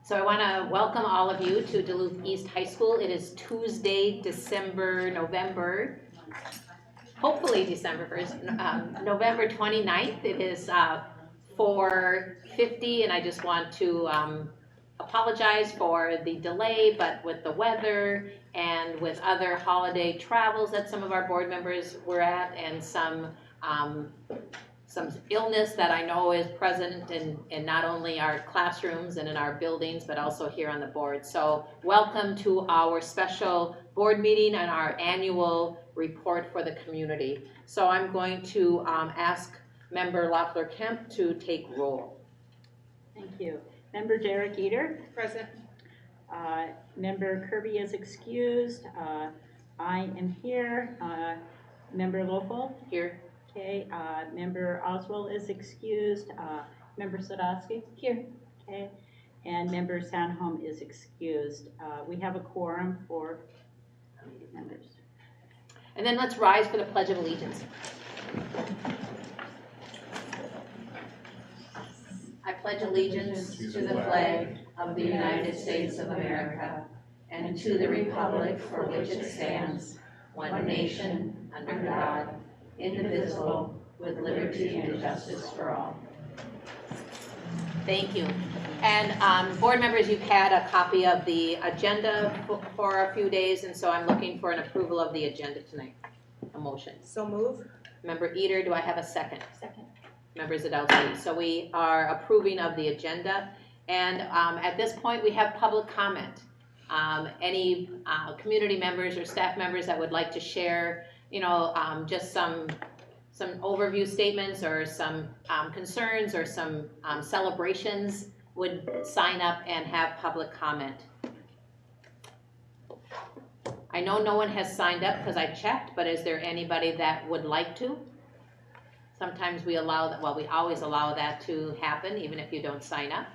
So I want to welcome all of you to Duluth East High School. It is Tuesday, November 29th. It is 4:50, and I just want to apologize for the delay, but with the weather and with other holiday travels that some of our board members were at, and some illness that I know is present in not only our classrooms and in our buildings, but also here on the board. So welcome to our special board meeting and our annual report for the community. So I'm going to ask Member Loeffler Kemp to take roll. Thank you. Member Derek Eater. Present. Member Kirby is excused. I am here. Member Loeffel. Here. Okay. Member Oswald is excused. Member Sadowski. Here. Okay. And Member Sandholm is excused. We have a quorum for members. And then let's rise for the Pledge of Allegiance. I pledge allegiance to the flag of the United States of America and to the republic for which it stands, one nation, under God, indivisible, with liberty and justice for all. Thank you. And board members, you've had a copy of the agenda for a few days, and so I'm looking for an approval of the agenda tonight. A motion. So move. Member Eater, do I have a second? Second. Member Zadowski. So we are approving of the agenda, and at this point we have public comment. Any community members or staff members that would like to share, just some overview statements or some concerns or some celebrations would sign up and have public comment. I know no one has signed up because I checked, but is there anybody that would like to? Sometimes we allow that, well, we always allow that to happen, even if you don't sign up.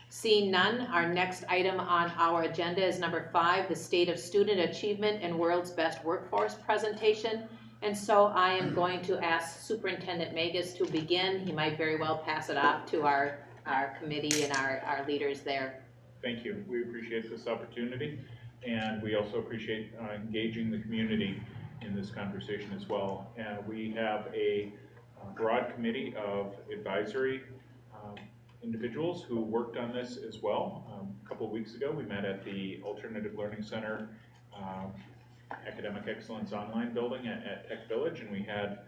Seeing none, our next item on our agenda is number 5, the State of Student Achievement and World's Best Workforce presentation. And so I am going to ask Superintendent Magus to begin. He might very well pass it off to our committee and our leaders there. Thank you. We appreciate this opportunity, and we also appreciate engaging the community in this conversation as well. We have a broad committee of advisory individuals who worked on this as well. A couple of weeks ago, we met at the Alternative Learning Center Academic Excellence Online building at Tech Village, and we had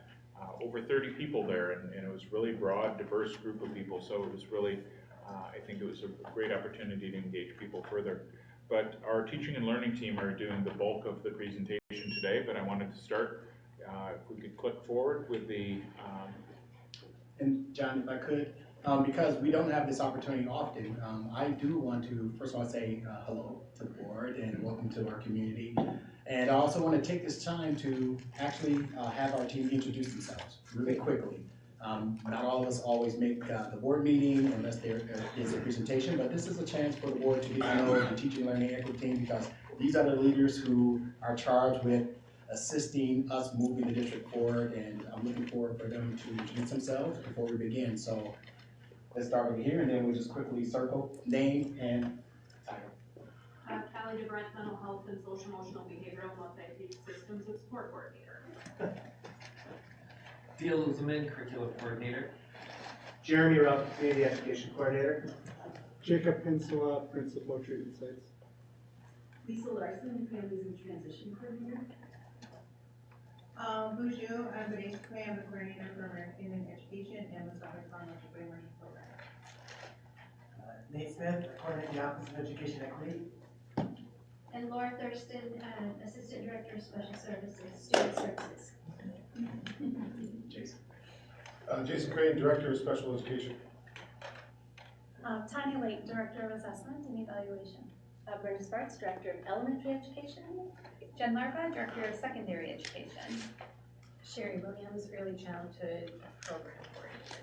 over 30 people there, and it was really broad, diverse group of people. So it was really, I think it was a great opportunity to engage people further. But our teaching and learning team are doing the bulk of the presentation today, but I wanted to start, if we could click forward with the... And John, if I could, because we don't have this opportunity often, I do want to, first of all, say hello to the board and welcome to our community. And I also want to take this time to actually have our team introduce themselves really quickly. Not all of us always make the board meeting unless there is a presentation, but this is a chance for the board to get to know the teaching and learning equity team, because these are the leaders who are charged with assisting us moving the district forward, and I'm looking forward for them to introduce themselves before we begin. So let's start over here, and then we'll just quickly circle name and title. Callie DeBrent, Mental Health and Social Emotional Behavioral Multi-Teach Systems and Support Coordinator. Deal Luzman, Curriculum Coordinator. Jeremy Rupp, Community Education Coordinator. Jacob Pinsula, Principal Treatment Sites. Lisa Larson, Families and Transition Coordinator. Buju, I'm the I'm the coordinator for American in Education and Masonic Foundation Learning Program. Nate Smith, coordinating the Office of Education Equity. And Laura Thurston, Assistant Director of Special Services, Student Services. Jason. Jason Crane, Director of Special Education. Tanya Lake, Director of Assessment and Evaluation. Brenda Sparks, Director of Elementary Education. Jen Larva, Director of Secondary Education. Sherry Williams, Early Childhood Program Coordinator.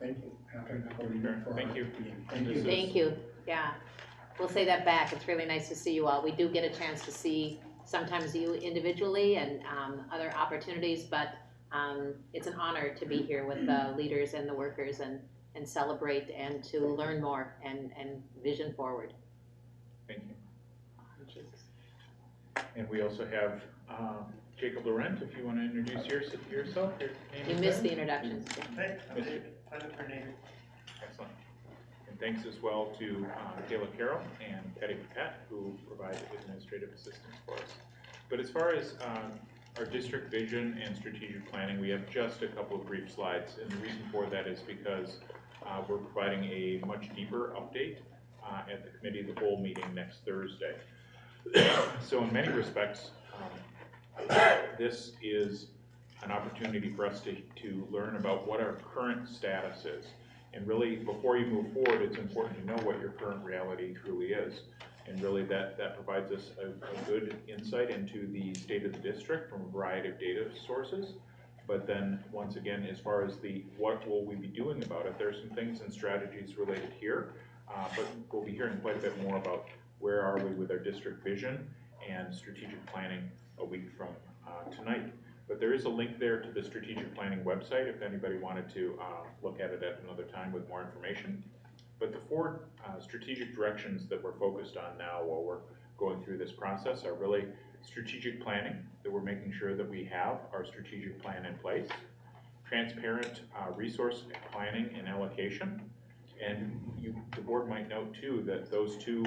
Thank you. And I'll turn it back over to you for Thank you. Thank you. Thank you. Yeah. We'll say that back. It's really nice to see you all. We do get a chance to see sometimes you individually and other opportunities, but it's an honor to be here with the leaders and the workers and and celebrate and to learn more and vision forward. Thank you. And we also have Jacob Laurent, if you want to introduce yourself. Your name You and missed the title. introductions. Hey, I'm Mr. David, project coordinator. Excellent. And thanks as well to Kayla Carroll and Patty Paquette, who provide administrative assistance for us. But as far as our district vision and strategic planning, we have just a couple of brief slides. And the reason for that is because we're providing a much deeper update at the committee of the whole meeting next Thursday. So in many respects, this is an opportunity for us to learn about what our current status is. And really, before you move forward, it's important to know what your current reality truly is. And really that provides us a good insight into the state of the district from a variety of data sources. But then, once again, as far as what will we be doing about it, there are some things and strategies related here, but we'll be hearing quite a bit more about where are we with our district vision and strategic planning a week from tonight. But there is a link there to the strategic planning website if anybody wanted to look at it at another time with more information. But the four strategic directions that we're focused on now while we're going through this process are really strategic planning, that we're making sure that we have our strategic plan in place, transparent resource planning and allocation, and the board might note too that those two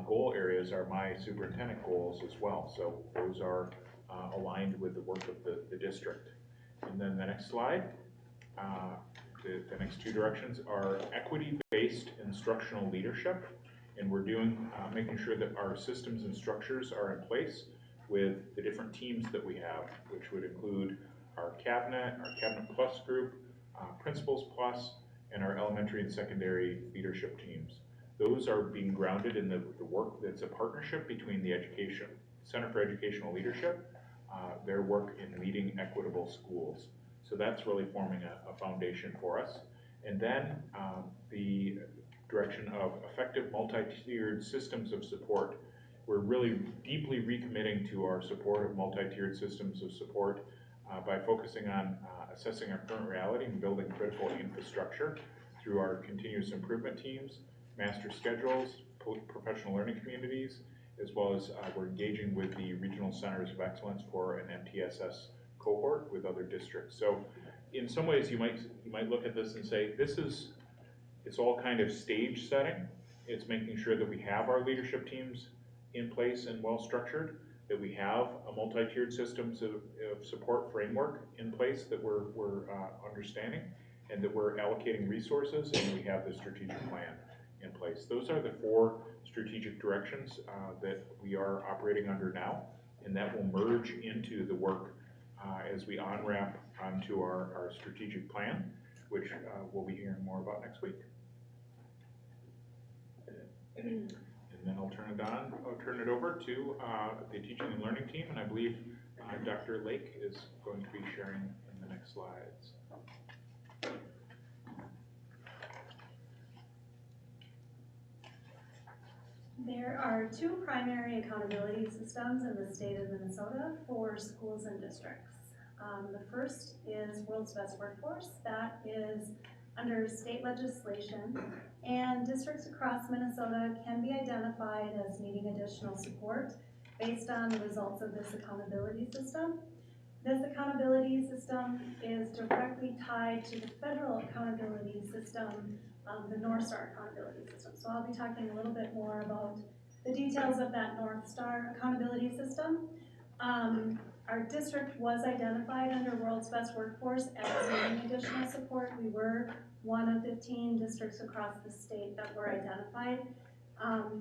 goal areas are my superintendent goals as well, so those are aligned with the work of the district. And then the next slide, the next two directions are equity-based instructional leadership, and we're making sure that our systems and structures are in place with the different teams that we have, which would include our Cabinet Plus group, Principals Plus, and our elementary and secondary leadership teams. Those are being grounded in the work that's a partnership between the Center for Educational Leadership, their work in leading equitable schools. So that's really forming a foundation for us. And then the direction of effective multi-tiered systems of support. We're really deeply recommitting to our support of multi-tiered systems of support by focusing on assessing our current reality and building critical infrastructure through our continuous improvement teams, master schedules, professional learning communities, as well as we're engaging with the regional centers of excellence for an MTSS cohort with other districts. So in some ways you might look at this and say, it's all kind of stage setting. It's making sure that we have our leadership teams in place and well structured, that we have a multi-tiered systems of support framework in place that we're understanding, and that we're allocating resources, and we have the strategic plan in place. Those are the four strategic directions that we are operating under now, and that will merge into the work as we on-ramp onto our strategic plan, which we'll be hearing more about next week. And then I'll turn it over to the teaching and learning team, and I believe Dr. Lake is going to be sharing in the next slides. There are two primary accountability systems in the state of Minnesota for schools and districts. The first is World's Best Workforce. That is under state legislation, and districts across Minnesota can be identified as needing additional support based on the results of this accountability system. This accountability system is directly tied to the federal accountability system, the North Star accountability system. So I'll be talking a little bit more about the details of that North Star accountability system. Our district was identified under World's Best Workforce as needing additional support. We were one of 15 districts across the state that were identified.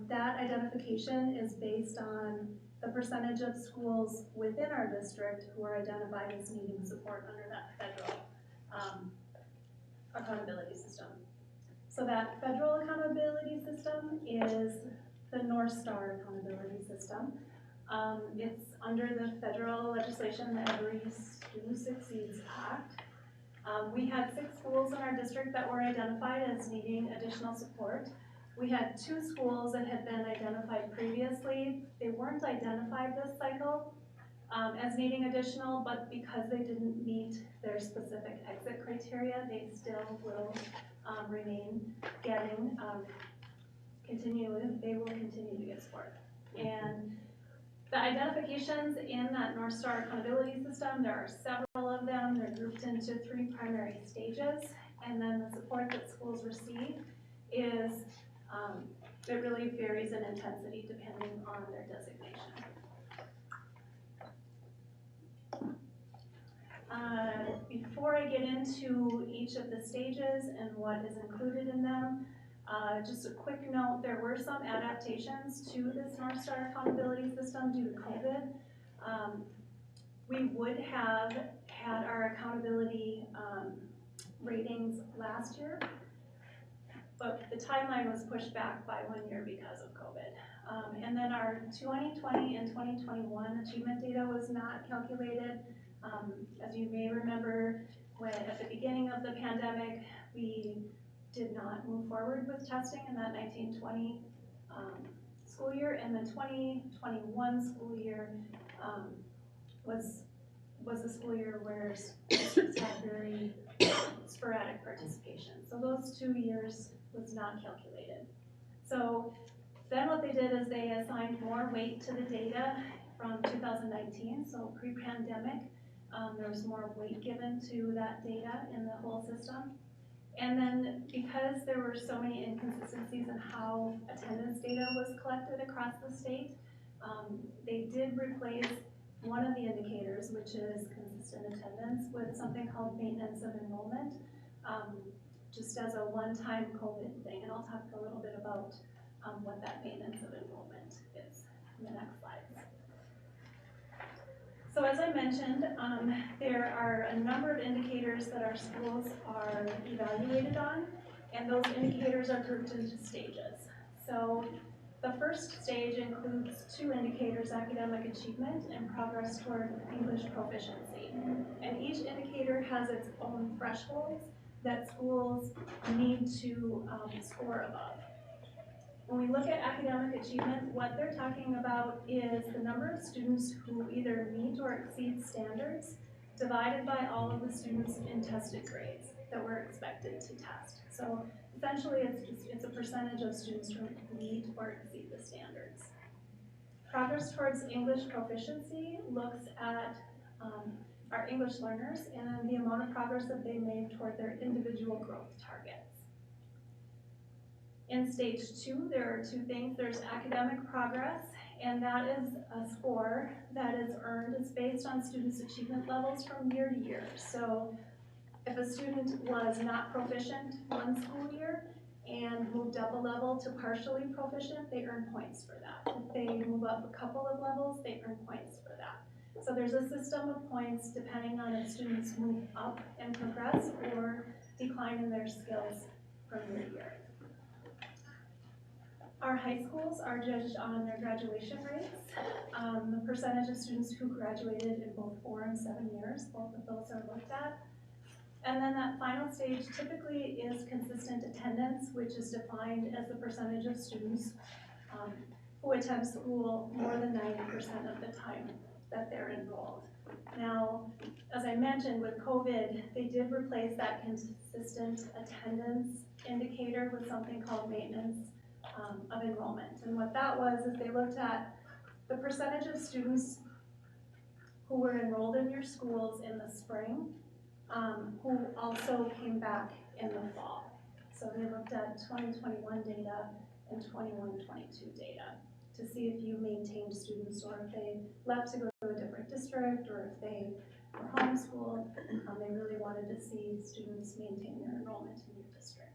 That identification is based on the percentage of schools within our district who are identified as needing support under that federal accountability system. So that federal accountability system is the North Star accountability system. It's under the federal legislation, the Every Student Succeeds Act. We had 6 schools in our district that were identified as needing additional support. We had 2 schools that had been identified previously. They weren't identified this cycle, as needing additional, but because they didn't meet their specific exit criteria, they still will remain getting, they will continue to get support. And the identifications in that North Star accountability system, there are several of them. They're grouped into 3 primary stages. And then the support that schools receive is, it really varies in intensity depending on their designation. Before I get into each of the stages and what is included in them, just a quick note, there were some adaptations to this North Star accountability system due to COVID. We would have had our accountability ratings last year, but the timeline was pushed back by 1 year because of COVID. And then our 2020 and 2021 achievement data was not calculated. As you may remember, when at the beginning of the pandemic, we did not move forward with testing in that 1920 school year, and the 2021 school year was the school year where districts had very sporadic participation. So those 2 years was not calculated. So then what they did is they assigned more weight to the data from 2019, so pre-pandemic. There was more weight given to that data in the whole system. And then because there were so many inconsistencies in how attendance data was collected across the state, they did replace one of the indicators, which is consistent attendance, with something called maintenance of enrollment, just as a one-time COVID thing. And I'll talk a little bit about what that maintenance of enrollment is in the next slides. So as I mentioned, there are a number of indicators that our schools are evaluated on, and those indicators are grouped into stages. So the first stage includes 2 indicators, academic achievement and progress toward English proficiency. And each indicator has its own thresholds that schools need to score above. When we look at academic achievement, what they're talking about is the number of students who either meet or exceed standards divided by all of the students in tested grades that we're expected to test. So essentially it's a percentage of students who meet or exceed the standards. Progress towards English proficiency looks at our English learners and the amount of progress that they made toward their individual growth targets. In stage 2, there are 2 things. There's academic progress, and that is a score that is earned. It's based on students' achievement levels from year to year. So if a student was not proficient one school year and moved up a level to partially proficient, they earn points for that. If they move up a couple of levels, they earn points for that. So there's a system of points depending on if students move up and progress or decline in their skills from year to year. Our high schools are judged on their graduation rates, the percentage of students who graduated in both 4 and 7 years, both of those are looked at. And then that final stage typically is consistent attendance, which is defined as the percentage of students who attend school more than 90% of the time that they're enrolled. Now, as I mentioned, with COVID, they did replace that consistent attendance indicator with something called maintenance of enrollment. And what that was is they looked at the percentage of students who were enrolled in your schools in the spring who also came back in the fall. So they looked at 2021 data and 21-22 data to see if you maintained students or if they left to go to a different district or if they were homeschooled. They really wanted to see students maintain their enrollment in your district.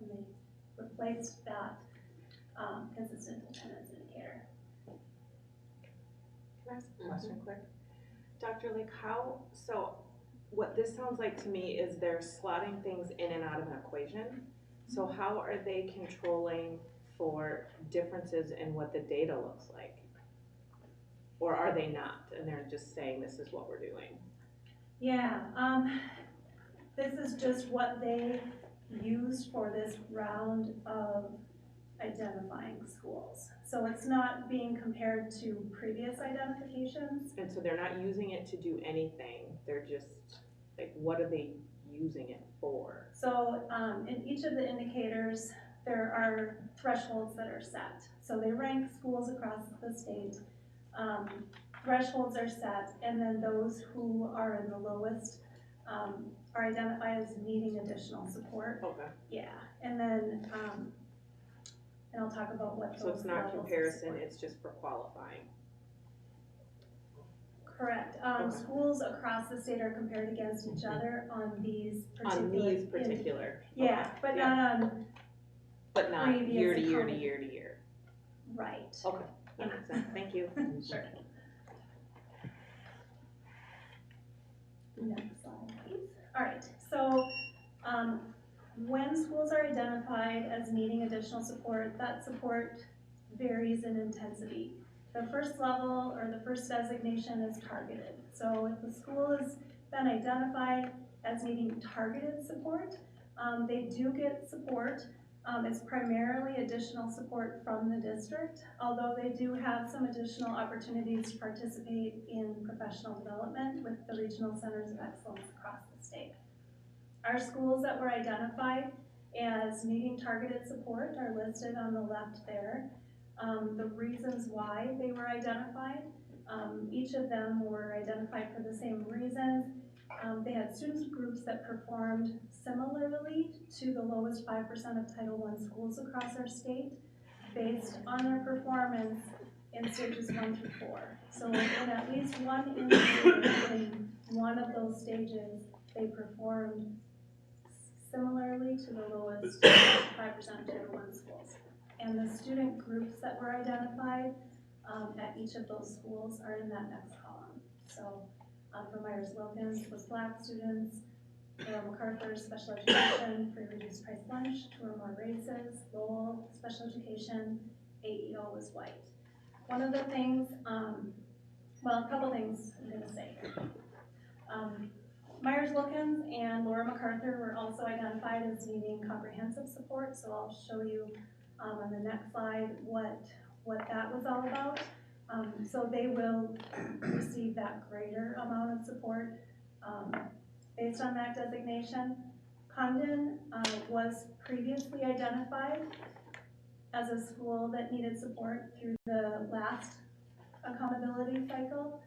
And they replaced that consistent attendance indicator. Can I ask a question quick? Dr. Lake, so what this sounds like to me is they're slotting things in and out of an equation. So how are they controlling for differences in what the data looks like? Or are they not, and they're just saying this is what we're doing? Yeah, this is just what they used for this round of identifying schools. So it's not being compared to previous identifications. And so they're not using it to do anything, they're just, like, what are they using it for? So in each of the indicators, there are thresholds that are set. So they rank schools across the state. Thresholds are set, and then those who are in the lowest are identified as needing additional support. Okay. Yeah, and then, and I'll talk about what those So it's not levels of comparison, support. it's just for qualifying. Correct. Okay. Schools across the state are compared against each other on these particular. On these particular. Yeah, okay, but yeah. not on, But not previous year to year to economy. year to year. right. Okay, that makes sense, thank you. Sure. Next slide, please. All right, so when schools are identified as needing additional support, that support varies in intensity. The first level or the first designation is targeted. So if the school has been identified as needing targeted support, they do get support. It's primarily additional support from the district, although they do have some additional opportunities to participate in professional development with the regional centers of excellence across the state. Our schools that were identified as needing targeted support are listed on the left there. The reasons why they were identified, each of them were identified for the same reasons. They had student groups that performed similarly to the lowest 5% of Title I schools across our state based on their performance in stages 1 through 4. So in at least one instance, in one of those stages, they performed similarly to the lowest 5% of Title I schools. And the student groups that were identified at each of those schools are in that next column. So for Myers-Wilkins was Black students, for MacArthur, special education, free reduced price lunch, 2 or more races, Lowell, special education, AEO was white. One of the things, well, a couple things I'm gonna say here. Myers-Wilkins and Laura MacArthur were also identified as needing comprehensive support, so I'll show you on the next slide what that was all about. So they will receive that greater amount of support based on that designation. Condon was previously identified as a school that needed support through the last accountability cycle.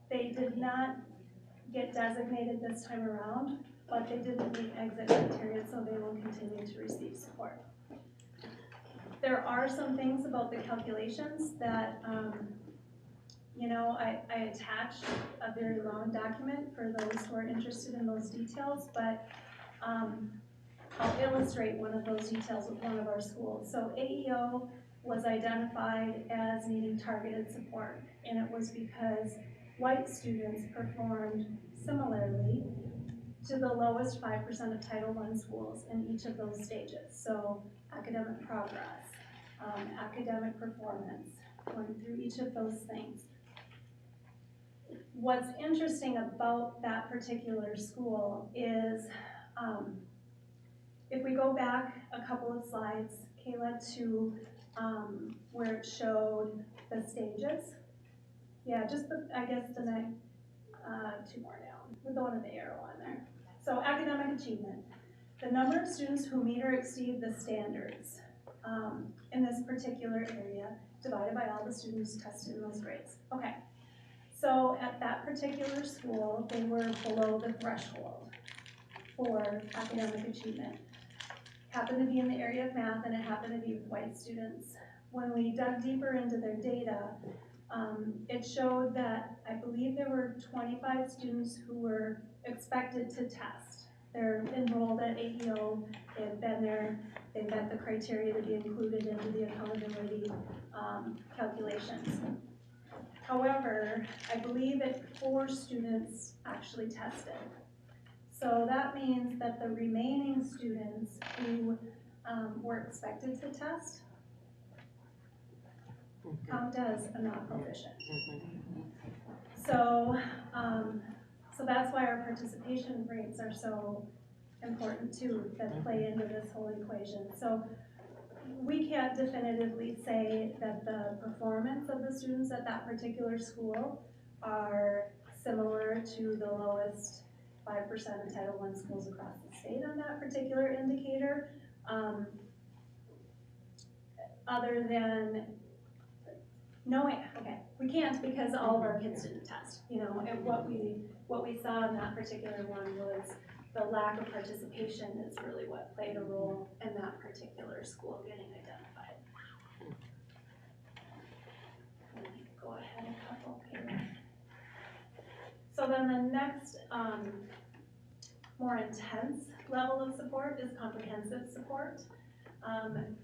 They did not get designated this time around, but they didn't meet exit criteria, so they will continue to receive support. There are some things about the calculations that, you know, I attached a very long document for those who are interested in those details, but I'll illustrate one of those details with one of our schools. So AEO was identified as needing targeted support, and it was because white students performed similarly to the lowest 5% of Title I schools in each of those stages. So academic progress, academic performance, going through each of those things. What's interesting about that particular school is, if we go back a couple of slides, Kayla, to where it showed the stages. Yeah, just I guess the next, 2 more down, with the one with the arrow on there. So academic achievement, the number of students who meet or exceed the standards in this particular area divided by all the students tested in those grades. Okay, so at that particular school, they were below the threshold for academic achievement. Happened to be in the area of math, and it happened to be with white students. When we dug deeper into their data, it showed that I believe there were 25 students who were expected to test. They're enrolled at AEO, they've been there, they met the criteria to be included into the accountability calculations. However, I believe that 4 students actually tested. So that means that the remaining students who were expected to test count as a not proficient. So, so that's why our participation rates are so important too, that play into this whole equation. So we can't definitively say that the performance of the students at that particular school are similar to the lowest 5% of Title I schools across the state on that particular indicator. Other than knowing, okay, we can't because all of our kids didn't test, you know, and what we saw in that particular one was the lack of participation is really what played a role in that particular school getting identified. Go ahead a couple pages. So then the next more intense level of support is comprehensive support.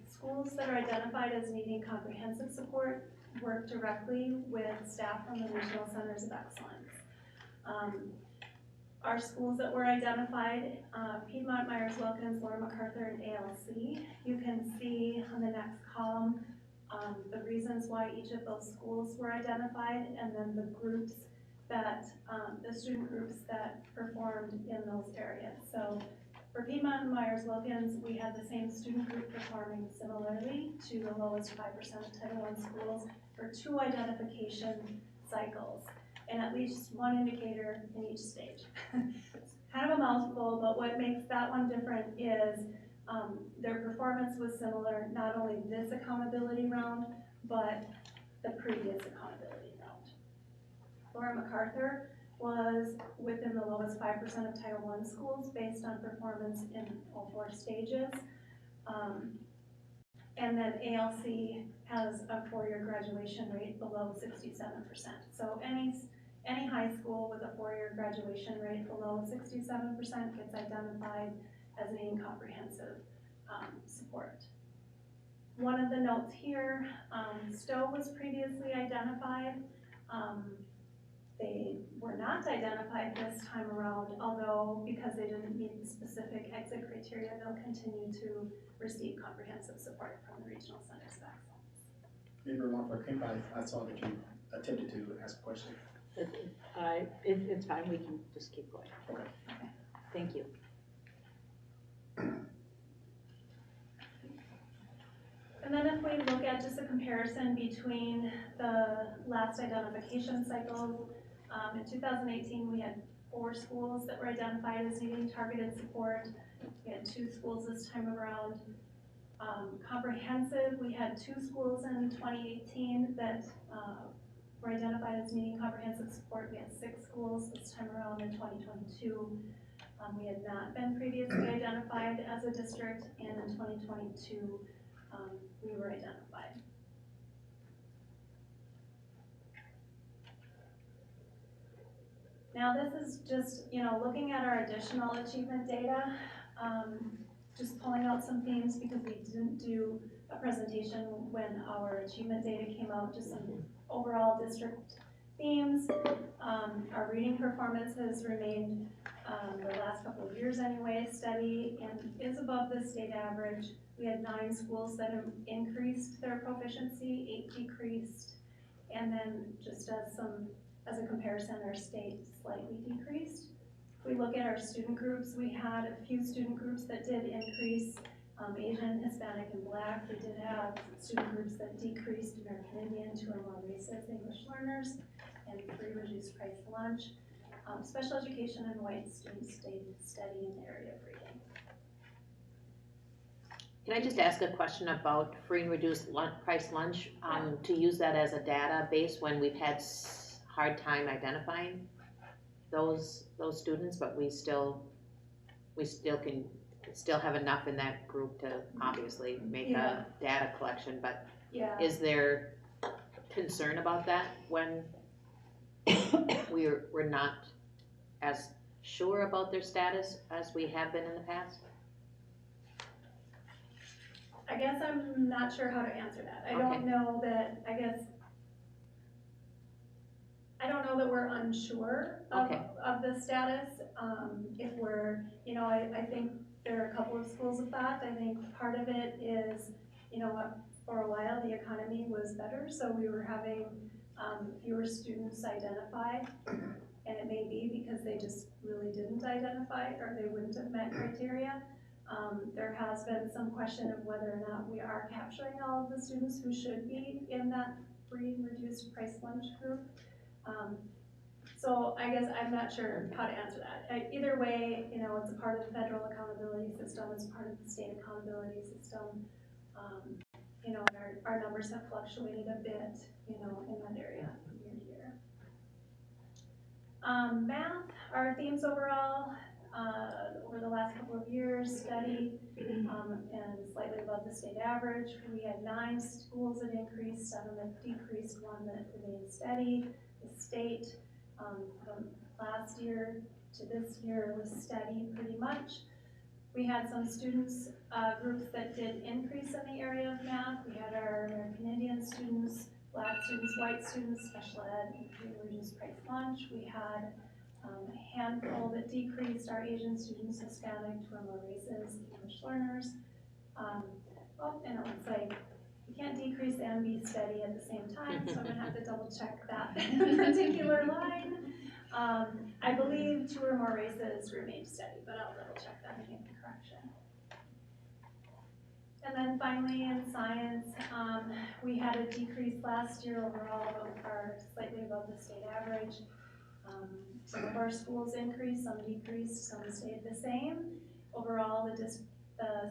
Schools that are identified as needing comprehensive support work directly with staff from the Regional Centers of Excellence. Our schools that were identified, Piedmont, Myers, Wilkins, Laura MacArthur, and ALC. You can see on the next column the reasons why each of those schools were identified, and then the groups that, the student groups that performed in those areas. So for Piedmont and Myers Wilkins, we had the same student group performing similarly to the lowest 5% of Title I schools for 2 identification cycles, and at least 1 indicator in each stage. It's kind of a mouthful, but what makes that one different is their performance was similar, not only this accountability round, but the previous accountability round. Laura MacArthur was within the lowest 5% of Title I schools based on performance in all 4 stages. And then ALC has a 4-year graduation rate below 67%. So any high school with a 4-year graduation rate below 67% gets identified as needing comprehensive support. One of the notes here, Stowe was previously identified. They were not identified this time around, although because they didn't meet the specific exit criteria, they'll continue to receive comprehensive support from the Regional Centers of Excellence. Member Lawford, I saw that you attempted to ask a question. It's fine, we can just keep going. Okay. Thank you. And then if we look at just a comparison between the last identification cycle, in 2018 we had 4 schools that were identified as needing targeted support. We had 2 schools this time around. Comprehensive, we had 2 schools in 2018 that were identified as needing comprehensive support. We had 6 schools this time around in 2022. We had not been previously identified as a district, and in 2022 we were identified. Now this is just, you know, looking at our additional achievement data, just pulling out some themes because we didn't do a presentation when our achievement data came out, just some overall district themes. Our reading performance has remained, the last couple of years anyway, steady and is above the state average. We had 9 schools that have increased their proficiency, 8 decreased, and then just as a comparison, our state slightly decreased. If we look at our student groups, we had a few student groups that did increase, Asian, Hispanic, and Black. We did have student groups that decreased, American Indian, 2 or more races, English learners, and free reduced price lunch. Special education and white students stayed steady in the area of reading. Can I just ask a question about free and reduced price lunch, to use that as a database when we've had hard time identifying those students, but we still have enough in that group to obviously make a data collection, but is there concern about that when we're not as sure about their status as we have been in the past? I guess I'm not sure how to answer that. I don't know that, I don't know that we're unsure of the status. If we're, you know, I think there are a couple of schools of thought. I think part of it is, you know, for a while the economy was better, so we were having fewer students identified, and it may be because they just really didn't identify or they wouldn't have met criteria. There has been some question of whether or not we are capturing all of the students who should be in that free and reduced price lunch group. So I guess I'm not sure how to answer that. Either way, you know, it's a part of the federal accountability system, it's part of the state accountability system. You know, and our numbers have fluctuated a bit, you know, in that area from year to year. Math, our themes overall, over the last couple of years, steady, and slightly above the state average. We had 9 schools that increased, 7 that decreased, 1 that remained steady. The state, from last year to this year, was steady pretty much. We had some students, groups that did increase in the area of math. We had our American Indian students, Black students, white students, special ed, and reduced price lunch. We had a handful that decreased, our Asian students, Hispanic, who are more races, English learners. And it looks like you can't decrease and be steady at the same time, so I'm gonna have to double check that particular line. I believe 2 or more races remained steady, but I'll double check that and make the correction. And then finally in science, we had a decrease last year overall, but are slightly above the state average. Some of our schools increased, some decreased, some stayed the same. Overall, the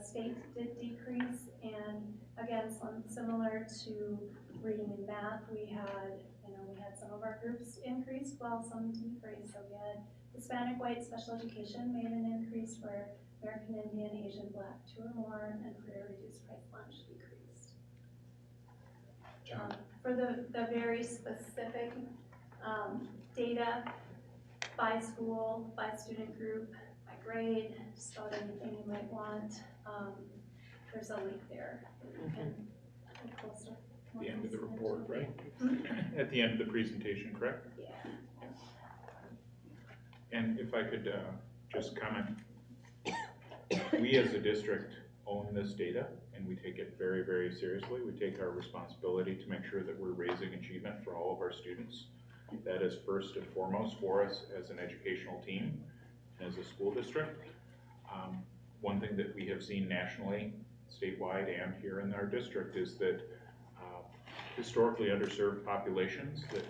state did decrease, and again, similar to reading and math, we had some of our groups increased while some decreased. So we had Hispanic, white, special education made an increase, where American Indian, Asian, Black, 2 or more, and free or reduced price lunch decreased. For the very specific data by school, by student group, by grade, just about anything you might want, there's a link there. You can look closer. At the end of the report, right? At the end of the presentation, correct? Yeah. And if I could just comment, we as a district own this data and we take it very, very seriously. We take our responsibility to make sure that we're raising achievement for all of our students. That is first and foremost for us as an educational team and as a school district. One thing that we have seen nationally, statewide, and here in our district is that historically underserved populations that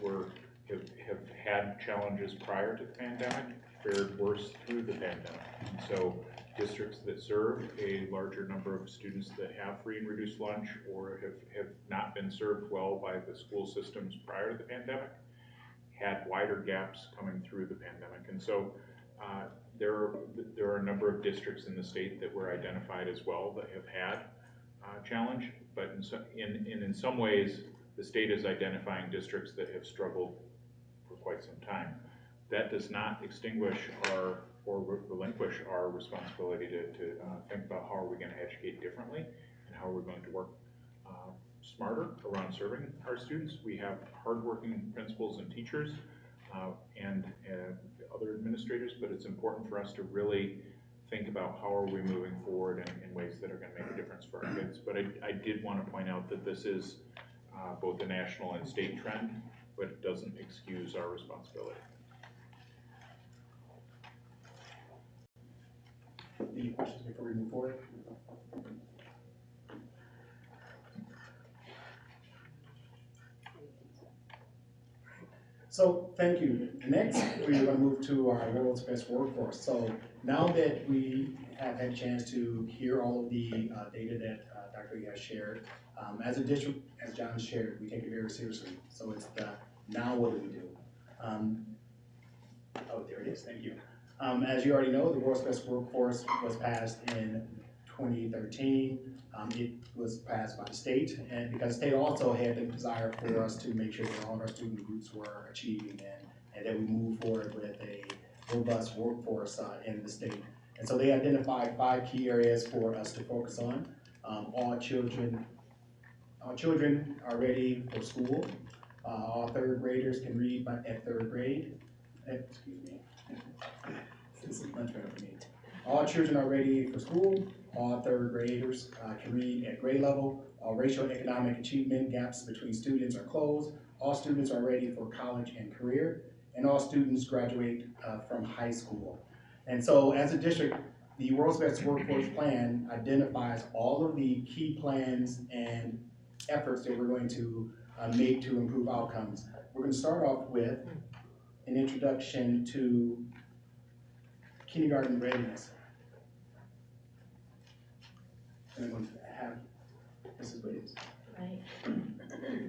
have had challenges prior to the pandemic fared worse through the pandemic. And so districts that serve a larger number of students that have free and reduced lunch or have not been served well by the school systems prior to the pandemic had wider gaps coming through the pandemic. And so there are a number of districts in the state that were identified as well that have had challenge, but in some ways the state is identifying districts that have struggled for quite some time. That does not extinguish or relinquish our responsibility to think about how are we going to educate differently and how are we going to work smarter around serving our students. We have hardworking principals and teachers and other administrators, but it's important for us to really think about how are we moving forward in ways that are going to make a difference for our kids. But I did want to point out that this is both a national and state trend, but it doesn't excuse our responsibility. Any questions before we move forward? So thank you. Next, we're going to move to our world's best workforce. So now that we have had a chance to hear all of the data that Dr. Lee has shared, as a district, as John shared, we take it very seriously. So it's the now what do we do? Oh, there it is. Thank you. As you already know, the world's best workforce was passed in 2013. It was passed by the state, and because the state also had the desire for us to make sure that all of our student groups were achieving and that we move forward with a robust workforce in the state. And so they identified 5 key areas for us to focus on. All children are ready for school. All 3rd graders can read at 3rd grade. Excuse me. This is much better for me. All children are ready for school. All 3rd graders can read at grade level. All racial and economic achievement gaps between students are closed. All students are ready for college and career. And all students graduate from high school. And so as a district, the World's Best Workforce Plan identifies all of the key plans and efforts that we're going to make to improve outcomes. We're going to start off with an introduction to kindergarten readiness. And I'm going to have Mrs. Williams. Right.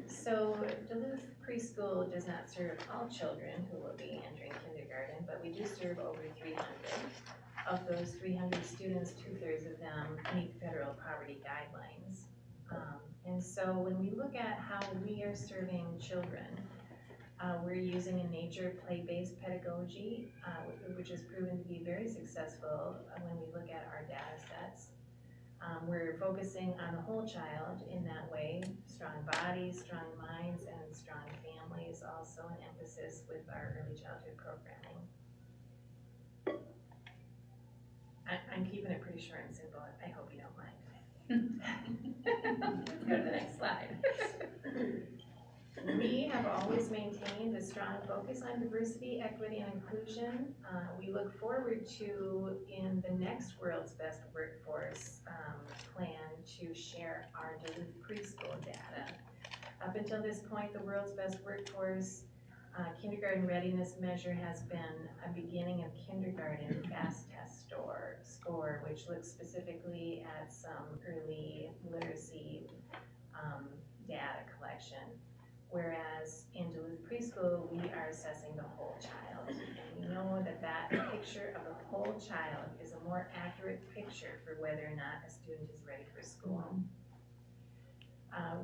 So Duluth preschool does not serve all children who will be entering kindergarten, but we do serve over 300. Of those 300 students, 2/3 of them meet federal poverty guidelines. And so when we look at how we are serving children, we're using a nature play-based pedagogy, which has proven to be very successful when we look at our data sets. We're focusing on the whole child in that way, strong bodies, strong minds, and strong families, also an emphasis with our early childhood programming. I'm keeping it pretty short and simple, I hope you don't mind. Let's go to the next slide. We have always maintained a strong focus on diversity, equity, and inclusion. We look forward to, in the next World's Best Workforce plan, to share our Duluth preschool data. Up until this point, the World's Best Workforce kindergarten readiness measure has been a beginning of kindergarten fast test score, which looks specifically at some early literacy data collection. Whereas in Duluth preschool, we are assessing the whole child. And we know that that picture of the whole child is a more accurate picture for whether or not a student is ready for school.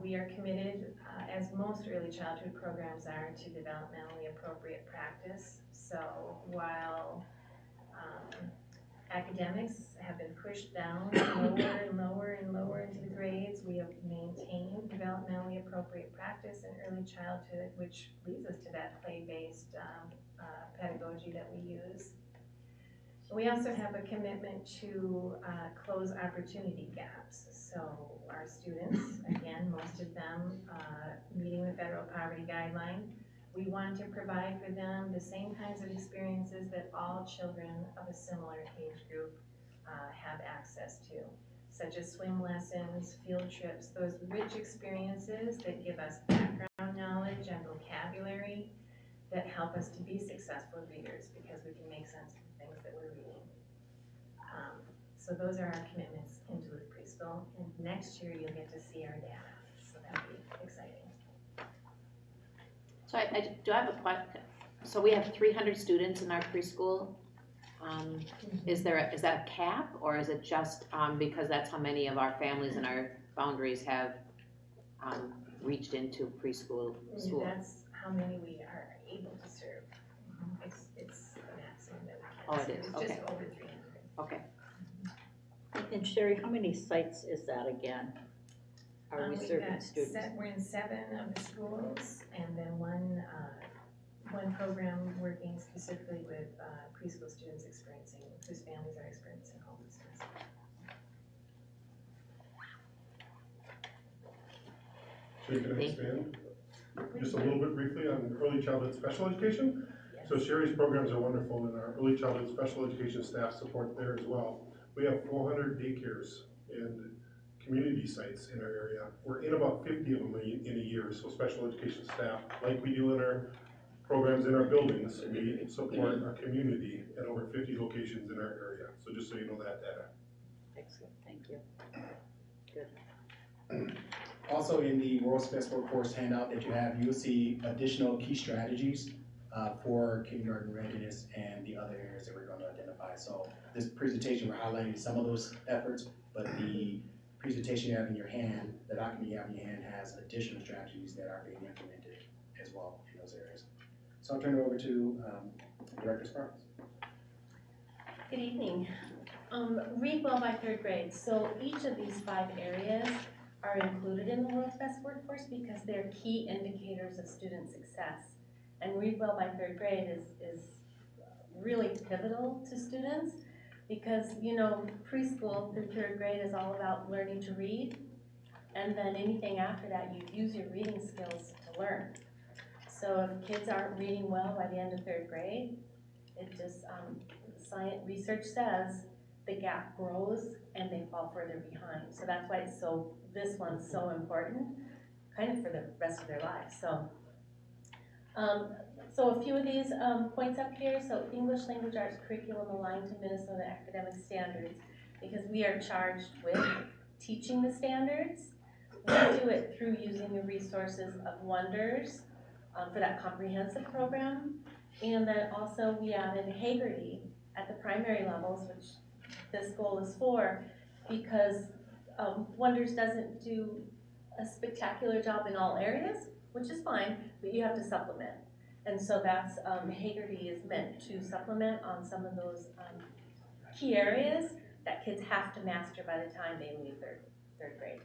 We are committed, as most early childhood programs are, to developmentally appropriate practice. So while academics have been pushed down lower and lower and lower into the grades, we have maintained developmentally appropriate practice in early childhood, which leads us to that play-based pedagogy that we use. We also have a commitment to close opportunity gaps. So our students, again, most of them meeting the federal poverty guideline, we want to provide for them the same kinds of experiences that all children of a similar age group have access to, such as swim lessons, field trips, those rich experiences that give us background knowledge and vocabulary that help us to be successful readers because we can make sense of the things that we're reading. So those are our commitments in Duluth preschool, and next year you'll get to see our data, so that'll be exciting. So I do have a question. So we have 300 students in our preschool. Is that a cap, or is it just because that's how many of our families in our boundaries have reached into preschool school? That's how many we are able to serve. It's the maximum that we can. Oh, it is. It's Okay. just over 300. Okay. And Sherry, how many sites is that again? Are we We've serving got students? We're in 7 of the schools, and then one program working specifically with preschool students whose families are experiencing homelessness. So can I expand just a little bit briefly on early childhood special education? Yes. So Sherry's programs are wonderful, and our early childhood special education staff support there as well. We have 400 daycares and community sites in our area. We're in about 50 of them in a year, so special education staff, like we do in our programs in our buildings, we support our community at over 50 locations in our area. So just so you know that data. Excellent, thank you. Good. Also in the World's Best Workforce handout that you have, you'll see additional key strategies for kindergarten readiness and the other areas that we're going to identify. So this presentation, we're highlighting some of those efforts, but the presentation you have in your hand, the document you have in your hand, has additional strategies that are being implemented as well in those areas. So I'll turn it over to Director Sparks. Good evening. Read well by 3rd grade. So each of these 5 areas are included in the World's Best Workforce because they're key indicators of student success. And read well by 3rd grade is really pivotal to students because, you know, preschool through 3rd grade is all about learning to read. And then anything after that, you use your reading skills to learn. So if kids aren't reading well by the end of 3rd grade, it just, science research says the gap grows and they fall further behind. So that's why this one's so important, kind of for the rest of their lives. So a few of these points up here. So English language arts curriculum aligned to Minnesota academic standards, because we are charged with teaching the standards. We do it through using the resources of Wonders for that comprehensive program. And then also we added Hagerty at the primary levels, which this goal is for, because Wonders doesn't do a spectacular job in all areas, which is fine, but you have to supplement. And so that's, Hagerty is meant to supplement on some of those key areas that kids have to master by the time they leave third grade.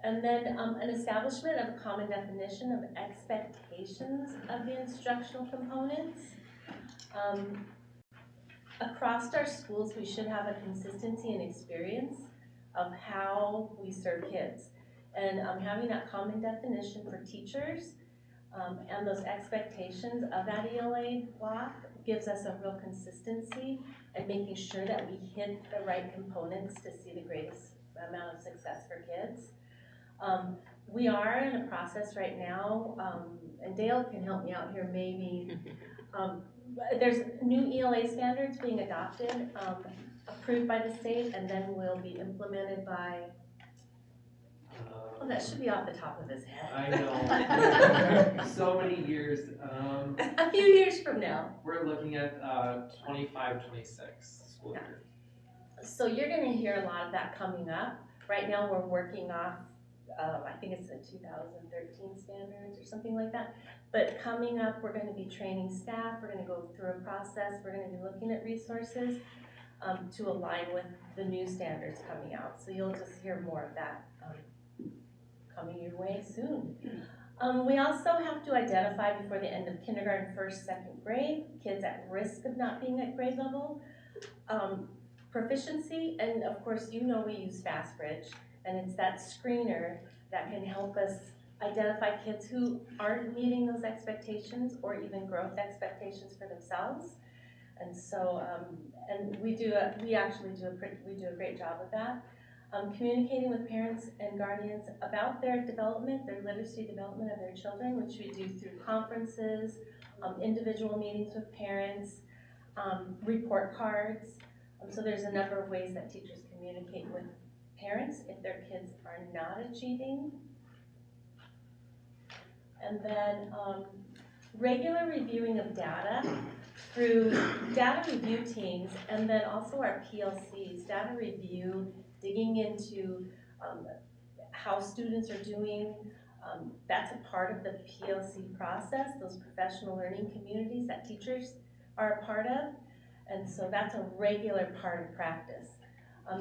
And then an establishment of a common definition of expectations of the instructional components. Across our schools, we should have a consistency and experience of how we serve kids. And having that common definition for teachers and those expectations of that ELA block gives us a real consistency and making sure that we hit the right components to see the greatest amount of success for kids. We are in a process right now, and Dale can help me out here maybe. There's new ELA standards being adopted, approved by the state, and then will be implemented by, oh, that should be off the top of his head. I know. So many years. A few years from now. We're looking at 25, 26 school year. So you're gonna hear a lot of that coming up. Right now we're working off, I think it's the 2013 standards or something like that. But coming up, we're gonna be training staff, we're gonna go through a process, we're gonna be looking at resources to align with the new standards coming out. So you'll just hear more of that coming your way soon. We also have to identify before the end of kindergarten, first, second grade, kids at risk of not being at grade level. Proficiency, and of course you know we use FastBridge, and it's that screener that can help us identify kids who aren't meeting those expectations or even growth expectations for themselves. And so, and we actually do a great job of that. Communicating with parents and guardians about their development, their literacy development of their children, which we do through conferences, individual meetings with parents, report cards. So there's a number of ways that teachers communicate with parents if their kids are not achieving. And then regular reviewing of data through data review teams, and then also our PLCs, data review, digging into how students are doing. That's a part of the PLC process, those professional learning communities that teachers are a part of. And so that's a regular part of practice.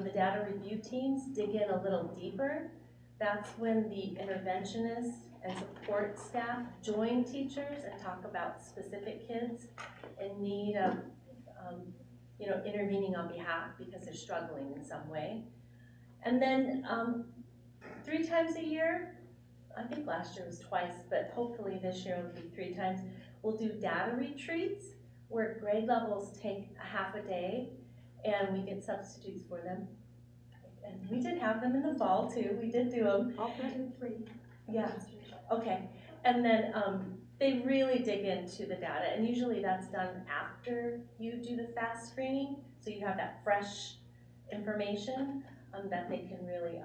The data review teams dig in a little deeper. That's when the interventionists and support staff join teachers and talk about specific kids in need of intervening on behalf because they're struggling in some way. And then 3 times a year, I think last year was twice, but hopefully this year will be 3 times, we'll do data retreats where grade levels take a half a day and we get substitutes for them. And we did have them in the fall too, we did do them. All 3. Yeah, okay. And then they really dig into the data, and usually that's done after you do the FAST screening, so you have that fresh information that they can really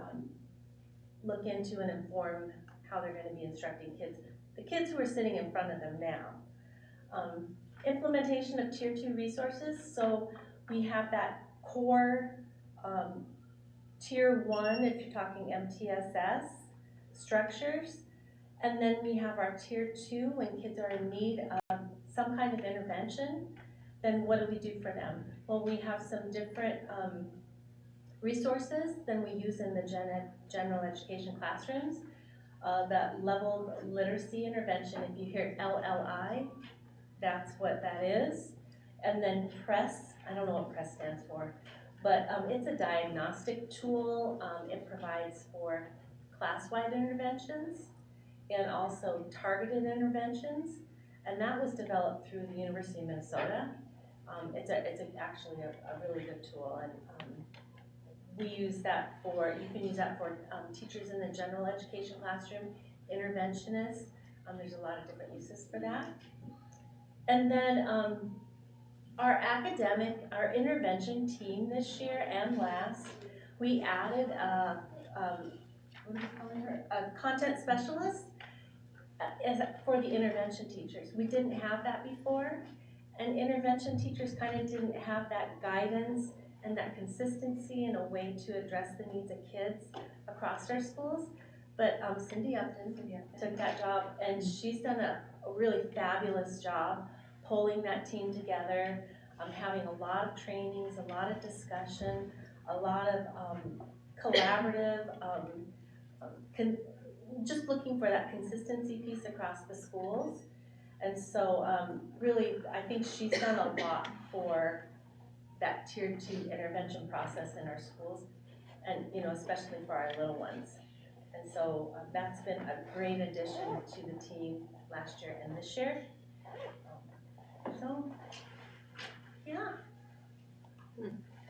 look into and inform how they're gonna be instructing kids. The kids who are sitting in front of them now. Implementation of Tier 2 resources, so we have that core Tier 1, if you're talking MTSS, structures, and then we have our Tier 2 when kids are in need of some kind of intervention. Then what do we do for them? Well, we have some different resources than we use in the general education classrooms. That leveled literacy intervention, if you hear LLI, that's what that is. And then PRESS, I don't know what PRESS stands for, but it's a diagnostic tool. It provides for class-wide interventions and also targeted interventions. And that was developed through the University of Minnesota. It's actually a really good tool, and we use that for, you can use that for teachers in the general education classroom, interventionists. There's a lot of different uses for that. And then our intervention team this year and last, we added what are we calling her? A content specialist for the intervention teachers. We didn't have that before, and intervention teachers kind of didn't have that guidance and that consistency and a way to address the needs of kids across our schools. But Cindy Upton took that job, and she's done a really fabulous job pulling that team together, having a lot of trainings, a lot of discussion, a lot of collaborative, just looking for that consistency piece across the schools. And so really, I think she's done a lot for that tier 2 intervention process in our schools, and especially for our little ones. And so that's been a great addition to the team last year and this year. So, yeah.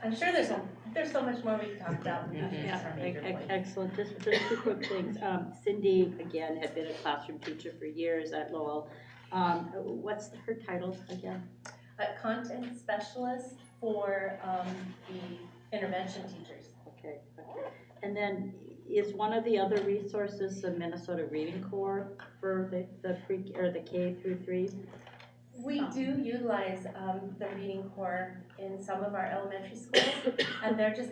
I'm sure there's so much more we can talk about. Excellent. Just 2 quick things. Cindy, again, had been a classroom teacher for years at Lowell. What's her title again? Content specialist for the intervention teachers. Okay. And then is one of the other resources the Minnesota Reading Corps for the pre or the K through 3? We do utilize the Reading Corps in some of our elementary schools, and they're just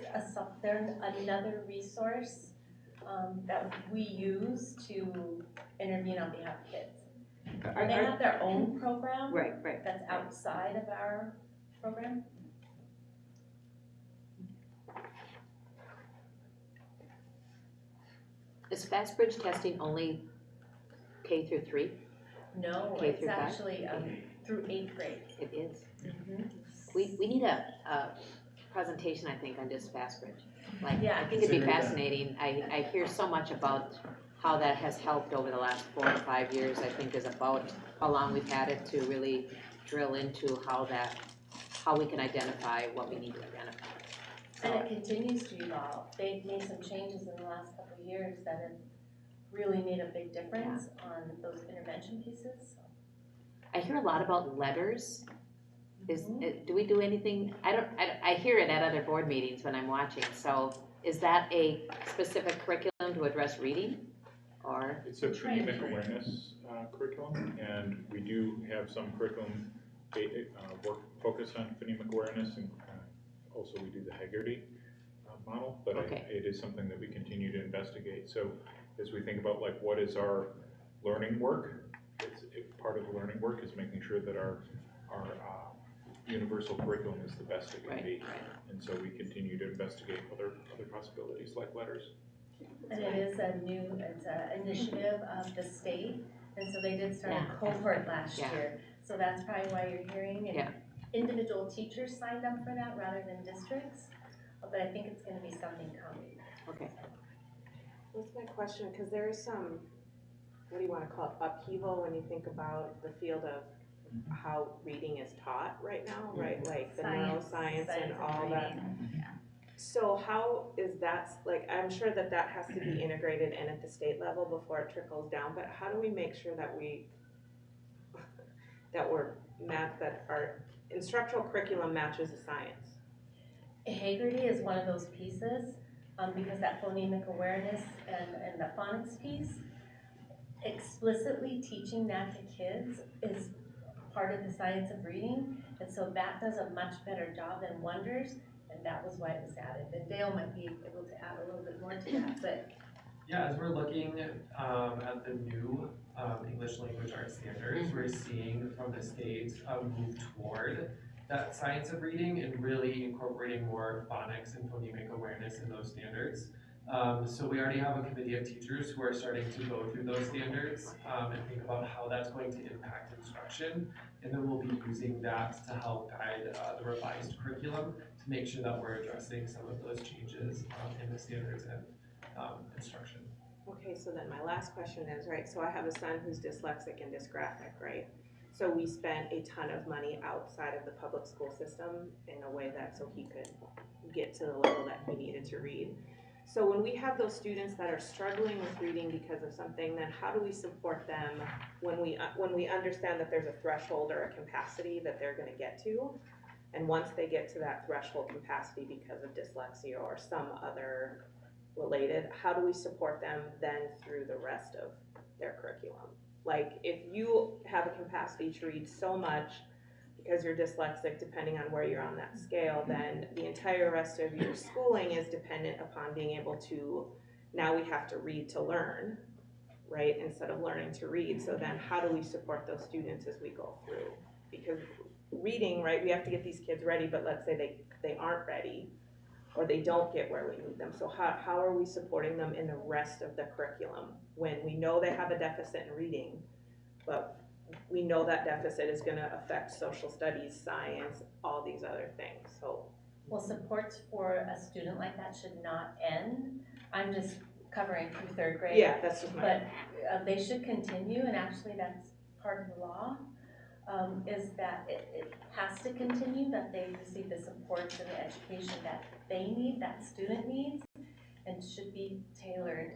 they're another resource that we use to intervene on behalf of kids. They have their own program, right, that's outside of our program. Is fast bridge testing only K through 3? No, K it's through 5? actually through 8th grade. It is. Mm-hmm. We need a presentation, I think, on just fast bridge. Like, Yeah, I think it'd be fascinating. I hear so much about how that has helped over the last 4 to 5 years, I think, is about how long we've had it to really drill into how we can identify what we need to identify. And it continues to evolve. They've made some changes in the last couple of years that have really made a big difference on those intervention pieces. I hear a lot about letters. Do we do anything? I hear it at other board meetings when I'm watching. So is that a specific curriculum to address reading, or? It's a phonemic awareness curriculum, and we do have some curriculum work focus on phonemic awareness, and also we do the Haggerty model. But it is something that we continue to investigate. So as we think about like what is our learning work, part of the learning work is making sure that our universal curriculum is the best it can be. And so we continue to investigate other possibilities like letters. And it is an initiative of the state, and so they did start a cohort last year. So that's probably why you're hearing, and individual teachers signed up for that rather than districts. But I think it's going to be something coming. Okay. That's my question, because there is some, what do you want to call it, upheaval when you think about the field of how reading is taught right now, right? Like the neuroscience and all that. Yeah. So how is that, like, I'm sure that has to be integrated in at the state level before it trickles down, but how do we make sure that that our instructional curriculum matches the science? Haggerty is one of those pieces, because that phonemic awareness and the phonics piece, explicitly teaching that to kids is part of the science of reading, and so that does a much better job than Wonders, and that was why it was added. And Dale might be able to add a little bit more to that, but. Yeah, as we're looking at the new English language arts standards, we're seeing from the state move toward that science of reading and really incorporating more phonics and phonemic awareness in those standards. So we already have a committee of teachers who are starting to go through those standards and think about how that's going to impact instruction. And then we'll be using that to help guide the revised curriculum to make sure that we're addressing some of those changes in the standards and instruction. Okay, so then my last question is, right, so I have a son who's dyslexic and dysgraphic, right? So we spent a ton of money outside of the public school system in a way that so he could get to the level that he needed to read. So when we have those students that are struggling with reading because of something, then how do we support them when we understand that there's a threshold or a capacity that they're gonna get to? And once they get to that threshold capacity because of dyslexia or some other related, how do we support them then through the rest of their curriculum? Like, if you have a capacity to read so much because you're dyslexic, depending on where you're on that scale, then the entire rest of your schooling is dependent upon being able to, now we have to read to learn, right, instead of learning to read. So then how do we support those students as we go through? Because reading, right, we have to get these kids ready, but let's say they aren't ready, or they don't get where we need them. So how are we supporting them in the rest of the curriculum when we know they have a deficit in reading, but we know that deficit is gonna affect social studies, science, all these other things, so. Well, supports for a student like that should not end. I'm just covering through third grade. Yeah, that's just my. But they should continue, and actually that's part of the law, is that it has to continue, that they receive the supports and the education that they need, that student needs, and should be tailored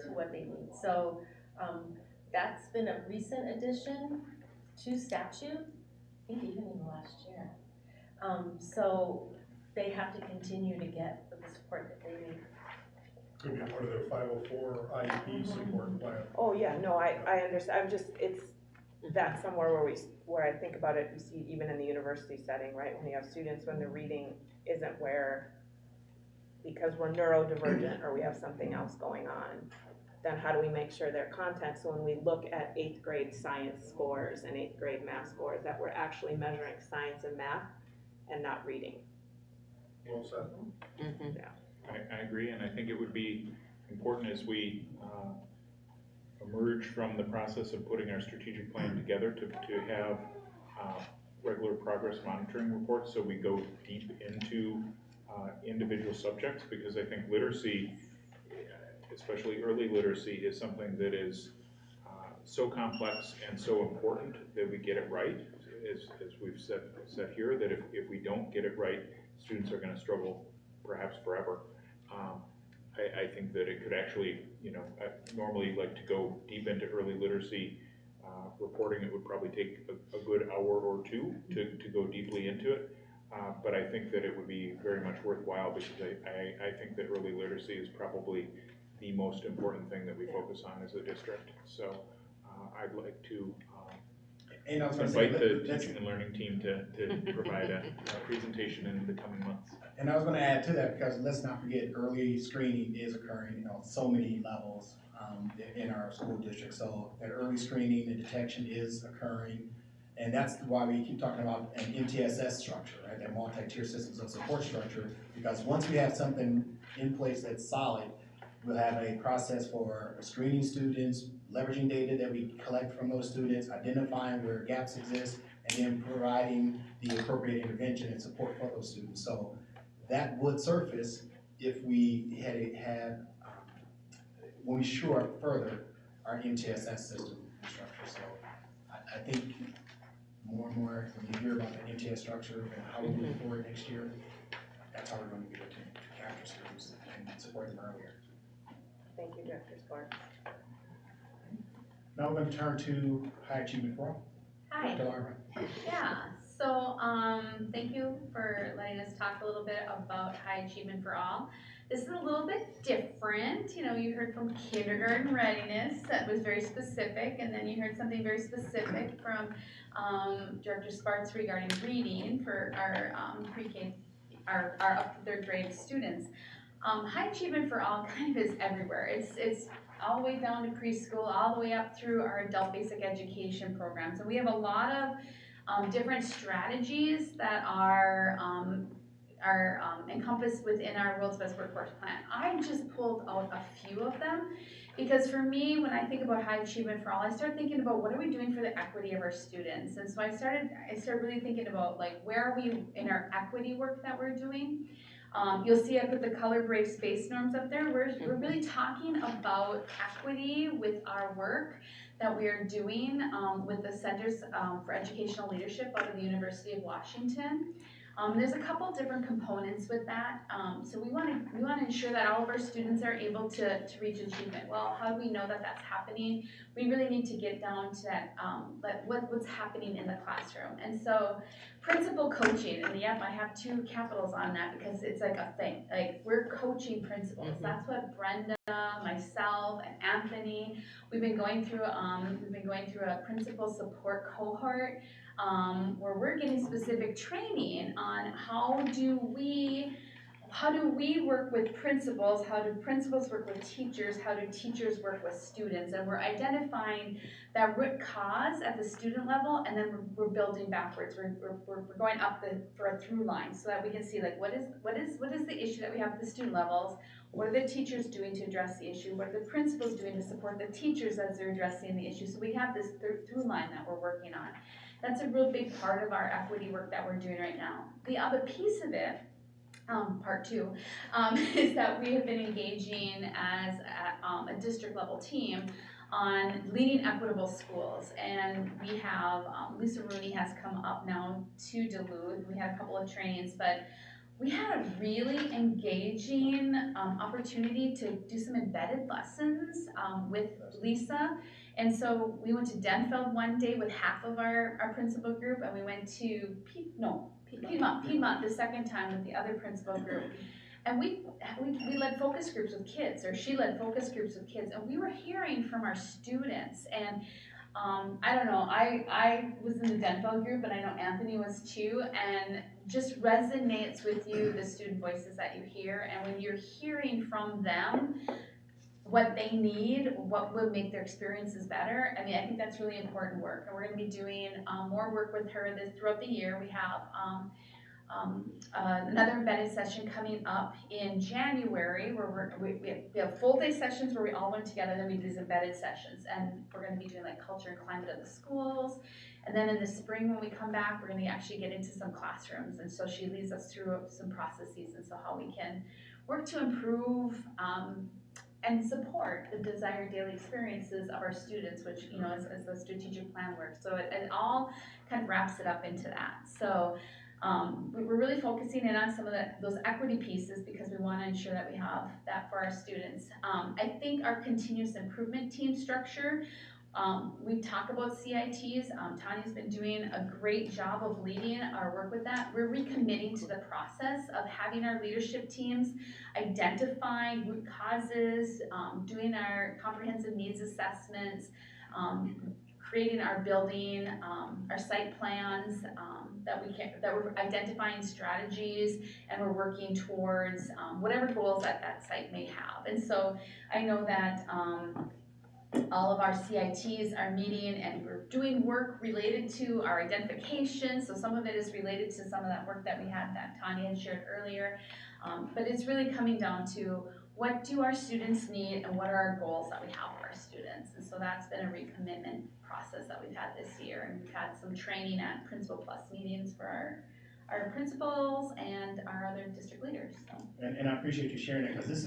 to what they need. So that's been a recent addition to statute, I think even in the last year. So they have to continue to get the support that they need. Could be part of their 504 IEP support plan. Oh, yeah, no, I understand, that's somewhere where I think about it, you see even in the university setting, right, when you have students, when the reading isn't where, because we're neurodivergent or we have something else going on, then how do we make sure their content, so when we look at 8th grade science scores and 8th grade math scores, that we're actually measuring science and math and not reading. Well said. Mm-hmm. Yeah. I agree, and I think it would be important as we emerge from the process of putting our strategic plan together to have regular progress monitoring reports, so we go deep into individual subjects, because I think literacy, especially early literacy, is something that is so complex and so important that we get it right, as we've said here, that if we don't get it right, students are going to struggle perhaps forever. I think that it could actually, I normally like to go deep into early literacy reporting. It would probably take a good hour or two to go deeply into it. But I think that it would be very much worthwhile, because I think that early literacy is probably the most important thing that we focus on as a district. So I'd like to invite the teaching and learning team to provide a presentation in the coming months. And I was going to add to that, because let's not forget, early screening is occurring, so many levels in our school district. So that early screening and detection is occurring, and that's why we keep talking about an MTSS structure, right? That multi-tier systems of support structure, because once we have something in place that's solid, we'll have a process for screening students, leveraging data that we collect from those students, identifying where gaps exist, and then providing the appropriate intervention and support for those students. So that would surface if we had when we shore up further our MTSS system structure. So I think more and more when you hear about the MTS structure and how we move forward next year, that's how we're going to be able to capture students and support them earlier. Thank you, Director Sparks. Now we're going to turn to high achievement for all. Hi. Dr. Lara. Yeah, so thank you for letting us talk a little bit about high achievement for all. This is a little bit different. You heard from kindergarten readiness, that was very specific, and then you heard something very specific from Director Sparks regarding reading for our pre-K, our up to third grade students. High achievement for all kind of is everywhere. It's all the way down to preschool, all the way up through our adult basic education programs. And we have a lot of different strategies that are encompassed within our World's Best Workforce Plan. I just pulled out a few of them, because for me, when I think about high achievement for all, I start thinking about what are we doing for the equity of our students. And so I started really thinking about, like, where are we in our equity work that we're doing. You'll see I put the color brave space norms up there. We're really talking about equity with our work, that we are doing with the Centers for Educational Leadership out of the University of Washington. There's a couple different components with that. So we want to ensure that all of our students are able to reach achievement. Well, how do we know that that's happening? We really need to get down to that, what's happening in the classroom. And so principal coaching, and yep, I have 2 capitals on that because it's like a thing. Like, we're coaching principals. Mhm. That's what Brenda, myself, and Anthony, we've been going through a principal support cohort where we're getting specific training on how do we work with principals, how do principals work with teachers, how do teachers work with students, and we're identifying that root cause at the student level, and then we're building backwards. We're going up for a through line so that we can see, like, what is the issue that we have at the student levels. What are the teachers doing to address the issue? What are the principals doing to support the teachers as they're addressing the issue? So we have this through line that we're working on. That's a real big part of our equity work that we're doing right now. The other piece of it, part 2, is that we have been engaging as a district level team on leading equitable schools. And we have, Lisa Rooney has come up now to Duluth. We had a couple of trainings, but we had a really engaging opportunity to do some embedded lessons with Lisa. And so we went to Denfeld one day with half of our principal group, and we went to Piedmont the second time with the other principal group. And we led focus groups with kids, or she led focus groups with kids, and we were hearing from our students. And I don't know, I was in the Denfeld group, and I know Anthony was too, and just resonates with you, the student voices that you hear. And when you're hearing from them what they need, what will make their experiences better, I mean, I think that's really important work. And we're going to be doing more work with her throughout the year. We have another embedded session coming up in January where we have full day sessions where we all learn together, then we do these embedded sessions, and we're going to be doing like culture and climate of the schools. And then in the spring when we come back, we're going to actually get into some classrooms, and so she leads us through some processes and so how we can work to improve and support the desired daily experiences of our students, which, you know, as the strategic plan work. So it all kind of wraps it up into that. So we're really focusing in on some of those equity pieces because we want to ensure that we have that for our students. I think our continuous improvement team structure, we talk about CITs. Tanya's been doing a great job of leading our work with that. We're recommitting to the process of having our leadership teams identify root causes, doing our comprehensive needs assessments, creating our building, our site plans, that we're identifying strategies, and we're working towards whatever goals that site may have. And so I know that all of our CITs are meeting, and we're doing work related to our identification. So some of it is related to some of that work that we had that Tanya had shared earlier. But it's really coming down to what do our students need and what are our goals that we have for our students. And so that's been a recommitment process that we've had this year. And we've had some training at Principal Plus meetings for our principals and our other district leaders. So. And I appreciate you sharing that, because this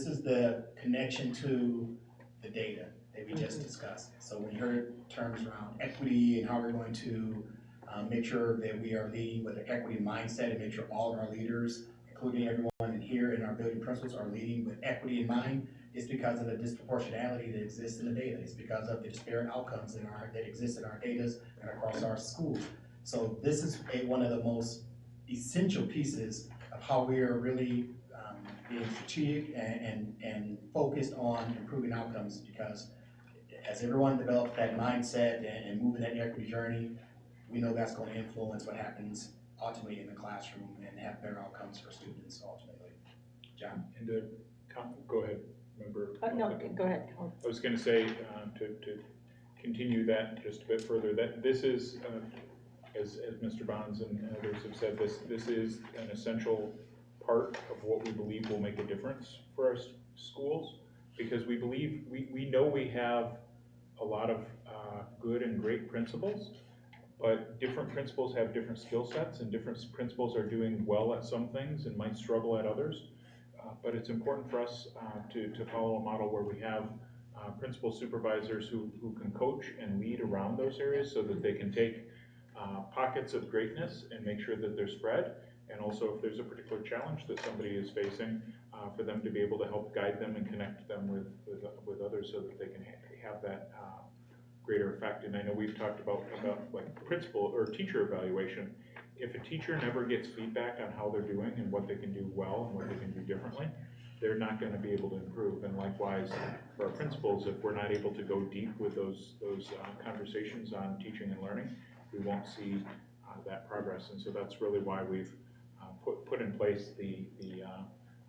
is the connection to the data that we just discussed. So when you heard terms around equity and how we're going to make sure that we are leading with an equity mindset and make sure all of our leaders, including everyone in here in our building principals, are leading with equity in mind, it's because of the disproportionality that exists in the data. It's because of the disparate outcomes that exist in our data and across our schools. So this is one of the most essential pieces of how we are really being strategic and focused on improving outcomes, because as everyone develops that mindset and moving that equity journey, we know that's going to influence what happens ultimately in the classroom and have better outcomes for students ultimately. John? And go ahead, member. No, go ahead. I was going to say, to continue that just a bit further, that this is, as Mr. Bonds and others have said, this is an essential part of what we believe will make a difference for our schools, because we believe, we know we have a lot of good and great principals, but different principals have different skill sets, and different principals are doing well at some things and might struggle at others. But it's important for us to follow a model where we have principal supervisors who can coach and lead around those areas so that they can take pockets of greatness and make sure that they're spread. And also if there's a particular challenge that somebody is facing, for them to be able to help guide them and connect them with others so that they can have that greater effect. And I know we've talked about like principal or teacher evaluation. If a teacher never gets feedback on how they're doing and what they can do well and what they can do differently, they're not going to be able to improve. And likewise, for our principals, if we're not able to go deep with those conversations on teaching and learning, we won't see that progress. And so that's really why we've put in place the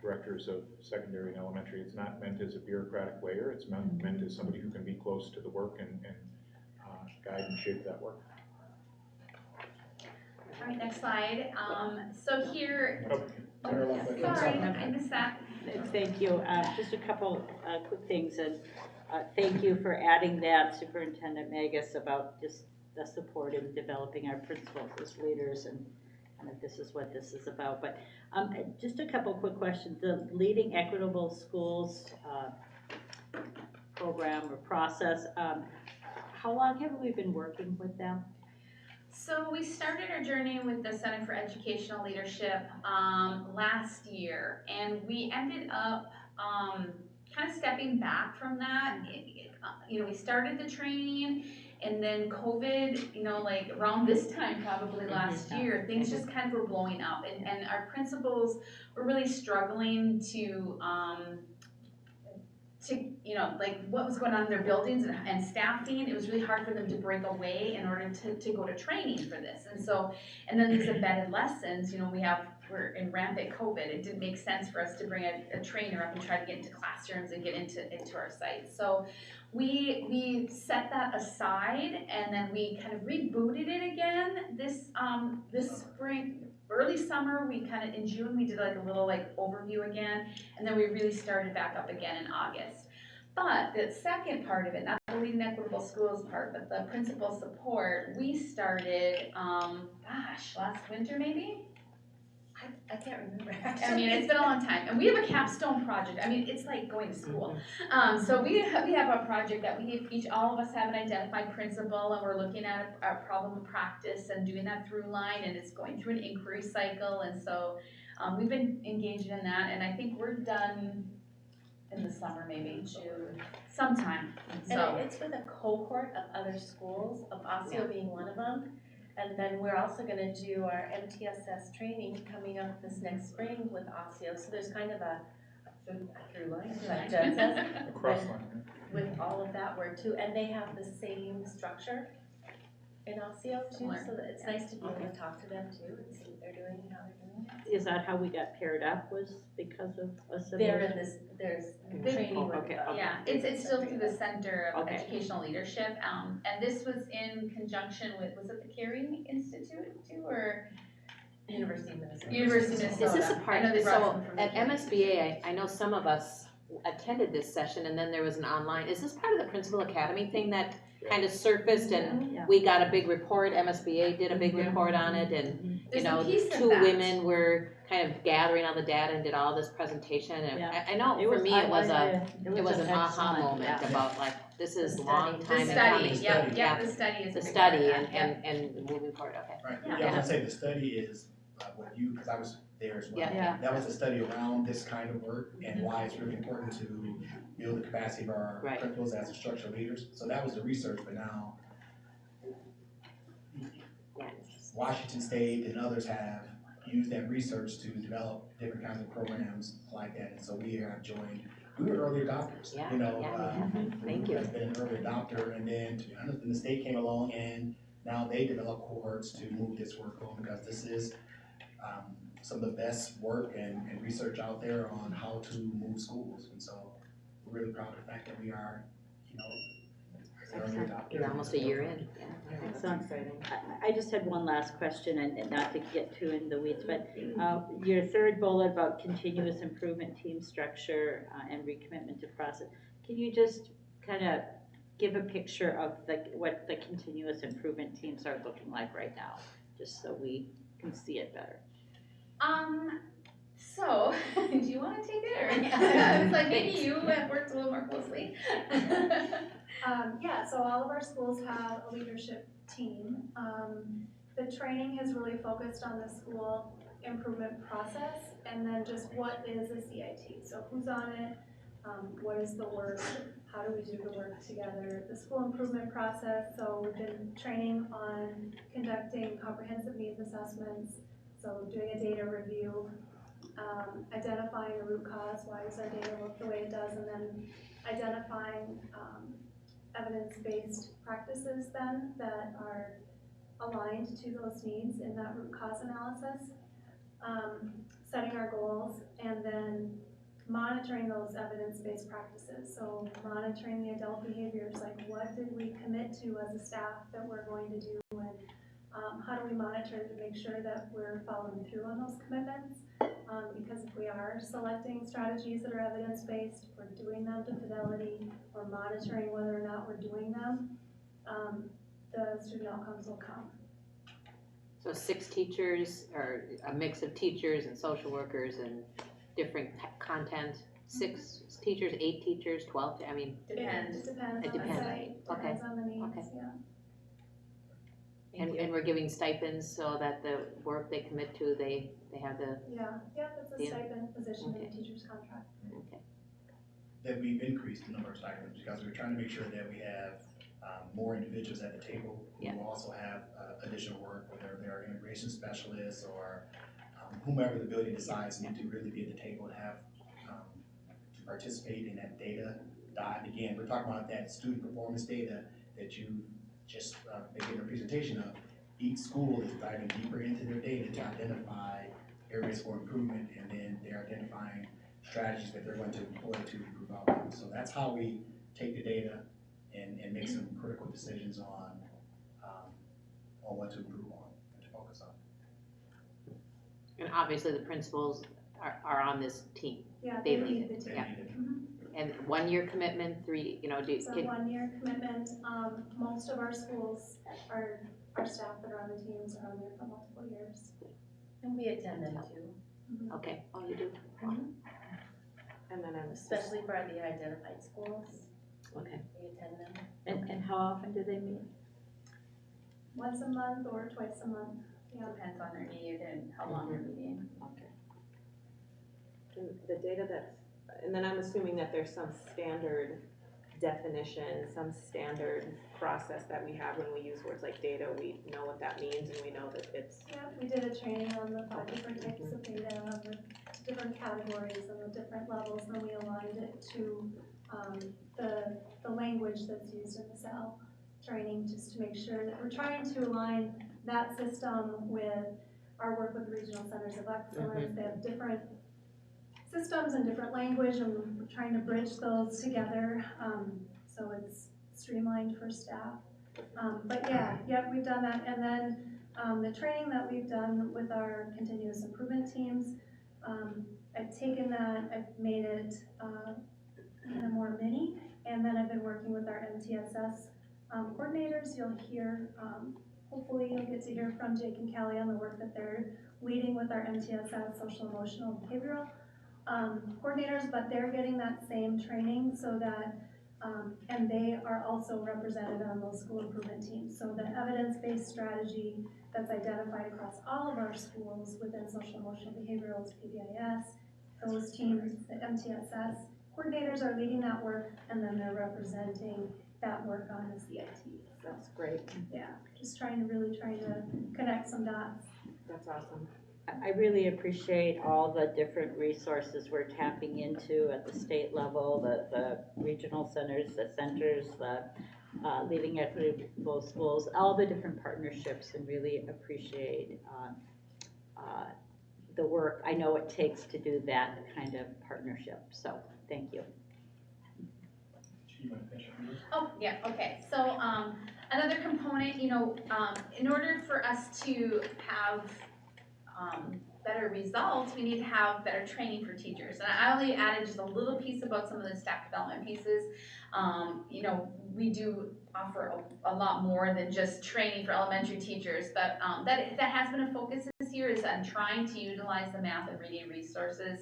directors of secondary and elementary. It's not meant as a bureaucratic layer. It's meant as somebody who can be close to the work and guide and shape that work. All right, next slide. So here, Oh, sorry, I missed that. Thank you. Just a couple quick things, and thank you for adding that, Superintendent Magus, about just the support in developing our principals as leaders, and this is what this is about. But just a couple quick questions. The Leading Equitable Schools program or process, how long have we been working with them? So we started our journey with the Center for Educational Leadership last year, and we ended up kind of stepping back from that. We started the training, and then COVID, like around this time probably last year, things just kind of were blowing up, and our principals were really struggling to like what was going on in their buildings and staffing. It was really hard for them to break away in order to go to training for this. And then these embedded lessons, we're in rampant COVID. It didn't make sense for us to bring a trainer up and try to get into classrooms and get into our sites. So we set that aside, and then we kind of rebooted it again this spring. Early summer, in June, we did like a little overview again, and then we really started back up again in August. But the second part of it, not the Leading Equitable Schools part, but the principal support, we started, last winter maybe? I can't remember. I mean, it's been a long time, and we have a capstone project. I mean, it's like going to school. So we have a project that all of us have an identified principal, and we're looking at a problem of practice and doing that through line, and it's going through an inquiry cycle. And so we've been engaged in that, and I think we're done in the summer, maybe June, sometime. And it's with a cohort of other schools, of OSSEO being one of them. And then we're also going to do our MTSS training coming up this next spring with OSSEO. So there's kind of a through line, like Jen says, with all of that work too. And they have the same structure in OSSEO too. So it's nice to be able to talk to them too and see what they're doing and how they're doing it. Is that how we got paired up, was because of a there's training with yeah, it's still through the Center of Educational Leadership, and this was in conjunction with, was it the Caring Institute too, or University of Minnesota? University of Minnesota. Is this a part, I know they brought so some from at the MSBA, I know some of us attended this session, and then there was an online, is this part of the Principal Academy thing that kind of surfaced, and we got a big report, MSBA did a big report on it, and two women were kind of gathering all the data and did all this presentation, and I know for me it was an aha moment about like, this is a long time coming. The study is the study and moving forward, Right, I was gonna say the study is what because I was there as well. That was a study around this kind of work and why it's really important to build the capacity of our principals as instructional leaders. So that was the research, but now Washington State and others have used that research to develop different kinds of programs like that. And so we have joined, we were early adopters, Thank you. Has been an early adopter, and then to be honest, then the state came along and now they develop cohorts to move this work on, because this is some of the best work and research out there on how to move schools. And so we're really proud of the fact that we are, You're almost a year in. Excellent. I just had one last question, and not to get too in the weeds, but your third bullet about continuous improvement team structure and recommitment to process. Can you just kind of give a picture of what the continuous improvement teams are looking like right now, just so we can see it better? So do you wanna take it, or? It's like, maybe you have worked a little more closely. Yeah, so all of our schools have a leadership team. The training has really focused on the school improvement process, and then just what is a CIT? So who's on it? What is the work? How do we do the work together? The school improvement process, so we've been training on conducting comprehensive needs assessments, so doing a data review, identifying a root cause, why does our data look the way it does, and then identifying evidence-based practices then that are aligned to those needs in that root cause analysis, setting our goals, and then monitoring those evidence-based practices. So monitoring the adult behaviors, like what did we commit to as a staff that we're going to do, and how do we monitor to make sure that we're following through on those commitments? Because if we are selecting strategies that are evidence-based, we're doing them to fidelity, we're monitoring whether or not we're doing them, the student outcomes will come. So 6 teachers, or a mix of teachers and social workers and different content, 6 teachers, 8 teachers, 12, I mean. Depends. It depends It on the depends. site, Okay. depends on the needs, Okay. yeah. And we're giving stipends so that the work they commit to, they have the, Yeah, it's a Yeah. stipend position in Okay. the teacher's contract. okay. That we've increased the number of stipends because we're trying to make sure that we have more individuals at the table who Yeah. also have additional work, whether they're integration specialists or whomever the building decides need to really be at the table and have to participate in that data dive. Again, we're talking about that student performance data that you just been giving a presentation of. Each school is diving deeper into their data to identify areas for improvement, and then they're identifying strategies that they're going to employ to improve outcomes. So that's how we take the data and make some critical decisions on what to improve on and to focus on. And obviously the principals are on this team. Yeah, They they lead lead it, the team. yeah. Mhm. And 1-year commitment, 3, It's a 1-year commitment. Most of our schools, our staff that are on the teams are on there for multiple years. And we attend them too, okay, oh, you do? And then I'm especially for the identified schools, Okay. we attend them. And how often do they meet? Once a month or twice a month, yeah. Depends on their need and how long they're meeting. the data that's, and then I'm assuming that there's some standard definition, some standard process that we have when we use words like data. We know what that means, and we know that it's. Yeah, we did a training on the 5 different types of data, the different categories and the different levels, and we aligned it to the language that's used in the SAL training, just to make sure that we're trying to align that system with our work with the regional centers of excellence. They have different systems and different language, and we're trying to bridge those together, so it's streamlined for staff. But yeah, we've done that. And then the training that we've done with our continuous improvement teams, I've taken that, I've made it kind of more mini, and then I've been working with our MTSS coordinators. You'll hear, hopefully you'll get to hear from Jake and Callie on the work that they're leading with our MTSS, social, emotional, behavioral coordinators, but they're getting that same training so that, and they are also represented on those school improvement teams. So the evidence-based strategy that's identified across all of our schools within social, emotional, behavioral, PBIS, those teams, the MTSS coordinators are leading that work, and then they're representing that work on the CIT. So, that's great. yeah, just trying to connect some dots. That's awesome. I really appreciate all the different resources we're tapping into at the state level, the regional centers, the leading equitable schools, all the different partnerships, and really appreciate the work I know it takes to do that kind of partnership. So thank you. Oh, yeah, okay, so, another component, in order for us to have, better results, we need to have better training for teachers. And I only added just a little piece about some of the staff development pieces. We do offer a lot more than just training for elementary teachers, but that has been a focus this year, is on trying to utilize the math and reading resources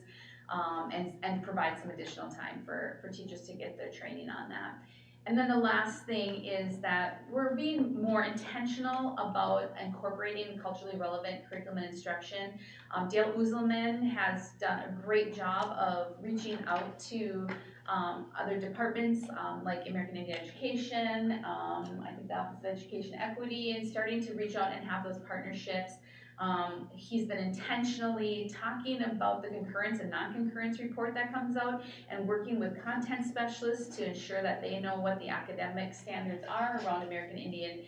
and provide some additional time for teachers to get their training on that. And then the last thing is that we're being more intentional about incorporating culturally relevant curriculum and instruction. Dale Uzelman has done a great job of reaching out to other departments like American Indian Education, I think the Office of Education Equity, and starting to reach out and have those partnerships. He's been intentionally talking about the concurrence and non-concurrence report that comes out and working with content specialists to ensure that they know what the academic standards are around American Indian,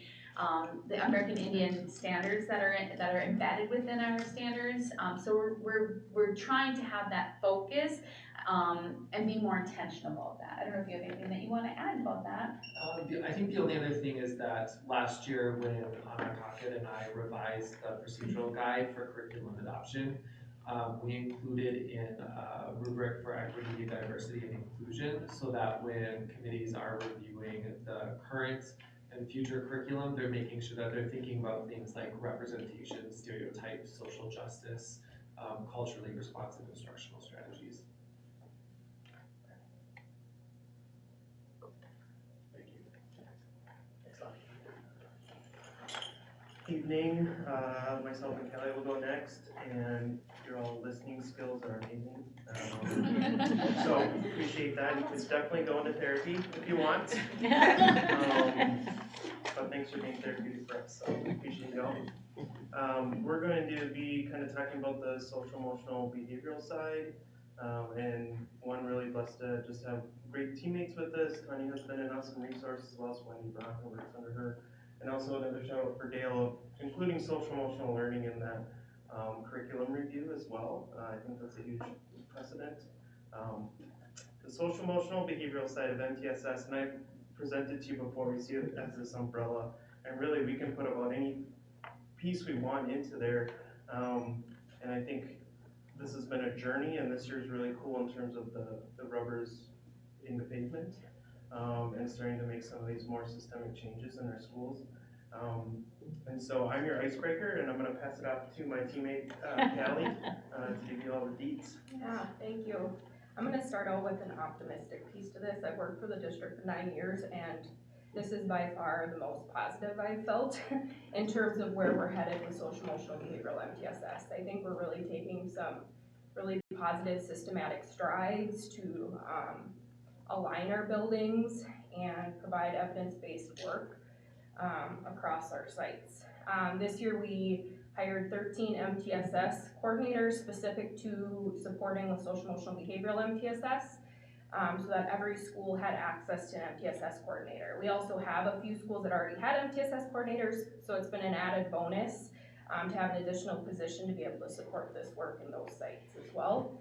the American Indian standards that are embedded within our standards. So we're trying to have that focus and be more intentional about that. I don't know if you have anything that you want to add about that. I think the only other thing is that last year when Takat and I revised the procedural guide for curriculum adoption, we included in a rubric for equity, diversity, and inclusion so that when committees are reviewing the current and future curriculum, they're making sure that they're thinking about things like representation, stereotypes, social justice, culturally responsive instructional strategies. Evening, myself and Kelly will go next, and your all listening skills are amazing. So appreciate that. You can definitely go into therapy if you want. But thanks for being therapeutic for us, so appreciate you all. We're going to be kind of talking about the social, emotional, behavioral side, and one really blessed to just have great teammates with us. Tanya has been an awesome resource, as well as Wendy Brock, who works under her. And also another shout out for Dale, including social emotional learning in that curriculum review as well. I think that's a huge precedent. The social emotional behavioral side of MTSS, and I presented to you before, we see it as this umbrella, and really we can put about any piece we want into there. And I think this has been a journey, and this year is really cool in terms of the rubbers in the pavement. And starting to make some of these more systemic changes in our schools. And so I'm your icebreaker, and I'm going to pass it off to my teammate, Callie, to give you all the deets. Yeah, thank you. I'm going to start out with an optimistic piece to this. I've worked for the district for 9 years, and this is by far the most positive I've felt in terms of where we're headed with social emotional behavioral MTSS. I think we're really taking some really positive systematic strides to align our buildings and provide evidence-based work across our sites. This year we hired 13 MTSS coordinators specific to supporting with social emotional behavioral MTSS, so that every school had access to an MTSS coordinator. We also have a few schools that already had MTSS coordinators, so it's been an added bonus to have an additional position to be able to support this work in those sites as well.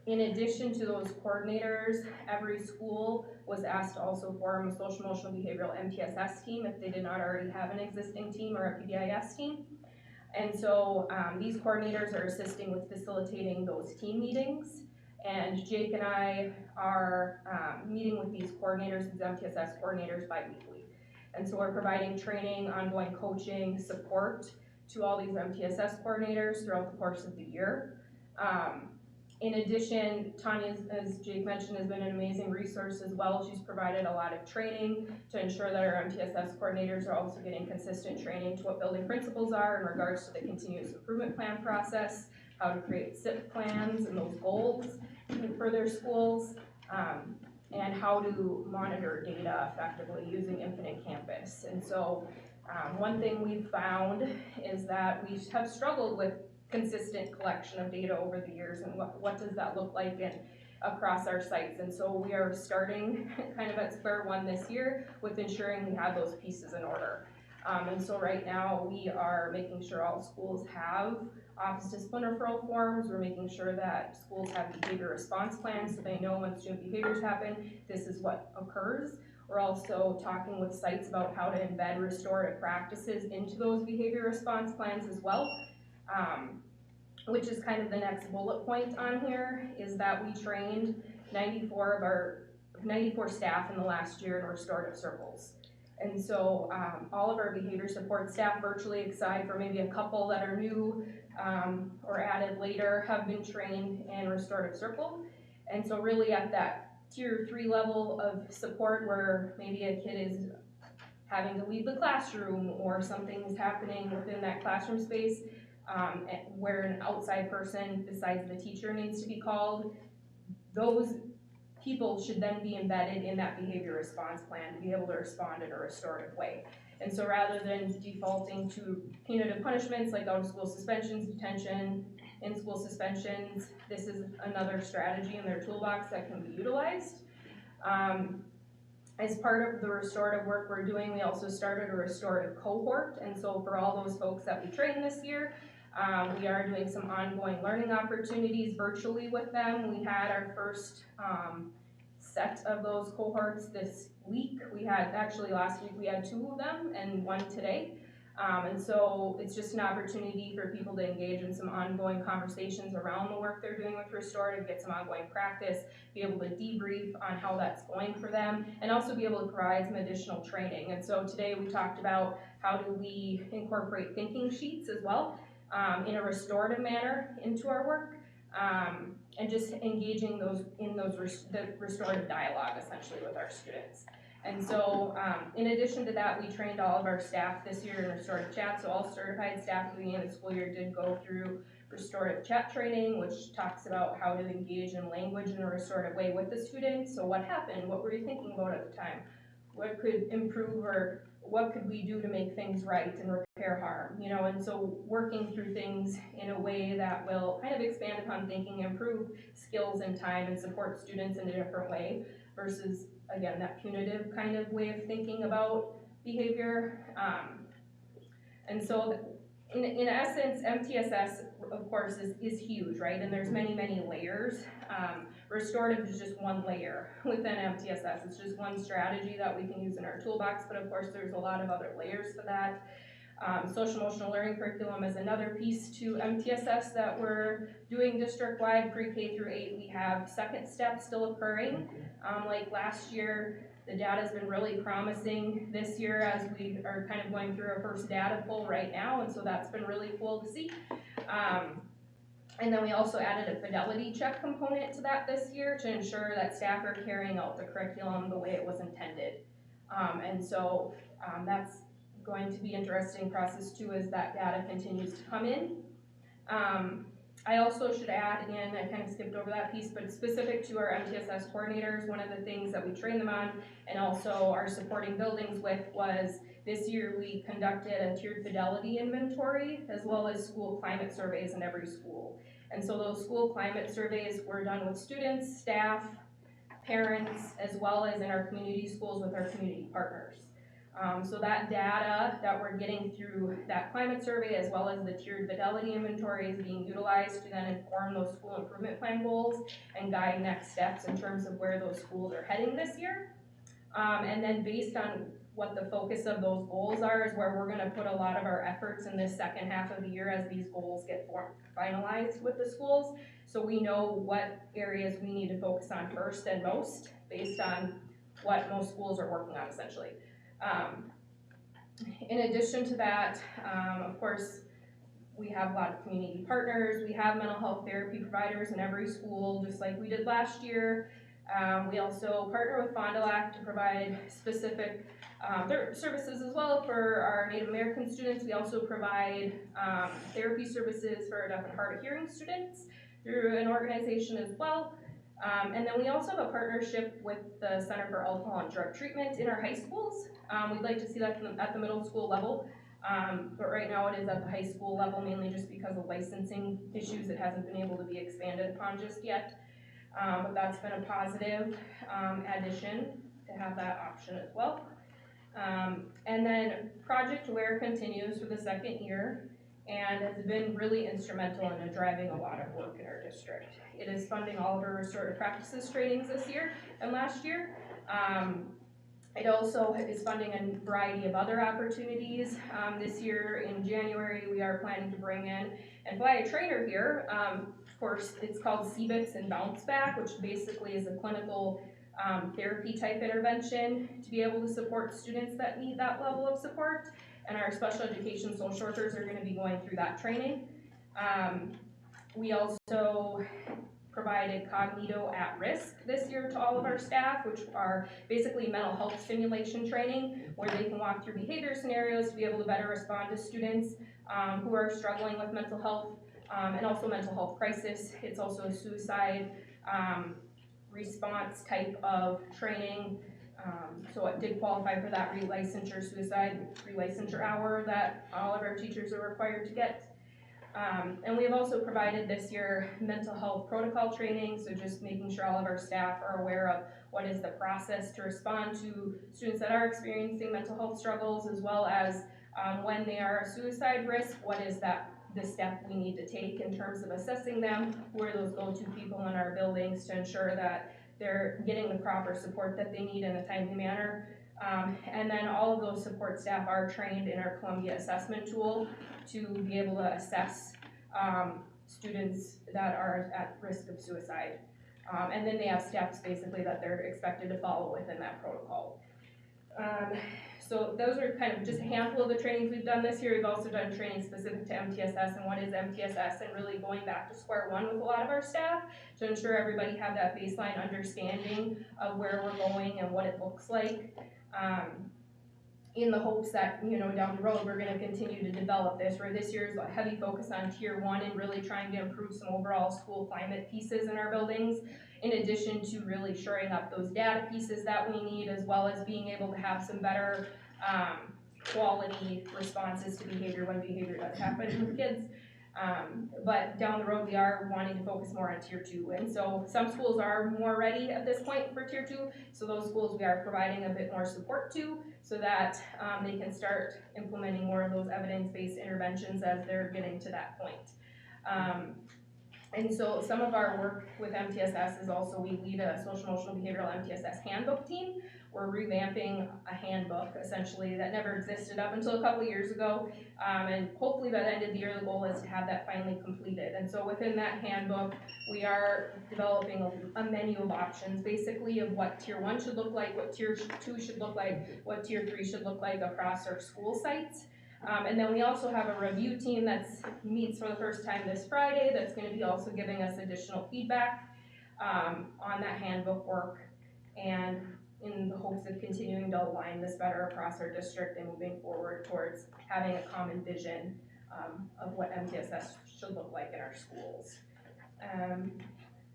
In addition to those coordinators, every school was asked to also form a social emotional behavioral MTSS team if they did not already have an existing team or a PBIS team. And so these coordinators are assisting with facilitating those team meetings. And Jake and I are meeting with these coordinators, these MTSS coordinators, bi-weekly. And so we're providing training, ongoing coaching, support to all these MTSS coordinators throughout the course of the year. In addition, Tanya, as Jake mentioned, has been an amazing resource as well. She's provided a lot of training to ensure that our MTSS coordinators are also getting consistent training to what building principles are in regards to the continuous improvement plan process, how to create SIP plans and those goals for their schools, and how to monitor data effectively using Infinite Campus. And so one thing we've found is that we have struggled with consistent collection of data over the years, and what does that look like across our sites. And so we are starting kind of at square one this year with ensuring we have those pieces in order. And so right now we are making sure all schools have office discipline referral forms. We're making sure that schools have behavior response plans so they know when student behaviors happen, this is what occurs. We're also talking with sites about how to embed restorative practices into those behavior response plans as well. Which is kind of the next bullet point on here, is that we trained 94 staff in the last year in restorative circles. And so all of our behavior support staff virtually, aside for maybe a couple that are new, or added later have been trained in restorative circle. And so really at that tier 3 level of support where maybe a kid is having to leave the classroom or something is happening within that classroom space, where an outside person besides the teacher needs to be called, those people should then be embedded in that behavior response plan to be able to respond in a restorative way. And so rather than defaulting to punitive punishments like out of school suspensions, detention, in-school suspensions, this is another strategy in their toolbox that can be utilized. As part of the restorative work we're doing, we also started a restorative cohort, and so for all those folks that we trained this year, we are doing some ongoing learning opportunities virtually with them. We had our first set of those cohorts this week. We had, actually last week we had 2 of them and 1 today. And so it's just an opportunity for people to engage in some ongoing conversations around the work they're doing with restorative, get some ongoing practice, be able to debrief on how that's going for them, and also be able to provide some additional training. And so today we talked about how do we incorporate thinking sheets as well in a restorative manner into our work, and just engaging the restorative dialogue essentially with our students. And so, in addition to that, we trained all of our staff this year in restorative chat. So all certified staff at the beginning of the school year did go through restorative chat training, which talks about how to engage in language in a restorative way with the students. So what happened? What were you thinking about at the time? What could improve, or what could we do to make things right and repair harm? You know, and so working through things in a way that will kind of expand upon thinking, improve skills in time, and support students in a different way versus, again, that punitive kind of way of thinking about behavior. And so in essence, MTSS, of course, is huge, right? And there's many, many layers. Restorative is just one layer within MTSS. It's just one strategy that we can use in our toolbox, but of course there's a lot of other layers to that. Social emotional learning curriculum is another piece to MTSS that we're doing district-wide, pre-K through 8. We have second step still occurring. Like last year, the data's been really promising this year as we are kind of going through our first data pull right now, and so that's been really cool to see. And then we also added a fidelity check component to that this year to ensure that staff are carrying out the curriculum the way it was intended. And so that's going to be an interesting process too as that data continues to come in. I also should add in, I kind of skipped over that piece, but specific to our MTSS coordinators, one of the things that we train them on and also our supporting buildings with was this year we conducted a tiered fidelity inventory as well as school climate surveys in every school. And so those school climate surveys were done with students, staff, parents, as well as in our community schools with our community partners. So that data that we're getting through that climate survey as well as the tiered fidelity inventory is being utilized to then inform those school improvement plan goals and guide next steps in terms of where those schools are heading this year. And then based on what the focus of those goals are is where we're gonna put a lot of our efforts in this second half of the year as these goals get finalized with the schools. So we know what areas we need to focus on first and most based on what most schools are working on essentially. In addition to that, of course, we have a lot of community partners. We have mental health therapy providers in every school, just like we did last year. We also partner with Fond du Lac to provide specific services as well for our Native American students. We also provide therapy services for our deaf and hard of hearing students through an organization as well. And then we also have a partnership with the Center for Alcohol and Drug Treatment in our high schools. We'd like to see that at the middle school level, but right now it is at the high school level mainly just because of licensing issues. It hasn't been able to be expanded upon just yet, but that's been a positive addition to have that option as well. And then Project Aware continues for the second year and has been really instrumental in driving a lot of work in our district. It is funding all of our restorative practices trainings this year and last year. It also is funding a variety of other opportunities. This year in January, we are planning to bring in and fly a trainer here. Of course, it's called CBITS and Bounce Back, which basically is a clinical therapy type intervention to be able to support students that need that level of support. And our special education social workers are going to be going through that training. We also provided Cognito at Risk this year to all of our staff, which are basically mental health stimulation training, where they can walk through behavior scenarios to be able to better respond to students who are struggling with mental health and also mental health crisis. It's also a suicide response type of training. So it did qualify for that suicide relicensure hour that all of our teachers are required to get. And we have also provided this year mental health protocol training, so just making sure all of our staff are aware of what is the process to respond to students that are experiencing mental health struggles, as well as when they are a suicide risk, what is the step we need to take in terms of assessing them, who are those go-to people in our buildings to ensure that they're getting the proper support that they need in a timely manner. And then all of those support staff are trained in our Columbia assessment tool to be able to assess students that are at risk of suicide. And then they have steps basically that they're expected to follow within that protocol. So those are kind of just a handful of the trainings we've done this year. We've also done training specific to MTSS and what is MTSS, and really going back to square one with a lot of our staff to ensure everybody have that baseline understanding of where we're going and what it looks like. In the hopes that, down the road, we're gonna continue to develop this, where this year's a heavy focus on tier 1 and really trying to improve some overall school climate pieces in our buildings, in addition to really shoring up those data pieces that we need, as well as being able to have some better quality responses to behavior when behavior does happen with kids. But down the road, we are wanting to focus more on tier 2. And so some schools are more ready at this point for tier 2. So those schools we are providing a bit more support to, so that they can start implementing more of those evidence-based interventions as they're getting to that point. And so some of our work with MTSS is also, we lead a social emotional behavioral MTSS handbook team. We're revamping a handbook essentially that never existed up until a couple of years ago. And hopefully by the end of the year, the goal is to have that finally completed. And so within that handbook, we are developing a menu of options, basically, of what tier 1 should look like, what tier 2 should look like, what tier 3 should look like across our school sites. And then we also have a review team that meets for the first time this Friday that's going to be also giving us additional feedback on that handbook work, and in the hopes of continuing to align this better across our district and moving forward towards having a common vision of what MTSS should look like in our schools.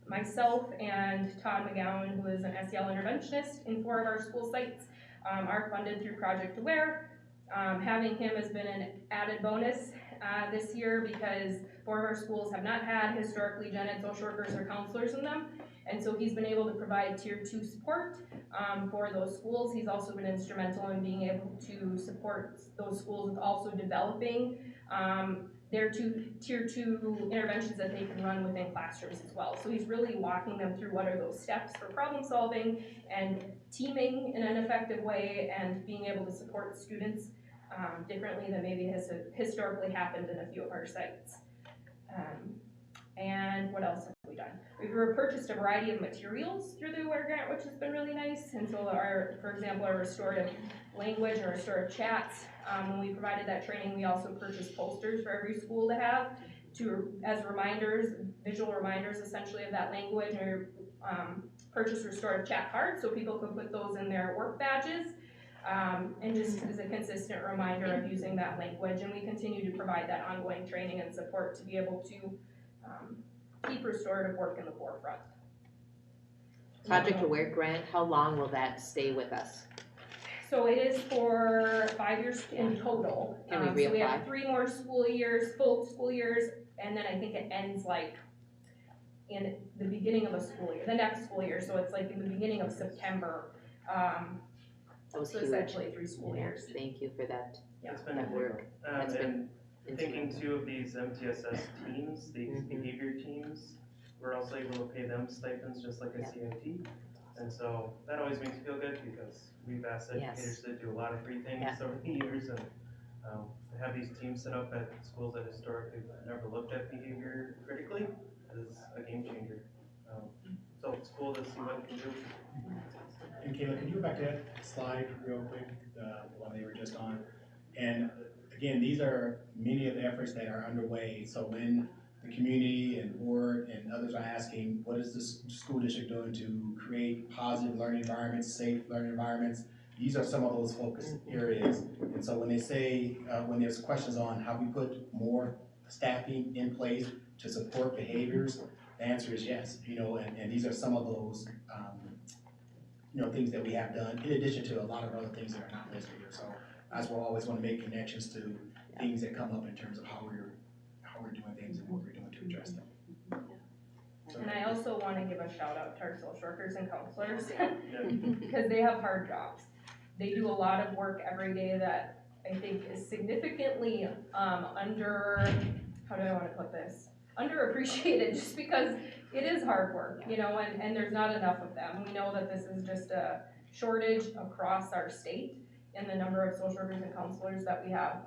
Myself and Todd McGowan, who is an SEL interventionist in 4 of our school sites, are funded through Project Aware. Having him has been an added bonus this year because 4 of our schools have not had historically gen ed social workers or counselors in them. And so he's been able to provide tier 2 support for those schools. He's also been instrumental in being able to support those schools with also developing their tier 2 interventions that they can run within classrooms as well. So he's really walking them through what are those steps for problem solving and teaming in an effective way, and being able to support students differently than maybe has historically happened in a few of our sites. And what else have we done? We've purchased a variety of materials through the Aware Grant, which has been really nice. And so for example, our restorative language or restorative chats, when we provided that training, we also purchased posters for every school to have as reminders, visual reminders essentially of that language, or purchase restorative chat cards so people can put those in their work badges. And just as a consistent reminder of using that language. And we continue to provide that ongoing training and support to be able to keep restorative work in the forefront. Project Aware Grant, how long will that stay with us? So it is for 5 years in total. Can we reapply? So we have 3 more school years, full school years, and then I think it ends like in the beginning of a school year, the next school year. So it's like in the beginning of September. That was so huge. essentially 3 school years. Thank you for that. Yeah. It's been that work. That's been thinking too of these MTSS teams, these behavior teams, we're also able to pay them stipends just like a CIT. And so that always makes me feel good because we've asked educators to do a lot of free things over the years, and to have these teams set up at schools that historically never looked at behavior critically is a game changer. So it's cool to see what it can do. And Kayla, can you go back to that slide real quick, the one they were just on? And again, these are many of the efforts that are underway. So when the community and board and others are asking, what is this school district doing to create positive learning environments, safe learning environments? These are some of those focus areas. And so when they say, when there's questions on how we put more staffing in place to support behaviors, the answer is yes. And these are some of those, things that we have done, in addition to a lot of other things that are not listed here. So that's why I always want to make connections to things that come up in terms of how we're doing things and what we're doing to address them. And I also want to give a shout out to our social workers and counselors because they have hard jobs. They do a lot of work every day that I think is significantly how do I want to put this? Underappreciated, just because it is hard work, and there's not enough of them. We know that this is just a shortage across our state in the number of social workers and counselors that we have.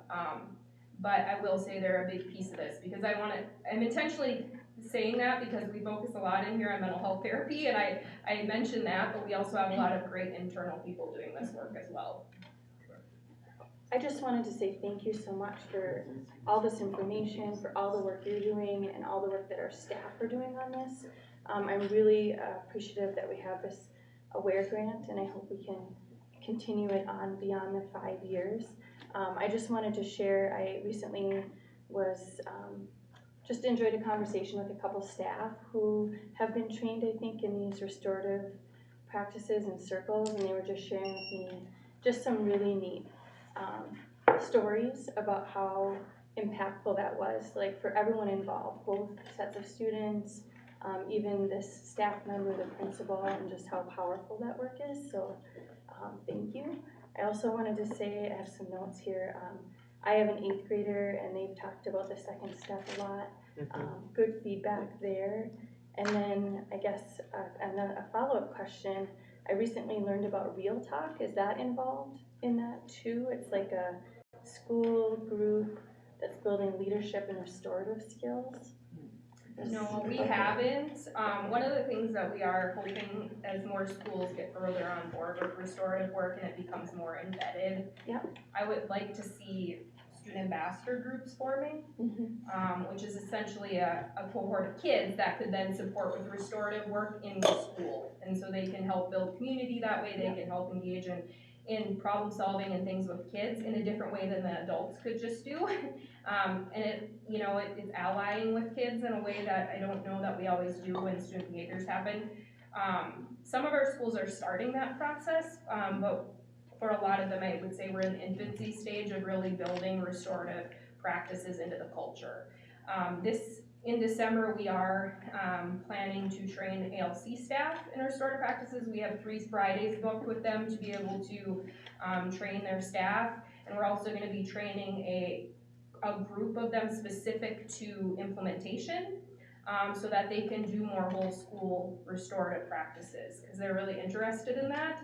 But I will say they're a big piece of this because I'm intentionally saying that because we focus a lot in here on mental health therapy, and I mentioned that, but we also have a lot of great internal people doing this work as well. I just wanted to say thank you so much for all this information, for all the work you're doing, and all the work that our staff are doing on this. I'm really appreciative that we have this AWARE grant, and I hope we can continue it on beyond the 5 years. I just wanted to share, I recently just enjoyed a conversation with a couple staff who have been trained, I think, in these restorative practices and circles, and they were just sharing with me just some really neat stories about how impactful that was, like for everyone involved, both sets of students, even this staff member, the principal, and just how powerful that work is. So thank you. I also wanted to say, I have some notes here. I have an 8th grader, and they've talked about the second step a lot. Good feedback there. And then I guess a follow-up question. I recently learned about Real Talk. Is that involved in that too? It's like a school group that's building leadership and restorative skills. No, we haven't. One of the things that we are hoping as more schools get further on board with restorative work and it becomes more embedded, I would like to see student ambassador groups forming, which is essentially a cohort of kids that could then support with restorative work in the school. And so they can help build community that way, they can help engage in problem solving and things with kids in a different way than the adults could just do. And it's allying with kids in a way that I don't know that we always do when student behaviors happen. Some of our schools are starting that process, but for a lot of them, I would say we're in the infancy stage of really building restorative practices into the culture. In December, we are planning to train ALC staff in restorative practices. We have 3 Fridays booked with them to be able to train their staff. And we're also gonna be training a group of them specific to implementation so that they can do more whole school restorative practices because they're really interested in that.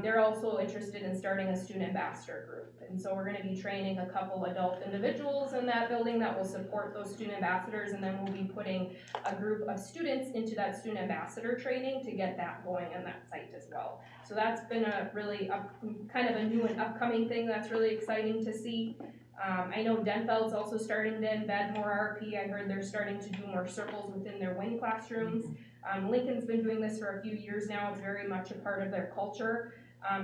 They're also interested in starting a student ambassador group. And so we're gonna be training a couple adult individuals in that building that will support those student ambassadors, and then we'll be putting a group of students into that student ambassador training to get that going on that site as well. So that's been a really kind of a new and upcoming thing that's really exciting to see. I know Denfeld's also starting to embed more RP. I heard they're starting to do more circles within their WIN classrooms. Lincoln's been doing this for a few years now. It's very much a part of their culture.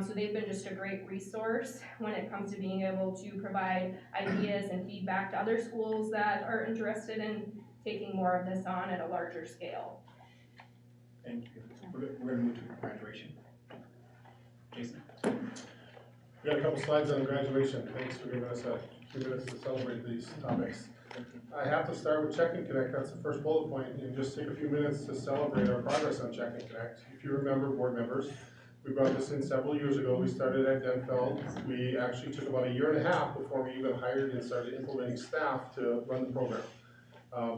So they've been just a great resource when it comes to being able to provide ideas and feedback to other schools that are interested in taking more of this on at a larger scale. Thank you. We're going to move to graduation. Jason? We got a couple slides on graduation. Thanks for giving us a few minutes to celebrate these topics. I have to start with Check and Connect. That's the first bullet point, and just take a few minutes to celebrate our progress on Check and Connect. If you remember, board members, we brought this in several years ago. We started at Denfeld. We actually took about 1.5 years before we even hired and started implementing staff to run the program.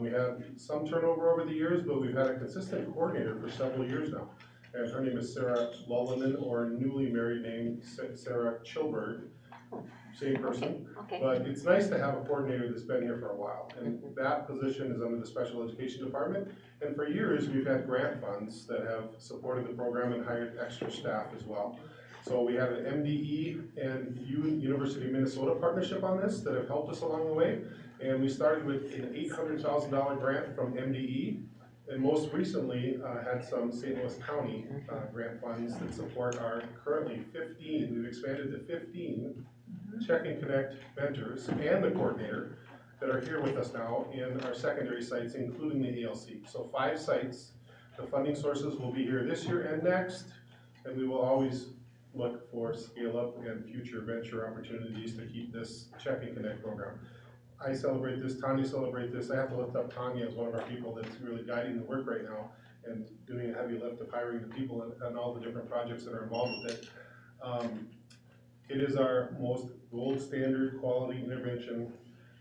We had some turnover over the years, but we've had a consistent coordinator for several years now. And her name is Sarah Lullinen, or newly married name Sarah Chilberg. Same person. Okay. But it's nice to have a coordinator that's been here for a while. And that position is under the special education department. And for years, we've had grant funds that have supported the program and hired extra staff as well. So we have an MDE and University of Minnesota partnership on this that have helped us along the way. And we started with an $800,000 grant from MDE. And most recently, had some St. Louis County grant funds that support our currently 15, we've expanded to 15 Check and Connect mentors and the coordinator that are here with us now in our secondary sites, including the ALC. So 5 sites. The funding sources will be here this year and next, and we will always look for scale up and future venture opportunities to keep this Check and Connect program. I celebrate this, Tanya celebrate this. I have to lift up Tanya as one of our people that's really guiding the work right now and doing a heavy lift of hiring the people and all the different projects that are involved with it. It is our most gold standard quality intervention.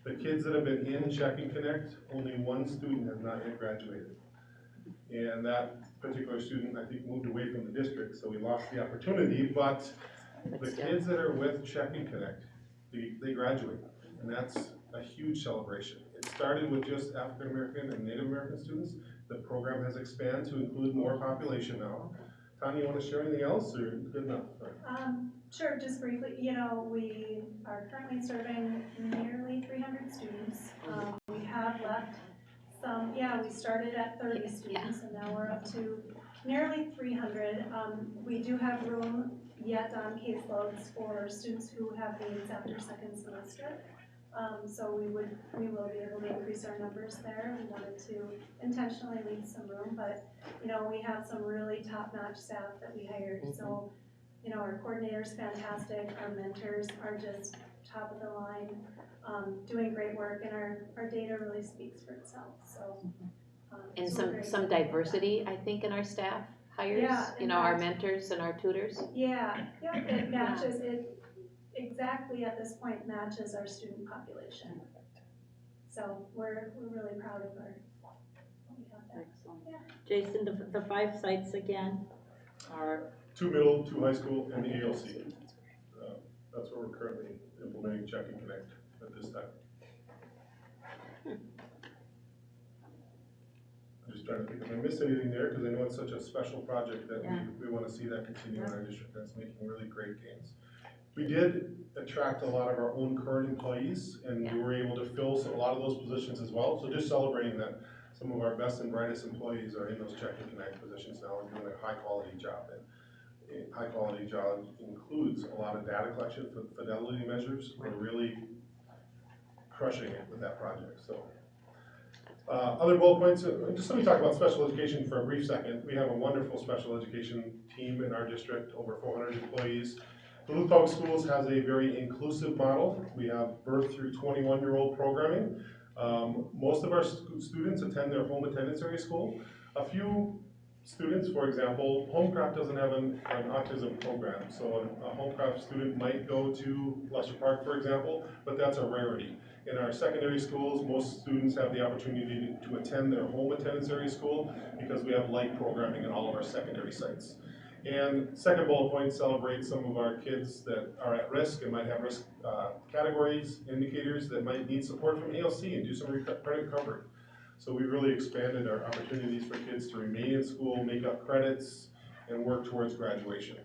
The kids that have been in Check and Connect, only one student has not yet graduated. And that particular student, I think, moved away from the district, so we lost the opportunity, but the kids that are with Check and Connect, they graduate, and that's a huge celebration. It started with just African American and Native American students. The program has expanded to include more population now. Tanya, you want to share anything else, or good enough? Sure, just briefly, we are currently serving nearly 300 students. We have left some, we started at 30 students and now we're up to nearly 300. We do have room yet on caseloads for students who have needs after second semester. So we will be able to increase our numbers there. We wanted to intentionally leave some room, but we have some really top-notch staff that we hired. So our coordinator's fantastic, our mentors are just top of the line, doing great work, and our data really speaks for itself. So And so we're some very diversity, I think, in our staff hires, Yeah, our mentors and our tutors. Yeah, it matches, it exactly at this point matches our student population. So we're really proud of our, we have that. Excellent. Yeah. Jason, the 5 sites again are? 2 middle, 2 high school, and the ALC. That's where we're currently implementing Check and Connect at this time. I'm just trying to think if I missed anything there, because I know it's such a special project that we want to see that continue in our district. That's making really great gains. We did attract a lot of our own current employees, and we were able to fill a lot of those positions as well. So just celebrating that some of our best and brightest employees are in those Check and Connect positions now and doing a high quality job. And a high quality job includes a lot of data collection for fidelity measures. We're really crushing it with that project. So other bullet points, just let me talk about special education for a brief second. We have a wonderful special education team in our district, over 400 employees. Duluth Public Schools has a very inclusive model. We have birth through 21-year-old programming. Most of our students attend their home attendance area school. A few students, for example, Homecraft doesn't have an autism program, so a Homecraft student might go to Lesser Park, for example, but that's a rarity. In our secondary schools, most students have the opportunity to attend their home attendance area school because we have light programming in all of our secondary sites. And second bullet point celebrates some of our kids that are at risk and might have risk categories, indicators that might need support from ALC and do some credit recovery. So we really expanded our opportunities for kids to remain in school, make up credits, and work towards graduation.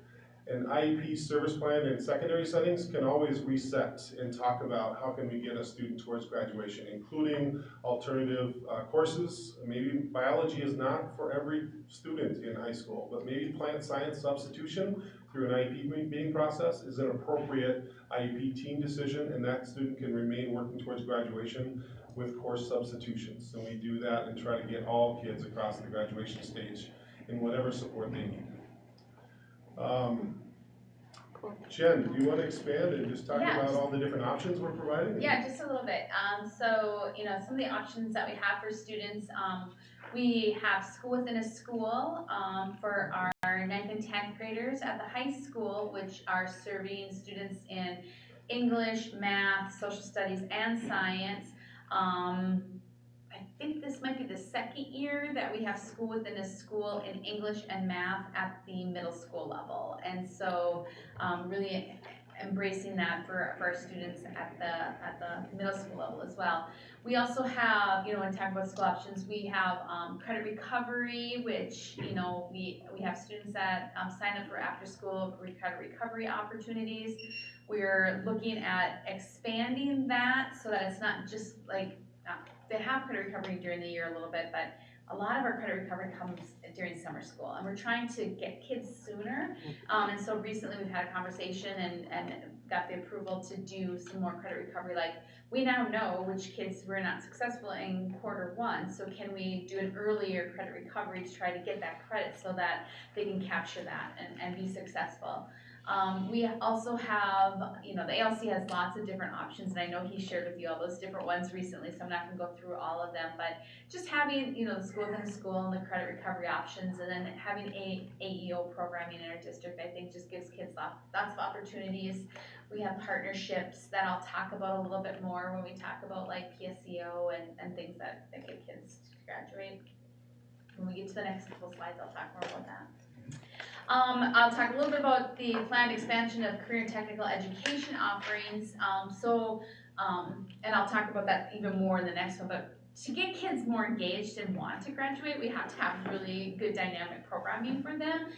An IEP service plan in secondary settings can always reset and talk about how can we get a student towards graduation, including alternative courses. Maybe biology is not for every student in high school, but maybe plant science substitution through an IEP meeting process is an appropriate IEP team decision, and that student can remain working towards graduation with course substitutions. So we do that and try to get all kids across the graduation stage in whatever support they need. Jen, do you want to expand and just talk about all the different options we're providing? Yeah, just a little bit. So, some of the options that we have for students, we have school within a school for our 9th and 10th graders at the high school, which are serving students in English, math, social studies, and science. I think this might be the 2nd year that we have school within a school in English and math at the middle school level. And so really embracing that for our students at the middle school level as well. We also have, when talking about school options, we have credit recovery, which, we have students that sign up for after-school credit recovery opportunities. We're looking at expanding that so that it's not just like, they have credit recovery during the year a little bit, but a lot of our credit recovery comes during summer school, and we're trying to get kids sooner. And so recently we've had a conversation and got the approval to do some more credit recovery. Like, we now know which kids were not successful in Q1, so can we do an earlier credit recovery to try to get that credit so that they can capture that and be successful. We also have, the ALC has lots of different options, and I know he shared with you all those different ones recently, so I'm not gonna go through all of them, but just having, the school within the school and the credit recovery options, and then having AEO programming in our district, I think just gives kids lots of opportunities. We have partnerships that I'll talk about a little bit more when we talk about like PSEO and things that get kids to graduate. When we get to the next couple slides, I'll talk more about that. I'll talk a little bit about the planned expansion of career and technical education offerings. And I'll talk about that even more in the next one, but to get kids more engaged and want to graduate, we have to have really good dynamic programming for them.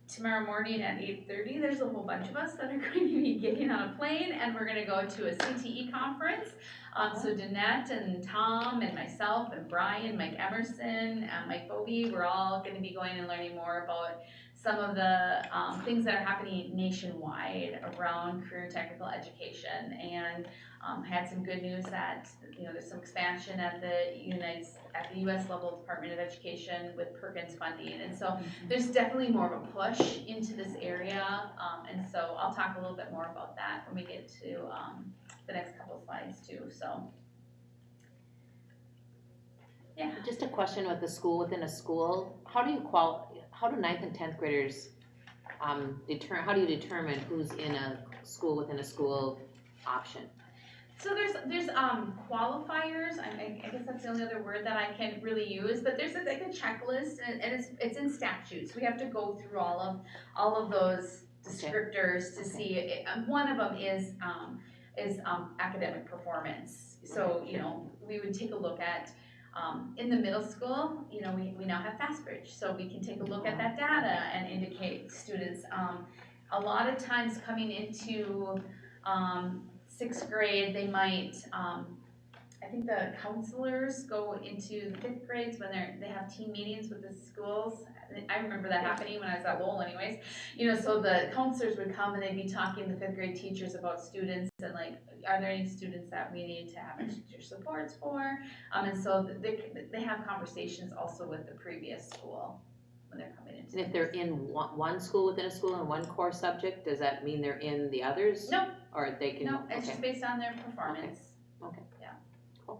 Tomorrow morning at 8:30, there's a whole bunch of us that are going to be getting on a plane, and we're gonna go to a CTE conference. So Danette and Tom and myself and Brian, Mike Emerson, Mike Bovee, we're all gonna be going and learning more about some of the things that are happening nationwide around career and technical education. And had some good news that, there's some expansion at the U.S. level Department of Education with Perkins funding. And so there's definitely more of a push into this area. And so I'll talk a little bit more about that when we get to the next couple of slides too, so. Yeah. Just a question with the school within a school, how do 9th and 10th graders how do you determine who's in a school within a school option? So there's qualifiers. I guess that's the only other word that I can really use. But there's like a checklist, and it's in statutes. We have to go through all of those descriptors to see. One of them is academic performance. So we would take a look at. In the middle school, we now have FastBridge, so we can take a look at that data and indicate students. A lot of times coming into 6th grade, they might, I think the counselors go into the 5th grades when they have team meetings with the schools. I remember that happening when I was at Lowell anyways. So the counselors would come and they'd be talking to 5th grade teachers about students and like, are there any students that we need to have extra supports for? And so they have conversations also with the previous school when they're coming into. And if they're in one school within a school and one core subject, does that mean they're in the others? No. Or they can? No, it's just based on their performance. Okay. Yeah. Cool.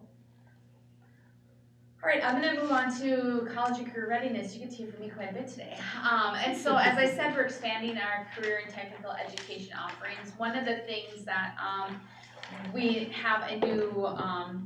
All right, I'm gonna move on to college and career readiness. You get to hear from me quite a bit today. And so as I said, we're expanding our career and technical education offerings. One of the things that we have a new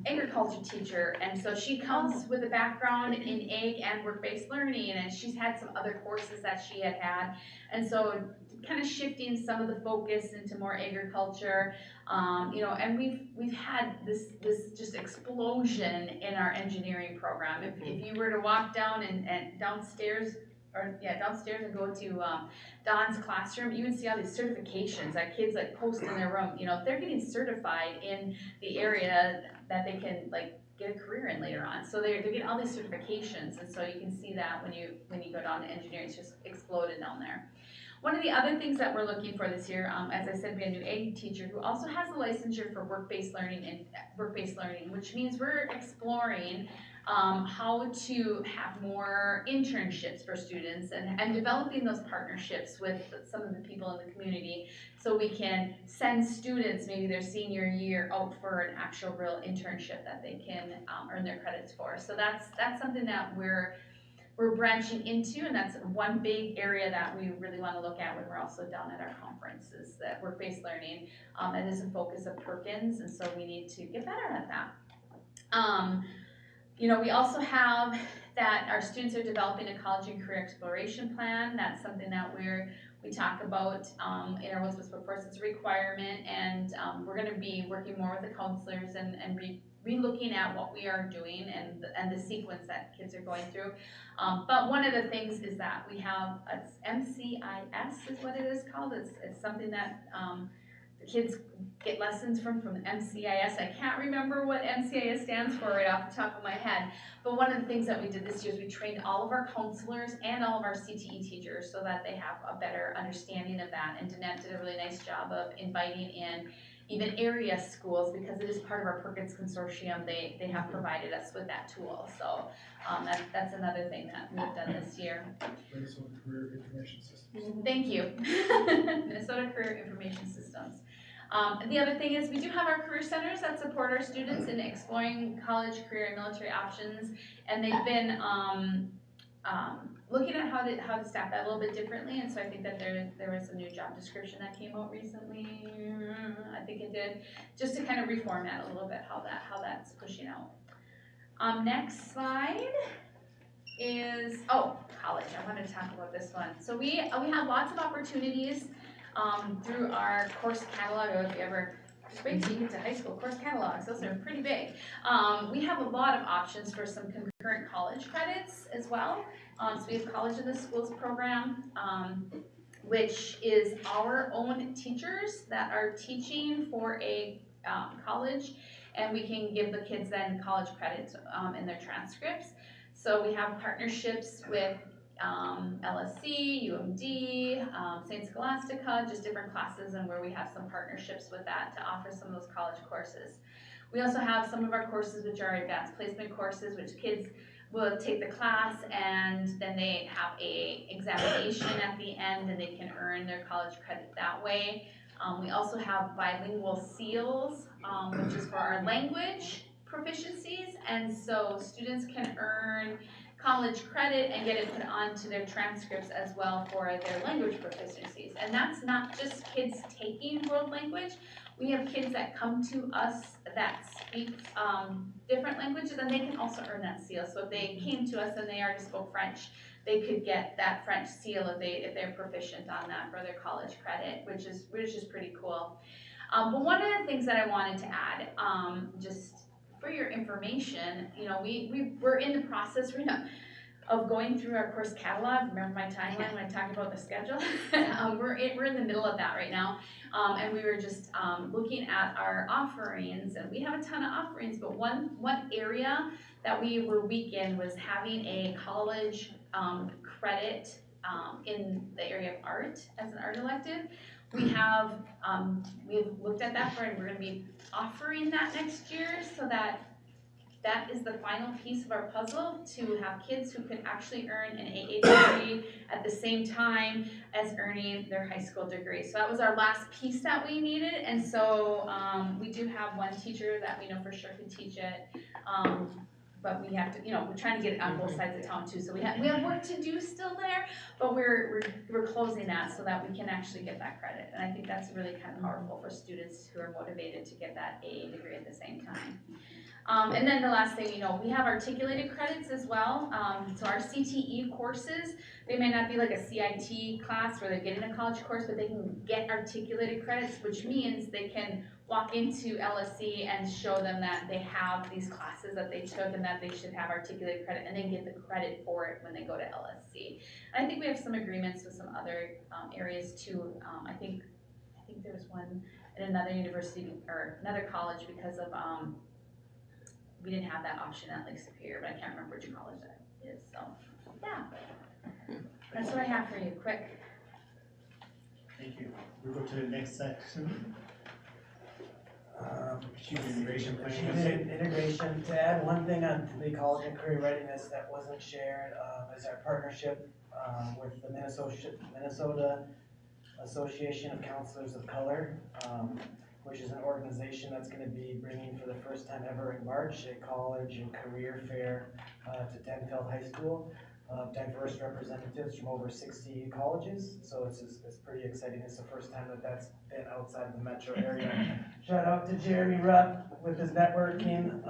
agriculture teacher, and so she comes with a background in ag and work-based learning, and she's had some other courses that she had, and so kind of shifting some of the focus into more agriculture, and we've had this just explosion in our engineering program. If you were to walk down and downstairs and go to Don's classroom, you would see all these certifications that kids like post in their room. They're getting certified in the area that they can like get a career in later on. So they're getting all these certifications, and so you can see that when you go down to engineering, it's just exploded down there. One of the other things that we're looking for this year, as I said, we have a new ag teacher who also has a licensure for work-based learning, which means we're exploring how to have more internships for students and developing those partnerships with some of the people in the community so we can send students maybe their senior year out for an actual real internship that they can earn their credits for. So that's something that we're branching into, and that's one big area that we really want to look at when we're also down at our conferences, that work-based learning. It is a focus of Perkins, and so we need to get better at that. We also have that our students are developing a college and career exploration plan. That's something that We talk about, in our What's Best Workforce, it's a requirement, and we're gonna be working more with the counselors and re-looking at what we are doing and the sequence that kids are going through. But one of the things is that we have, it's MCIS is what it is called. It's something that the kids get lessons from MCIS. I can't remember what MCIS stands for right off the top of my head. But one of the things that we did this year is we trained all of our counselors and all of our CTE teachers so that they have a better understanding of that. And Danette did a really nice job of inviting in even area schools, because it is part of our Perkins Consortium. They have provided us with that tool. So that's another thing that we've done this year. Minnesota Career Information Systems. Thank you. Minnesota Career Information Systems. The other thing is we do have our career centers that support our students in exploring college, career, and military options, and they've been looking at how to staff that a little bit differently. And so I think that there was a new job description that came out recently. I think it did, just to kind of reformat a little bit how that's pushing out. Next slide is college. I wanted to talk about this one. So we have lots of opportunities through our course catalog. Or if you ever just wait till you get to high school, course catalogs, those are pretty big. We have a lot of options for some concurrent college credits as well. So we have College in the Schools program, which is our own teachers that are teaching for a college, and we can give the kids then college credits in their transcripts. So we have partnerships with LSC, UMD, St. Scholastica, just different classes, and where we have some partnerships with that to offer some of those college courses. We also have some of our courses which are advanced placement courses, which kids will take the class and then they have a examination at the end and they can earn their college credit that way. We also have bilingual seals, which is for our language proficiencies, and so students can earn college credit and get it put onto their transcripts as well for their language proficiencies. And that's not just kids taking world language. We have kids that come to us that speak different languages, and they can also earn that seal. So if they came to us and they already spoke French, they could get that French seal if they're proficient on that for their college credit, which is pretty cool. But one of the things that I wanted to add, just for your information, you know, we're in the process right now of going through our course catalog. Remember my timeline when I talked about the schedule? We're in the middle of that right now, and we were just looking at our offerings, and we have a ton of offerings, but one area that we were weak in was having a college credit in the area of art as an art elective. We've looked at that and we're gonna be offering that next year, so that is the final piece of our puzzle, to have kids who can actually earn an AA degree at the same time as earning their high school degree. So that was our last piece that we needed, and so we do have one teacher that we know for sure can teach it. But we have to, you know, we're trying to get it on both sides of town too. So we have work to do still there, but we're closing that so that we can actually get that credit. And I think that's really kind of powerful for students who are motivated to get that AA degree at the same time. And then the last thing, you know, we have articulated credits as well. So our CTE courses, they may not be like a CIT class where they're getting a college course, but they can get articulated credits, which means they can walk into LSC and show them that they have these classes that they took and that they should have articulated credit, and they get the credit for it when they go to LSC. And I think we have some agreements with some other areas too. I think there's one at another university or another college because of we didn't have that option at Lake Superior, but I can't remember which college that is. So yeah, that's what I have for you. Quick. Thank you. We'll go to the next section. Integration planning. Integration. To add one thing on the college and career readiness that wasn't shared is our partnership with the Minnesota Association of Counselors of Color, which is an organization that's going to be bringing for the first time ever in March a college and career fair to Denfeld High School. Diverse representatives from over 60 colleges, so it's pretty exciting. It's the first time that's been outside the metro area. Shout out to Jeremy Rupp with his networking,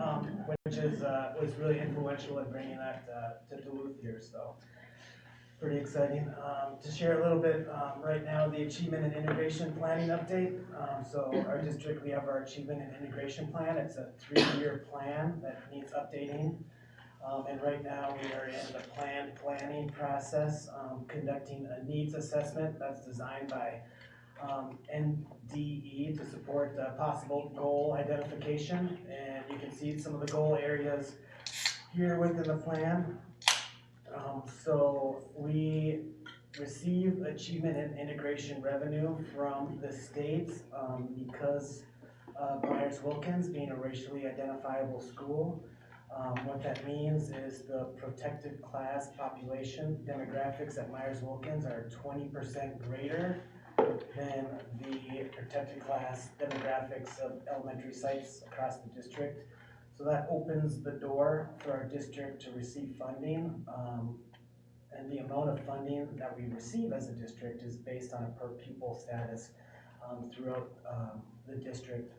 which was really influential in bringing that to Duluth here. So pretty exciting. To share a little bit, right now, the Achievement and Integration Planning update. So our district, we have our Achievement and Integration Plan. It's a 3-year plan that needs updating. And right now, we are in the planning process, conducting a needs assessment that's designed by NDE to support possible goal identification. And you can see some of the goal areas here within the plan. So we receive achievement and integration revenue from the state because Myers-Wilkins being a racially identifiable school. What that means is the protected class population demographics at Myers-Wilkins are 20% greater than the protected class demographics of elementary sites across the district. So that opens the door for our district to receive funding. And the amount of funding that we receive as a district is based on a per pupil status throughout the district.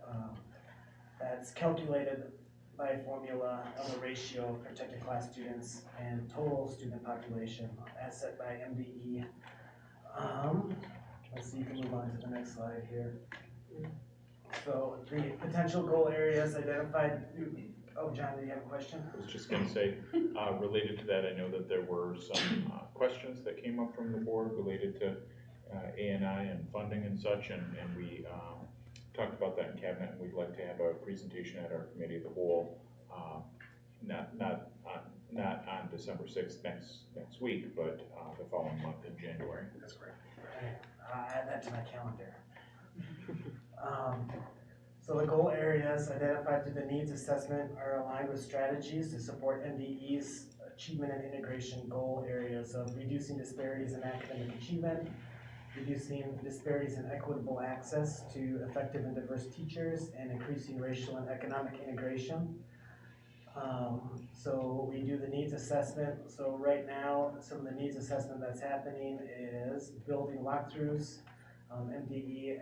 That's calculated by a formula of a ratio of protected class students and total student population as set by MDE. Let's see, you can move on to the next slide here. So the potential goal areas identified. Oh, John, do you have a question? I was just going to say, related to that, I know that there were some questions that came up from the board related to A&I and funding and such, and we talked about that in cabinet, and we'd like to have a presentation at our committee of the whole, not on December 6th next week, but the following month in January. That's correct. I'll add that to my calendar. So the goal areas identified through the needs assessment are aligned with strategies to support MDE's achievement and integration goal areas of reducing disparities in academic achievement, reducing disparities in equitable access to effective and diverse teachers, and increasing racial and economic integration. So we do the needs assessment. So right now, some of the needs assessment that's happening is building walkthroughs. MDE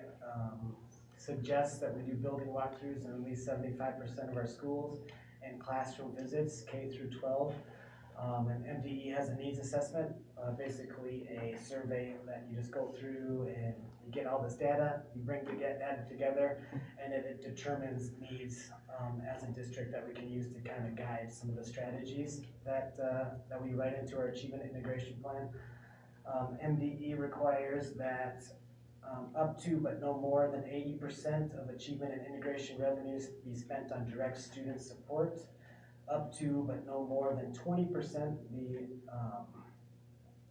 suggests that we do building walkthroughs in at least 75% of our schools and classroom visits, K through 12. And MDE has a needs assessment, basically a survey that you just go through and you get all this data, you bring the data together, and then it determines needs as a district that we can use to kind of guide some of the strategies that we write into our achievement integration plan. MDE requires that up to but no more than 80% of achievement and integration revenues be spent on direct student support. Up to but no more than 20% be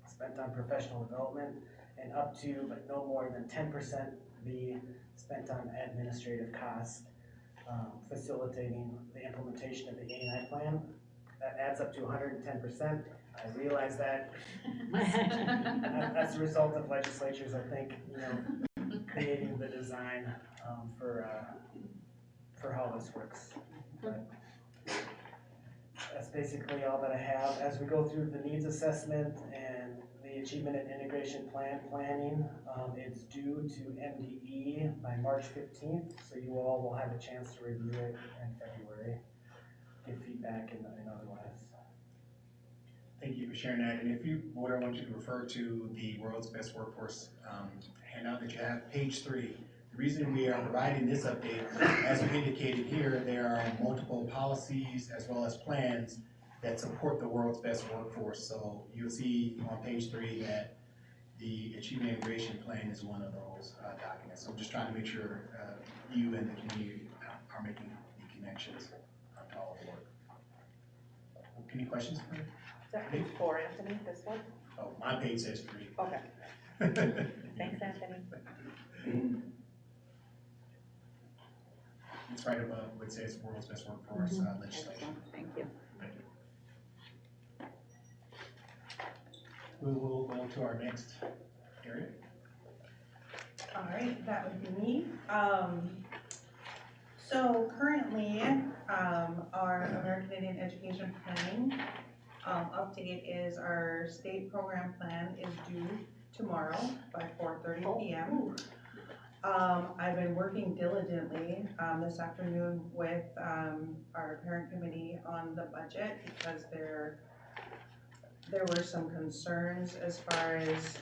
spent on professional development, and up to but no more than 10% be spent on administrative costs, facilitating the implementation of the A&I plan. That adds up to 110%. I realize that that's a result of legislatures, I think, creating the design for how this works. But that's basically all that I have. As we go through the needs assessment and the achievement and integration planning, it's due to MDE by March 15th, so you all will have a chance to review it in February, give feedback and otherwise. Thank you for sharing that. And if you would, I want you to refer to the World's Best Workforce handout that you have, page 3. The reason we are providing this update, as we indicated here, there are multiple policies as well as plans that support the World's Best Workforce. So you'll see on page 3 that the Achievement Integration Plan is one of those documents. So I'm just trying to make sure you and the community are making the connections to all the work. Any questions? Is that page 4, Anthony, this one? Oh, my page says 3. Okay. Thanks, Anthony. It's right above what says World's Best Workforce legislation. Thank you. Thank you. We will go to our next area. All right, that would be me. So currently, our American Indian Education Planning update is our state program plan is due tomorrow by 4:30 p.m. I've been working diligently this afternoon with our parent committee on the budget because they're there were some concerns as far as,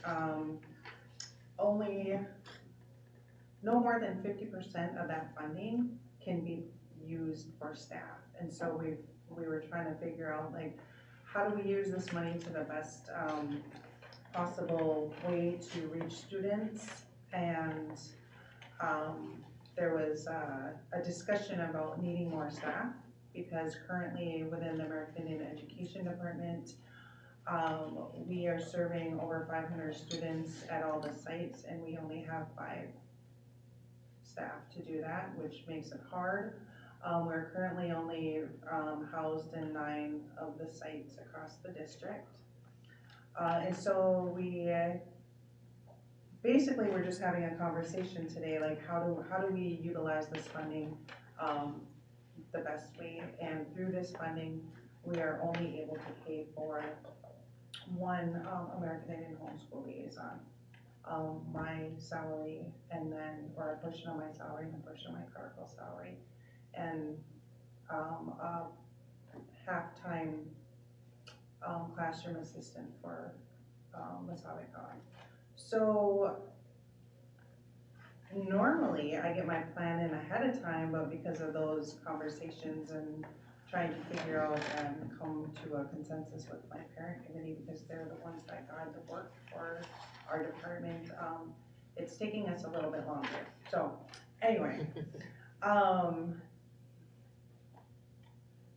only no more than 50% of that funding can be used for staff. And so we were trying to figure out, like, how do we use this money to the best possible way to reach students? And there was a discussion about needing more staff, because currently within the American Indian Education Department, we are serving over 500 students at all the sites, and we only have 5 staff to do that, which makes it hard. We're currently only housed in 9 of the sites across the district. And so basically we're just having a conversation today, like how do we utilize this funding the best way? And through this funding, we are only able to pay for one American Indian homeschool liaison. My salary, and then, or a portion of my salary and a portion of my clerical salary, and a half-time classroom assistant for Massabican. So normally I get my plan in ahead of time, but because of those conversations and trying to figure out and come to a consensus with my parent committee, because they're the ones that guide the work for our department, it's taking us a little bit longer. So anyway,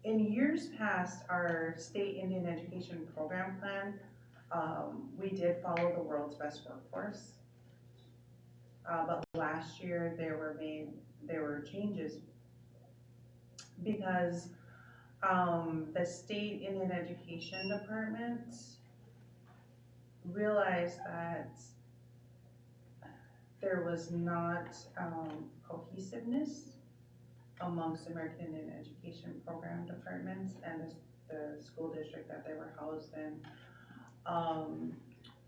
in years past, our state Indian education program plan, we did follow the world's best workforce. But last year there were changes, because the state Indian Education Department realized that there was not cohesiveness amongst American Indian Education Program departments and the school district that they were housed in.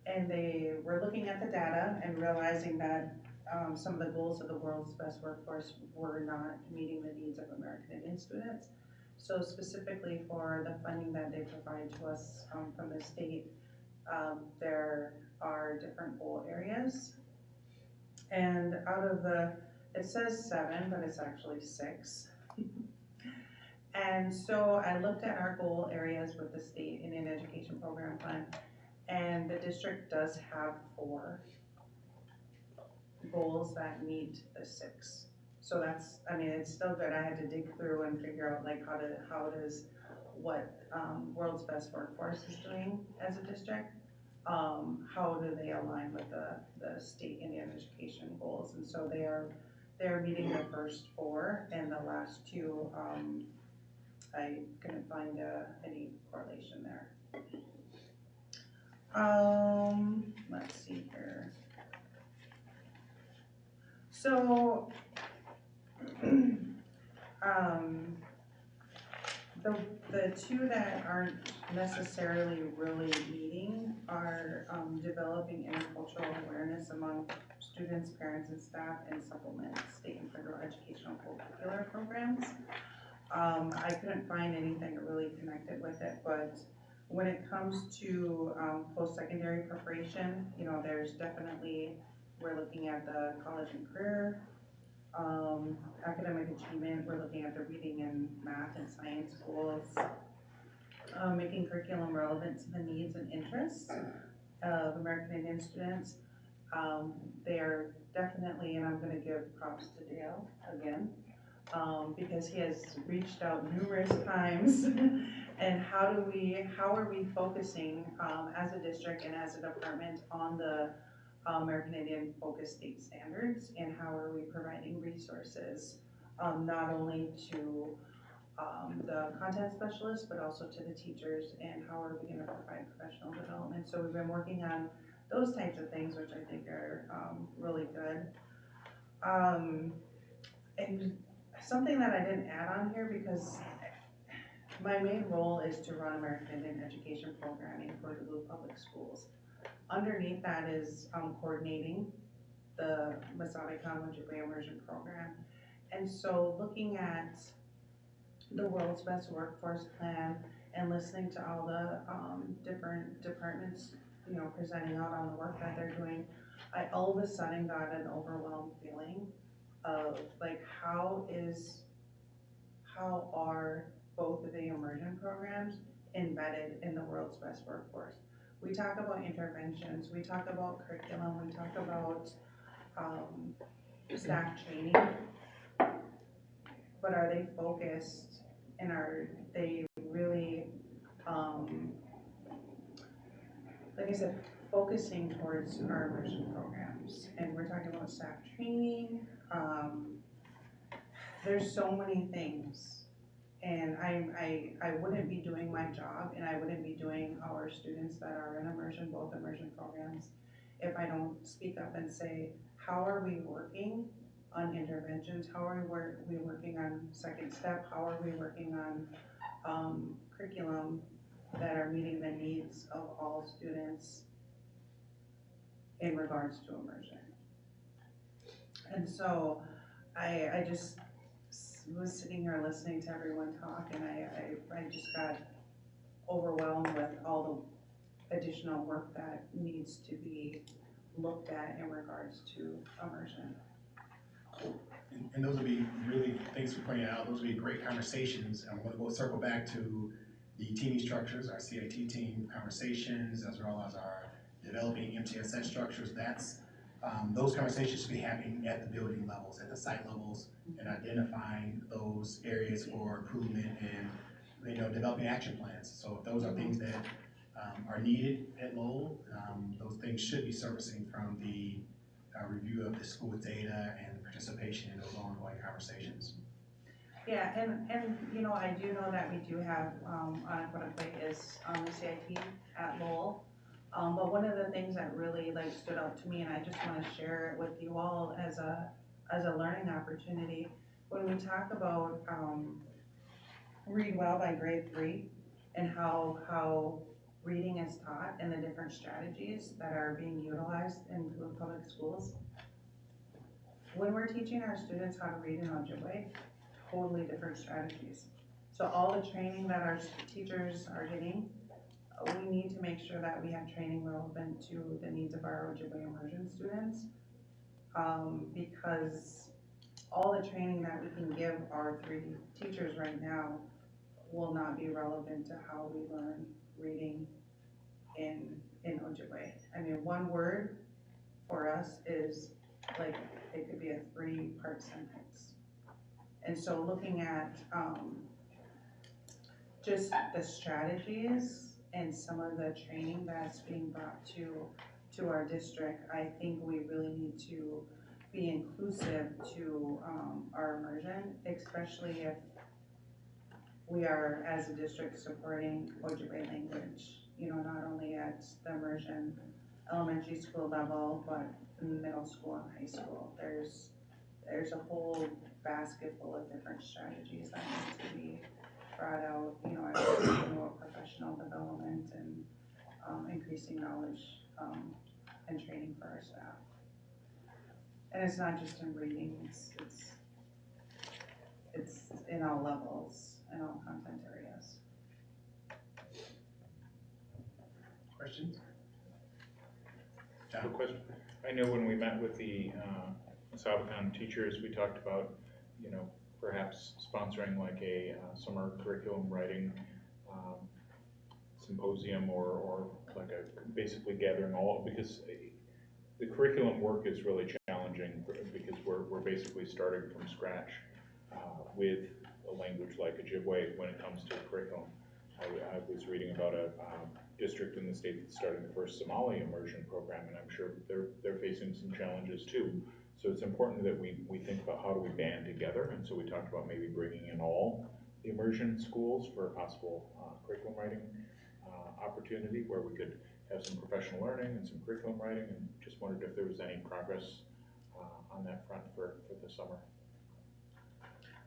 And they were looking at the data and realizing that some of the goals of the world's best workforce were not meeting the needs of American Indian students. So specifically for the funding that they provide to us from the state, there are different goal areas. And out of it says 7, but it's actually 6. And so I looked at our goal areas with the state Indian Education Program Plan, and the district does have 4 goals that meet the 6. So that's, I mean, it's still good. I had to dig through and figure out like how does what World's Best Workforce is doing as a district, how do they align with the state Indian education goals? And so they're meeting the first 4, and the last 2, I couldn't find any correlation there. Let's see here. So, the 2 that aren't necessarily really meeting are developing intercultural awareness among students, parents, and staff, and supplement state and federal educational curricular programs. I couldn't find anything really connected with it, but when it comes to post-secondary preparation, you know, there's definitely, we're looking at the college and career, academic achievement, we're looking at the reading and math and science goals, making curriculum relevant to the needs and interests of American Indian students. They are definitely, and I'm going to give props to Dale again, because he has reached out numerous times. And how are we focusing as a district and as a department on the American Indian focused state standards, and how are we providing resources not only to the content specialists, but also to the teachers, and how are we going to provide professional development? So we've been working on those types of things, which I think are really good. And something that I didn't add on here, because my main role is to run American Indian education programming for Duluth Public Schools. Underneath that is coordinating the Massabican Ojibwe Immersion Program. And so looking at the World's Best Workforce Plan and listening to all the, different departments, you know, presenting out on the work that they're doing, I all of a sudden got an overwhelmed feeling of like, how are both of the immersion programs embedded in the world's best workforce? We talk about interventions, we talk about curriculum, we talk about, staff training, but are they focused and are they really, like I said, focusing towards our immersion programs? And we're talking about staff training, there's so many things. And I wouldn't be doing my job and I wouldn't be doing our students that are in immersion, both immersion programs, if I don't speak up and say, how are we working on interventions? How are we working on second step? How are we working on curriculum that are meeting the needs of all students in regards to immersion? And so I just was sitting here listening to everyone talk, and I just got overwhelmed with all the additional work that needs to be looked at in regards to immersion. And those would be really, thanks for pointing out, those would be great conversations. And we'll circle back to the teaming structures, our CIT team conversations, as well as our developing MTSS structures. Those conversations should be happening at the building levels, at the site levels, and identifying those areas for improvement and, you know, developing action plans. So if those are things that are needed at Lowell, those things should be surfacing from the review of the school data and participation in those ongoing conversations. Yeah, and you know, I do know that we do have, on what a plate is on the CIT at Lowell. But one of the things that really like stood out to me, and I just want to share it with you all as a learning opportunity, when we talk about Read Well by grade 3 and how reading is taught and the different strategies that are being utilized in Duluth public schools. When we're teaching our students how to read in Ojibwe, totally different strategies. So all the training that our teachers are getting, we need to make sure that we have training relevant to the needs of our Ojibwe immersion students, because all the training that we can give our 3 teachers right now will not be relevant to how we learn reading in Ojibwe. I mean, one word for us is like, it could be a 3-part sentence. And so looking at just the strategies and some of the training that's being brought to our district, I think we really need to be inclusive to our immersion, especially if we are, as a district, supporting Ojibwe language, you know, not only at the immersion elementary school level, but in middle school and high school. There's a whole basket full of different strategies that need to be brought out, you know, as professional development and increasing knowledge and training for our staff. And it's not just in reading, it's in all levels and all content areas. Questions? I have a question. I know when we met with the Saucon teachers, we talked about, you know, perhaps sponsoring like a summer curriculum writing symposium or like basically gathering all, because the curriculum work is really challenging because we're basically starting from scratch with a language like Ojibwe when it comes to curriculum. I was reading about a district in the state that's starting the first Somali immersion program, and I'm sure they're facing some challenges too. So it's important that we think about how do we band together, and so we talked about maybe bringing in all the immersion schools for a possible curriculum writing opportunity where we could have some professional learning and some curriculum writing, and just wondered if there was any progress on that front for the summer.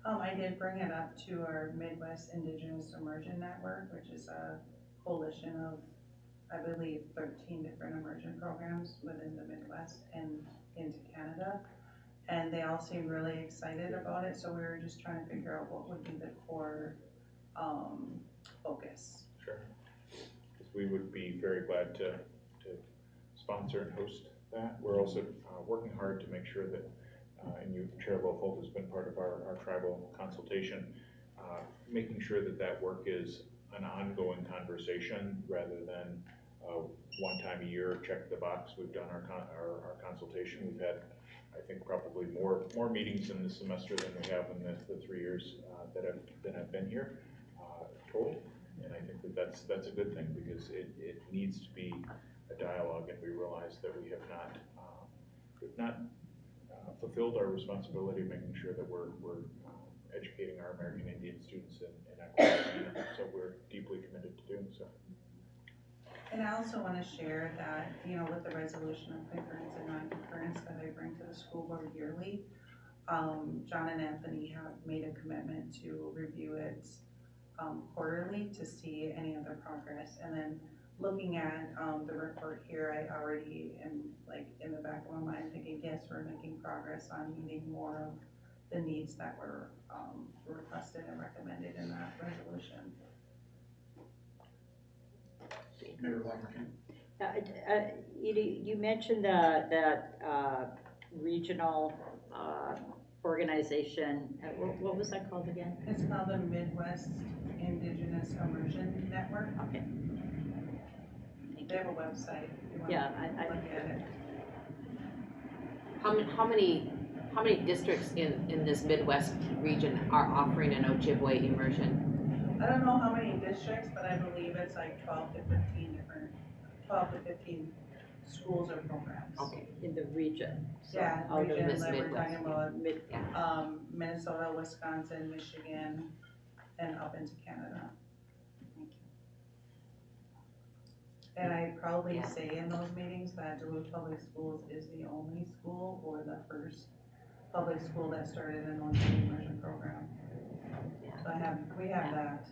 I did bring it up to our Midwest Indigenous Immersion Network, which is a coalition of, I believe, 13 different immersion programs within the Midwest and into Canada. And they all seemed really excited about it, so we were just trying to figure out what would be the core focus. Sure. Because we would be very glad to sponsor and host that. We're also working hard to make sure that, and you, Chair Leopold, has been part of our tribal consultation, making sure that that work is an ongoing conversation rather than one time a year, check the box. We've done our consultation. We've had, I think, probably more meetings in this semester than we have in the 3 years that I've been here total. And I think that that's a good thing, because it needs to be a dialogue, and we realize that we have not fulfilled our responsibility of making sure that we're educating our American Indian students in equity, so we're deeply committed to doing so. And I also want to share that, with the resolution of concurrence and non-concurrence that I bring to the school board yearly, John and Anthony have made a commitment to review it quarterly to see any other progress. And then looking at the report here, I already am like in the back of my mind thinking, yes, we're making progress on meeting more of the needs that were requested and recommended in that resolution. Edie, you mentioned that regional organization. What was that called again? It's called the Midwest Indigenous Immersion Network. Okay. They have a website if you want I to look at it. How many districts in this Midwest region are offering an Ojibwe immersion? I don't know how many districts, but I believe it's like 12 to 15 schools or programs. Okay, in the region. So Yeah, out of region this that we're Midwest. talking about, Yeah. Minnesota, Wisconsin, Michigan, and up into Canada. And I probably say in those meetings that Duluth Public Schools is the only school or the first public school that started an Ojibwe immersion program. So we have that.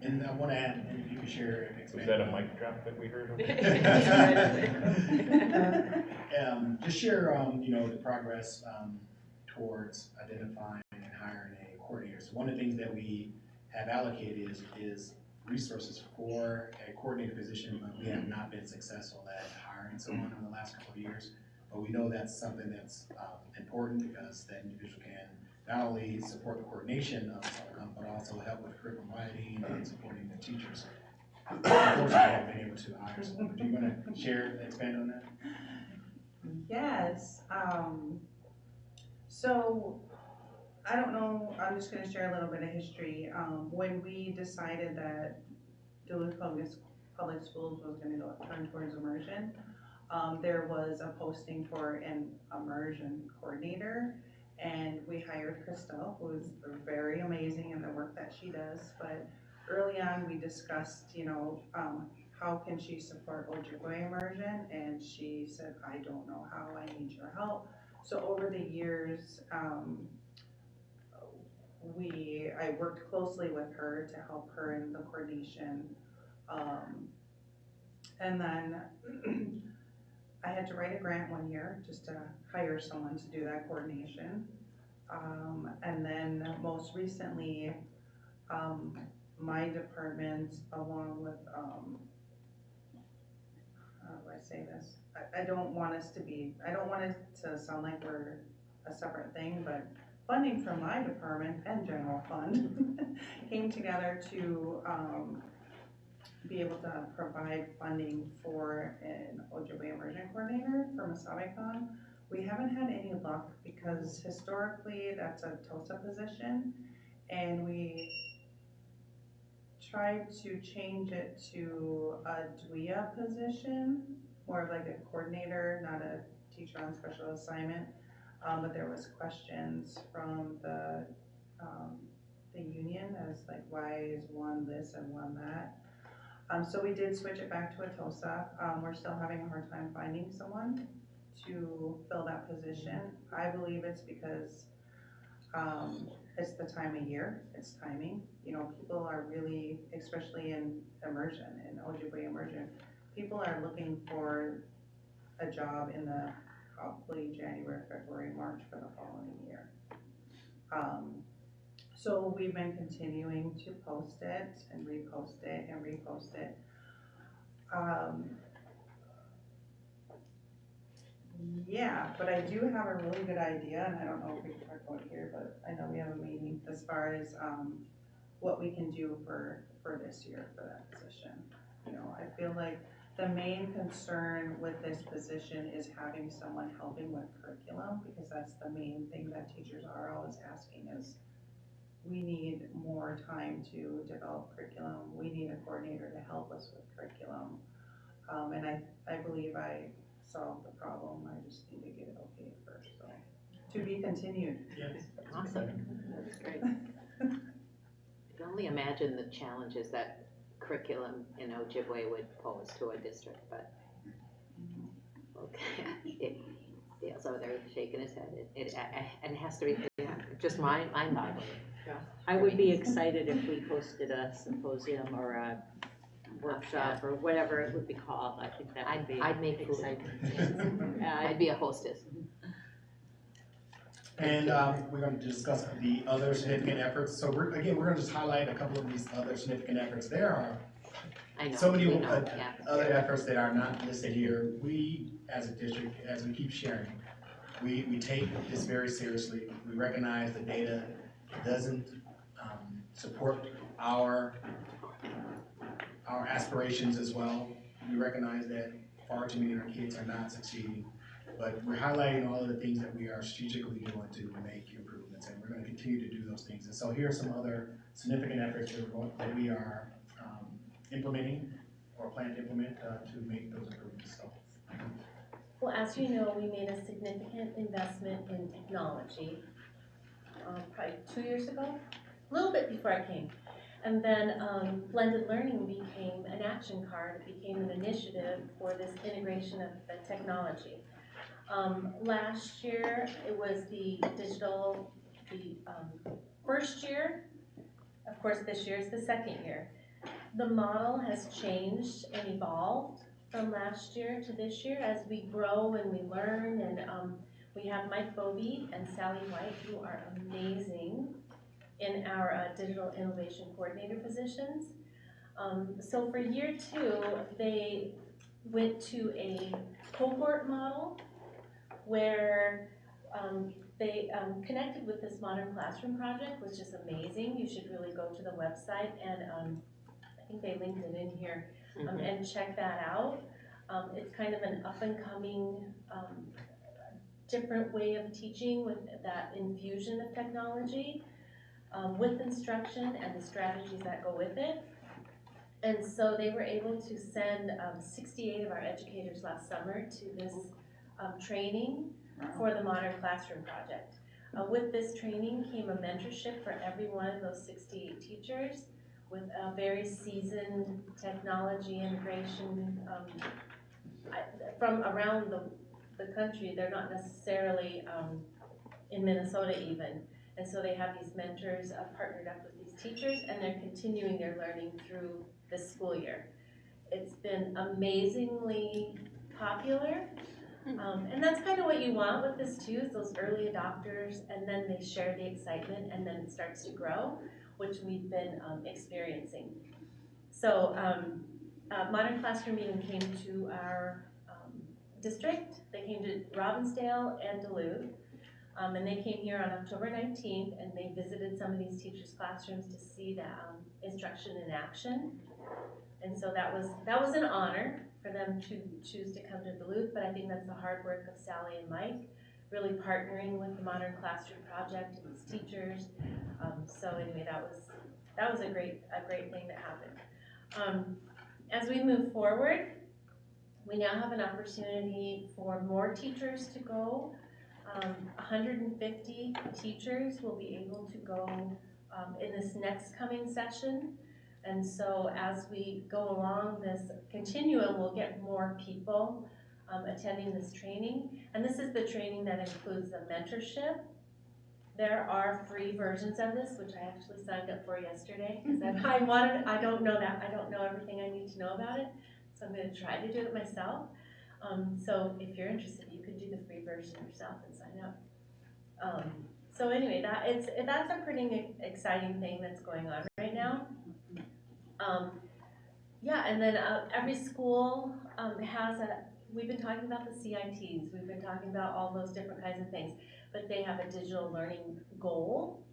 And I want to add, and if you could share. Was that a mic drop that we heard? Just share, the progress towards identifying and hiring a coordinator. So one of the things that we have allocated is resources for a coordinator position, but we have not been successful at hiring someone in the last couple of years. But we know that's something that's important, because that individual can not only support the coordination of this outcome, but also help with curriculum writing and supporting the teachers. Unfortunately, we haven't been able to hire someone. Do you want to share, expand on that? Yes. So I don't know, I'm just gonna share a little bit of history. When we decided that Duluth Public Schools was gonna turn towards immersion, there was a posting for an immersion coordinator, and we hired Crystal, who is very amazing in the work that she does. But early on, we discussed, how can she support Ojibwe immersion, and she said, I don't know how, I need your help. So over the years, I worked closely with her to help her in the coordination. And then I had to write a grant one year just to hire someone to do that coordination. And then most recently, my department, along with, how do I say this? I don't want it to sound like we're a separate thing, but funding from my department and general fund came together to be able to provide funding for an Ojibwe immersion coordinator for Masabicon. We haven't had any luck, because historically that's a TOSA position, and we tried to change it to a DWIA position, more of like a coordinator, not a teacher on special assignment. But there was questions from the union as like, why is one this and one that? So we did switch it back to a TOSA. We're still having a hard time finding someone to fill that position. I believe it's because it's the time of year, it's timing. People are really, especially in immersion, in Ojibwe immersion, people are looking for a job in the probably January, February, March for the following year. So we've been continuing to post it and repost it and repost it. Yeah, but I do have a really good idea, and I don't know if we can talk about it here, but I know we have a meeting as far as, what we can do for this year for that position. You know, I feel like the main concern with this position is having someone helping with curriculum, because that's the main thing that teachers are always asking is, we need more time to develop curriculum, we need a coordinator to help us with curriculum. And I believe I solved the problem, I just need to get it okay first, so. To be continued. Yes. Awesome, that's great. I can only imagine the challenges that curriculum in Ojibwe would pose to a district, but, okay. Dale's over there shaking his head, it has to be, yeah, just mind-boggling. I would be excited if we hosted a symposium or a workshop or whatever it would be called. I think that would be I'd make food. exciting. I'd be a hostess. And we're going to discuss the other significant efforts. So we're going to just highlight a couple of these other significant efforts. There are so many other efforts that are not listed here. We, as a district, as we keep sharing, we take this very seriously. We recognize the data doesn't support our aspirations as well. We recognize that far too many of our kids are not succeeding. But we're highlighting all of the things that we are strategically doing to make improvements, and we're going to continue to do those things. And so here are some other significant efforts that we are implementing or plan to implement to make those improvements. So. Well, as you know, we made a significant investment in technology probably 2 years ago, a little bit before I came. And then blended learning became an action card. It became an initiative for this integration of the technology. Last year, it was the first year. Of course, this year is the second year. The model has changed and evolved from last year to this year as we grow and we learn. And we have Mike Bovee and Sally White, who are amazing in our digital innovation coordinator positions. So for year 2, they went to a cohort model where they connected with this Modern Classroom project, which is amazing. You should really go to the website, and I think they linked it in here, and check that out. It's kind of an up-and-coming, different way of teaching with that infusion of technology, with instruction and the strategies that go with it. And so they were able to send 68 of our educators last summer to this training for the Modern Classroom project. With this training came a mentorship for every one of those 68 teachers with a very seasoned technology integration from around the country. They're not necessarily in Minnesota even. And so they have these mentors partnered up with these teachers, and they're continuing their learning through this school year. It's been amazingly popular. And that's kind of what you want with this too, is those early adopters, and then they share the excitement, and then it starts to grow, which we've been experiencing. So Modern Classroom even came to our district. They came to Robbinsdale and Duluth, and they came here on October 19th, and they visited some of these teachers' classrooms to see the instruction in action. And so that was an honor for them to choose to come to Duluth, but I think that's the hard work of Sally and Mike, really partnering with the Modern Classroom project and these teachers. So anyway, that was a great thing that happened. As we move forward, we now have an opportunity for more teachers to go. 150 teachers will be able to go in this next coming session. And so as we go along this continuum, we'll get more people attending this training. And this is the training that includes the mentorship. There are free versions of this, which I actually signed up for yesterday, because I don't know everything I need to know about it. So I'm going to try to do it myself. So if you're interested, you can do the free version yourself and sign up. So anyway, that's a pretty exciting thing that's going on right now. Yeah, and then every school we've been talking about the CITs, we've been talking about all those different kinds of things, but they have a digital learning goal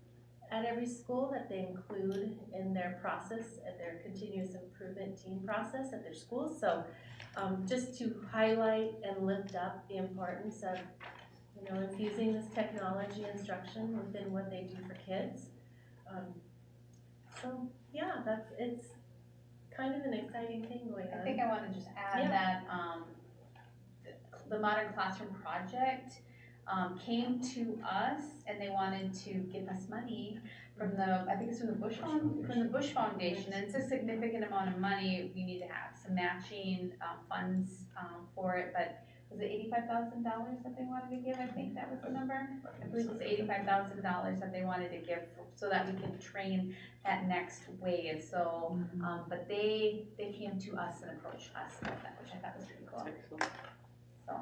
at every school that they include in their process, at their continuous improvement team process at their schools. So just to highlight and lift up the importance of, infusing this technology instruction within what they do for kids. So yeah, it's kind of an exciting thing going on. I think I want to just add that the Modern Classroom Project came to us and they wanted to give us money from I think it's from the Bush Foundation. And it's a significant amount of money. We need to have some matching funds for it, but was it $85,000 that they wanted to give? I think that was the number. I believe it was $85,000 that they wanted to give so that we can train that next wave. So, but they came to us and approached us about that, which I thought was pretty cool. So,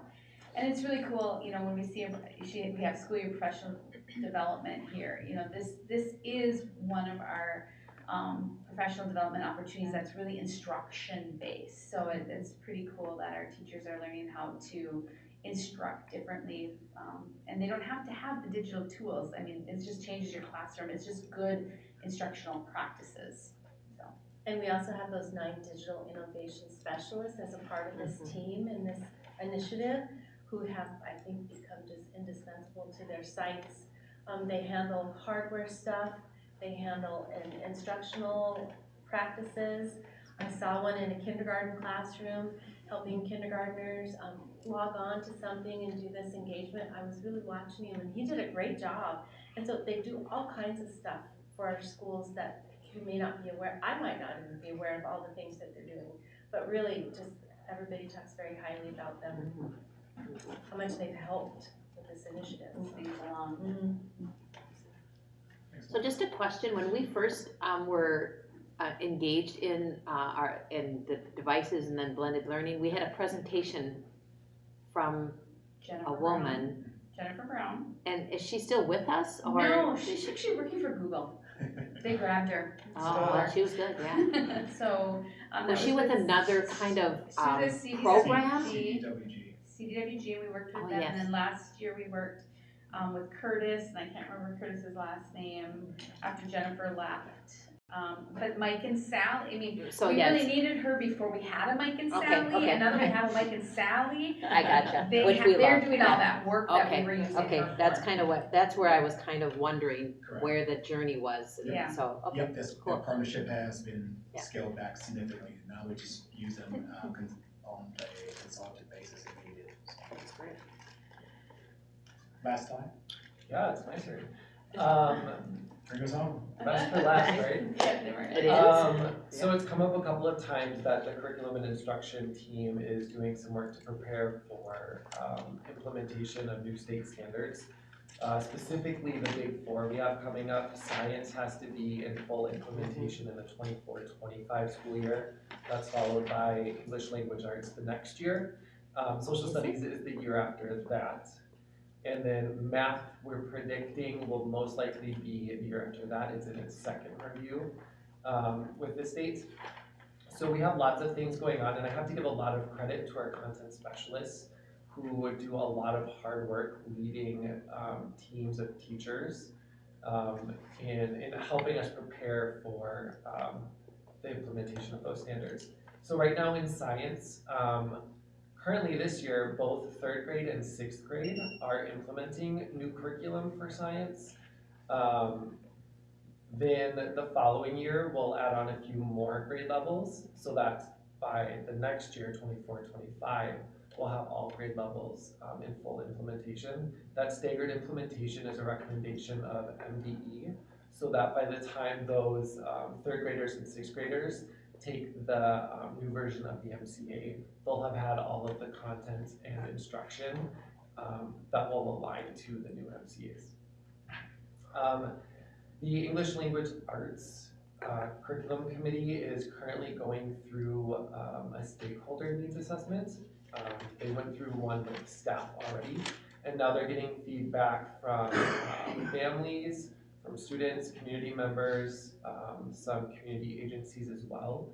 and it's really cool, when we see we have school year professional development here. This is one of our professional development opportunities that's really instruction based. So it's pretty cool that our teachers are learning how to instruct differently, and they don't have to have the digital tools. I mean, it just changes your classroom. It's just good instructional practices. So. And we also have those 9 digital innovation specialists as a part of this team and this initiative, who have, I think, become just indispensable to their sites. They handle hardware stuff, they handle instructional practices. I saw one in a kindergarten classroom, helping kindergartners log on to something and do this engagement. I was really watching him, and he did a great job. And so they do all kinds of stuff for our schools that you may not be aware. I might not even be aware of all the things that they're doing, but really just everybody talks very highly about them, how much they've helped with this initiative. Things along. So just a question, when we first were engaged in the devices and then blended learning, we had a presentation from a woman. Jennifer Brown. And is she still with us? Or no, she's actually working for Google. They grabbed her. Oh, well, she was good, yeah. So was she with another kind of program? CDWG. We worked with Oh, them, yes. and then last year we worked with Curtis, and I can't remember Curtis's last name after Jennifer left. But Mike and Sally, I mean, we really needed her before we had a Mike and Sally, and now that we have a Mike and Sally, I gotcha. they're doing all that work that we were using her for. That's kind of that's where I was kind of wondering where the journey was. Yeah. So, Yep, that partnership has been scaled back significantly. Now we just use them on a consultative basis if needed. So that's great. Last slide. Yeah, it's my turn. Bring us home. Best for last, right? It is. So it's come up a couple of times that the curriculum and instruction team is doing some work to prepare for implementation of new state standards. Specifically, the big 4 we have coming up, science has to be in full implementation in the 24-25 school year. That's followed by English language arts the next year. Social studies is the year after that. And then math, we're predicting will most likely be the year after that. It's in its second review with the states. So we have lots of things going on, and I have to give a lot of credit to our content specialists who do a lot of hard work leading teams of teachers in helping us prepare for the implementation of those standards. So right now in science, currently this year, both 3rd grade and 6th grade are implementing new curriculum for science. Then the following year, we'll add on a few more grade levels so that by the next year, 24-25, we'll have all grade levels in full implementation. That staggered implementation is a recommendation of MDE, so that by the time those 3rd graders and 6th graders take the new version of the MCA, they'll have had all of the content and instruction that will align to the new MCAs. The English Language Arts Curriculum Committee is currently going through a stakeholder needs assessment. They went through one with staff already, And now they're getting feedback from families, from students, community members, some community agencies as well.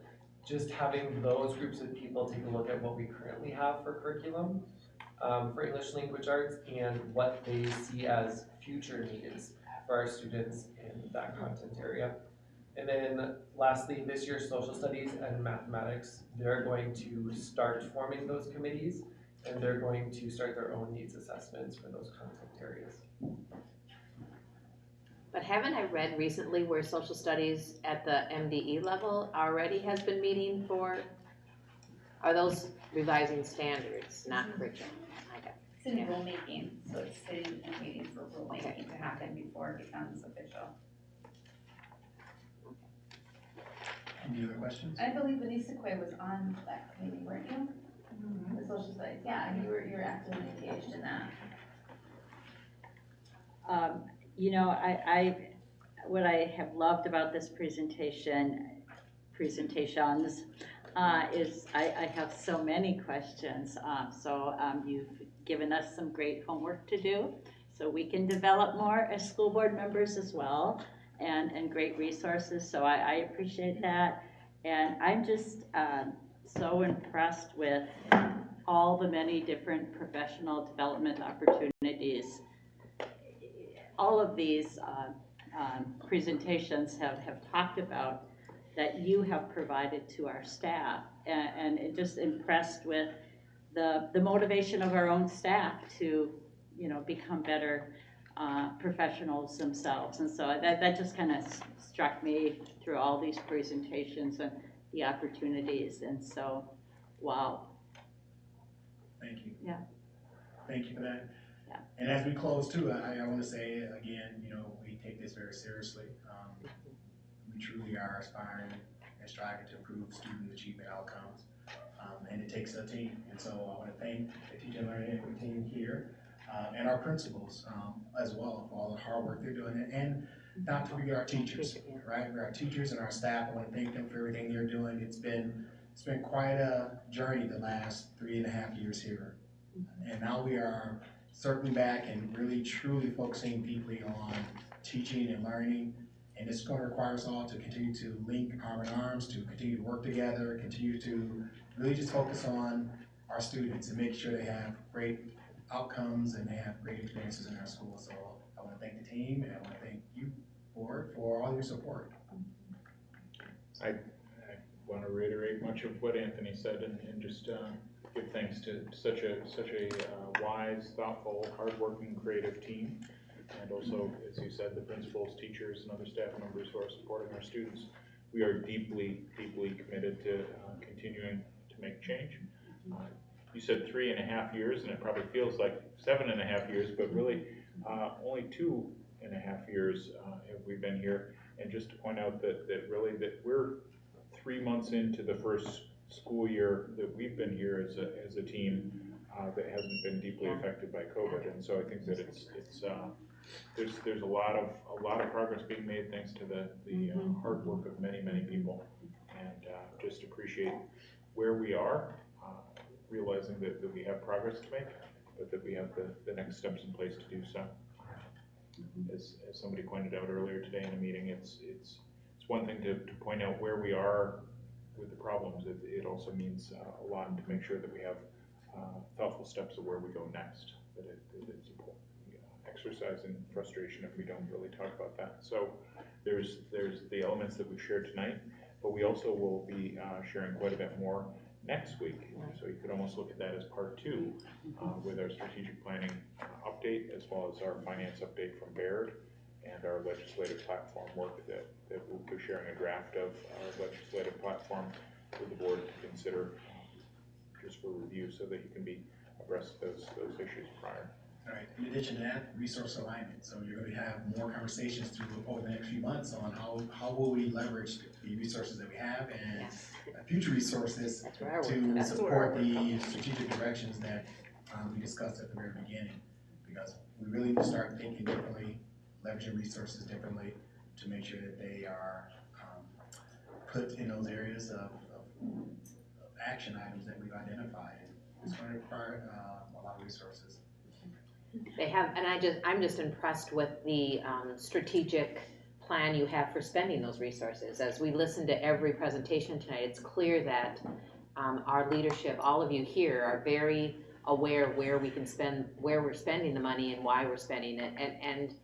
Just having those groups of people take a look at what we currently have for curriculum for English language arts and what they see as future needs for our students in that content area. And then lastly, this year, social studies and mathematics, they're going to start forming those committees and they're going to start their own needs assessments for those content areas. But haven't I read recently where social studies at the MDE level already has been meeting for, are those revising standards, not curriculum? Okay. It's in rulemaking, so it's sitting and waiting for rulemaking to happen before it becomes official. Any other questions? I believe Denise Sequoia was on that committee, weren't you? The social studies, yeah, you were actively engaged in that. You know, what I have loved about this presentations, is I have so many questions. You've given us some great homework to do, so we can develop more as school board members as well, and great resources, so I appreciate that. And I'm just so impressed with all the many different professional development opportunities. All of these presentations have talked about that you have provided to our staff, and just impressed with the motivation of our own staff to, you know, become better professionals themselves. And so that just kind of struck me through all these presentations and the opportunities, and so, wow. Thank you. Yeah. Thank you for that. Yeah. And as we close too, I want to say again, you know, we take this very seriously. We truly are aspiring and striving to improve student achievement outcomes. And it takes a team. And so I want to thank the teaching and learning equity team here and our principals as well for all the hard work they're doing. And not to forget our teachers, right? Our teachers and our staff, I want to thank them for everything they're doing. It's been quite a journey the last 3.5 years here. And now we are circling back and really truly focusing deeply on teaching and learning. And it's going to require us all to continue to link arm in arms, to continue to work together, continue to really just focus on our students and make sure they have great outcomes and they have great experiences in our school. So I want to thank the team and I want to thank you, board, for all your support. I want to reiterate much of what Anthony said and just give thanks to such a wise, thoughtful, hardworking, creative team. And also, as you said, the principals, teachers, and other staff members who are supporting our students. We are deeply, deeply committed to continuing to make change. You said 3.5 years, and it probably feels like 7.5 years, but really only 2.5 years have we been here. And just to point out that we're 3 months into the first school year that we've been here as a team that hasn't been deeply affected by COVID. And so I think that there's a lot of progress being made thanks to the hard work of many people, and just appreciate where we are, realizing that we have progress to make, but that we have the next steps in place to do so. As somebody pointed out earlier today in a meeting, it's one thing to point out where we are with the problems. It also means a lot to make sure that we have thoughtful steps of where we go next. That it's important. Exercise in frustration if we don't really talk about that. So there's the elements that we shared tonight, but we also will be sharing quite a bit more next week. So you could almost look at that as part 2 with our strategic planning update, as well as our finance update from Baird and our legislative platform work that we'll be sharing a draft of our legislative platform with the board to consider just for review so that you can be abreast of those issues prior. All right. In addition to that, resource alignment. So you're going to have more conversations over the next few months on how will we leverage the resources that we have and future resources to support the strategic directions that we discussed at the very beginning. Because we really need to start thinking differently, leveraging resources differently to make sure that they are put in those areas of action items that we've identified. It's going to require a lot of resources. They have, and I'm just impressed with the strategic plan you have for spending those resources. As we listen to every presentation tonight, it's clear that our leadership, all of you here, are very aware of where we can spend, where we're spending the money and why we're spending it. And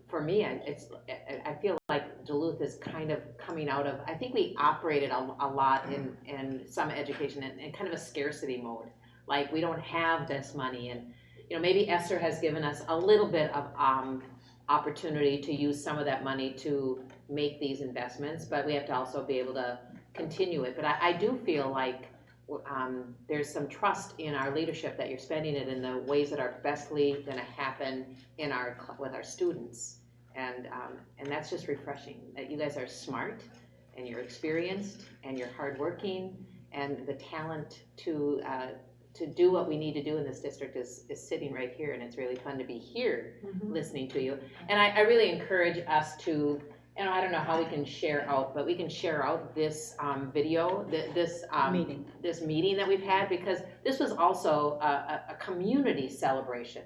for me, I feel like Duluth is kind of coming out of, I think we operated a lot in some education in kind of a scarcity mode. Like, we don't have this money, and maybe Esther has given us a little bit of opportunity to use some of that money to make these investments, but we have to also be able to continue it. But I do feel like there's some trust in our leadership that you're spending it in the ways that are bestly going to happen with our students, and that's just refreshing. That you guys are smart, and you're experienced, and you're hardworking, and the talent to do what we need to do in this district is sitting right here, and it's really fun to be here listening to you. And I really encourage us to, I don't know how we can share out, but we can share out this video, this meeting that we've had, because this was also a community celebration.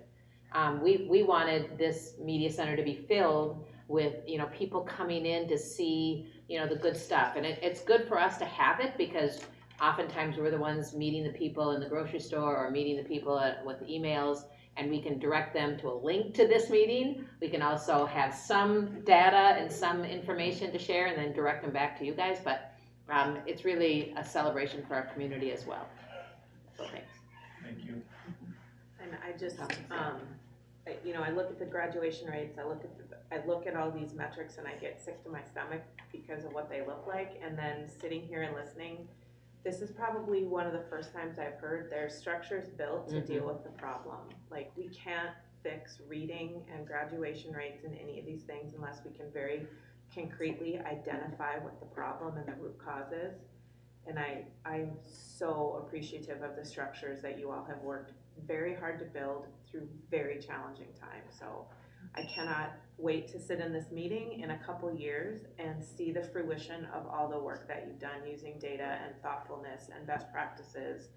We wanted this media center to be filled with people coming in to see the good stuff, and it's good for us to have it, because oftentimes we're the ones meeting the people in the grocery store or meeting the people with emails, and we can direct them to a link to this meeting. We can also have some data and some information to share and then direct them back to you guys, but it's really a celebration for our community as well. So thanks. Thank you. And I just, I look at the graduation rates, I look at all these metrics, and I get sick to my stomach because of what they look like, and then sitting here and listening, this is probably one of the first times I've heard there's structures built to deal with the problem. Like, we can't fix reading and graduation rates and any of these things unless we can very concretely identify what the problem and the root cause is. And I'm so appreciative of the structures that you all have worked very hard to build through very challenging times. So I cannot wait to sit in this meeting in a couple years and see the fruition of all the work that you've done using data and thoughtfulness and best practices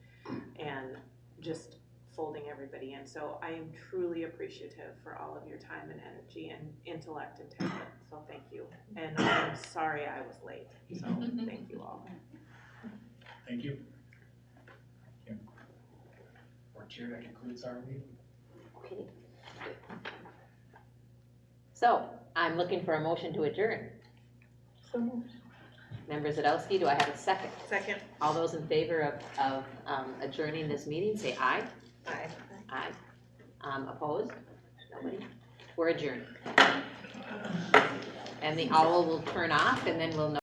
and just folding everybody in. So I am truly appreciative for all of your time and energy and intellect and talent. So thank you. And I'm sorry I was late. So thank you all. Thank you. Board Chair, that concludes our meeting. Okay. So I'm looking for a motion to adjourn. So moved. Member Zadowski, do I have a second? Second. All those in favor of adjourning this meeting, say aye. Aye. Aye. Opposed? Nobody? We're adjourned. And the owl will turn off, and then we'll know.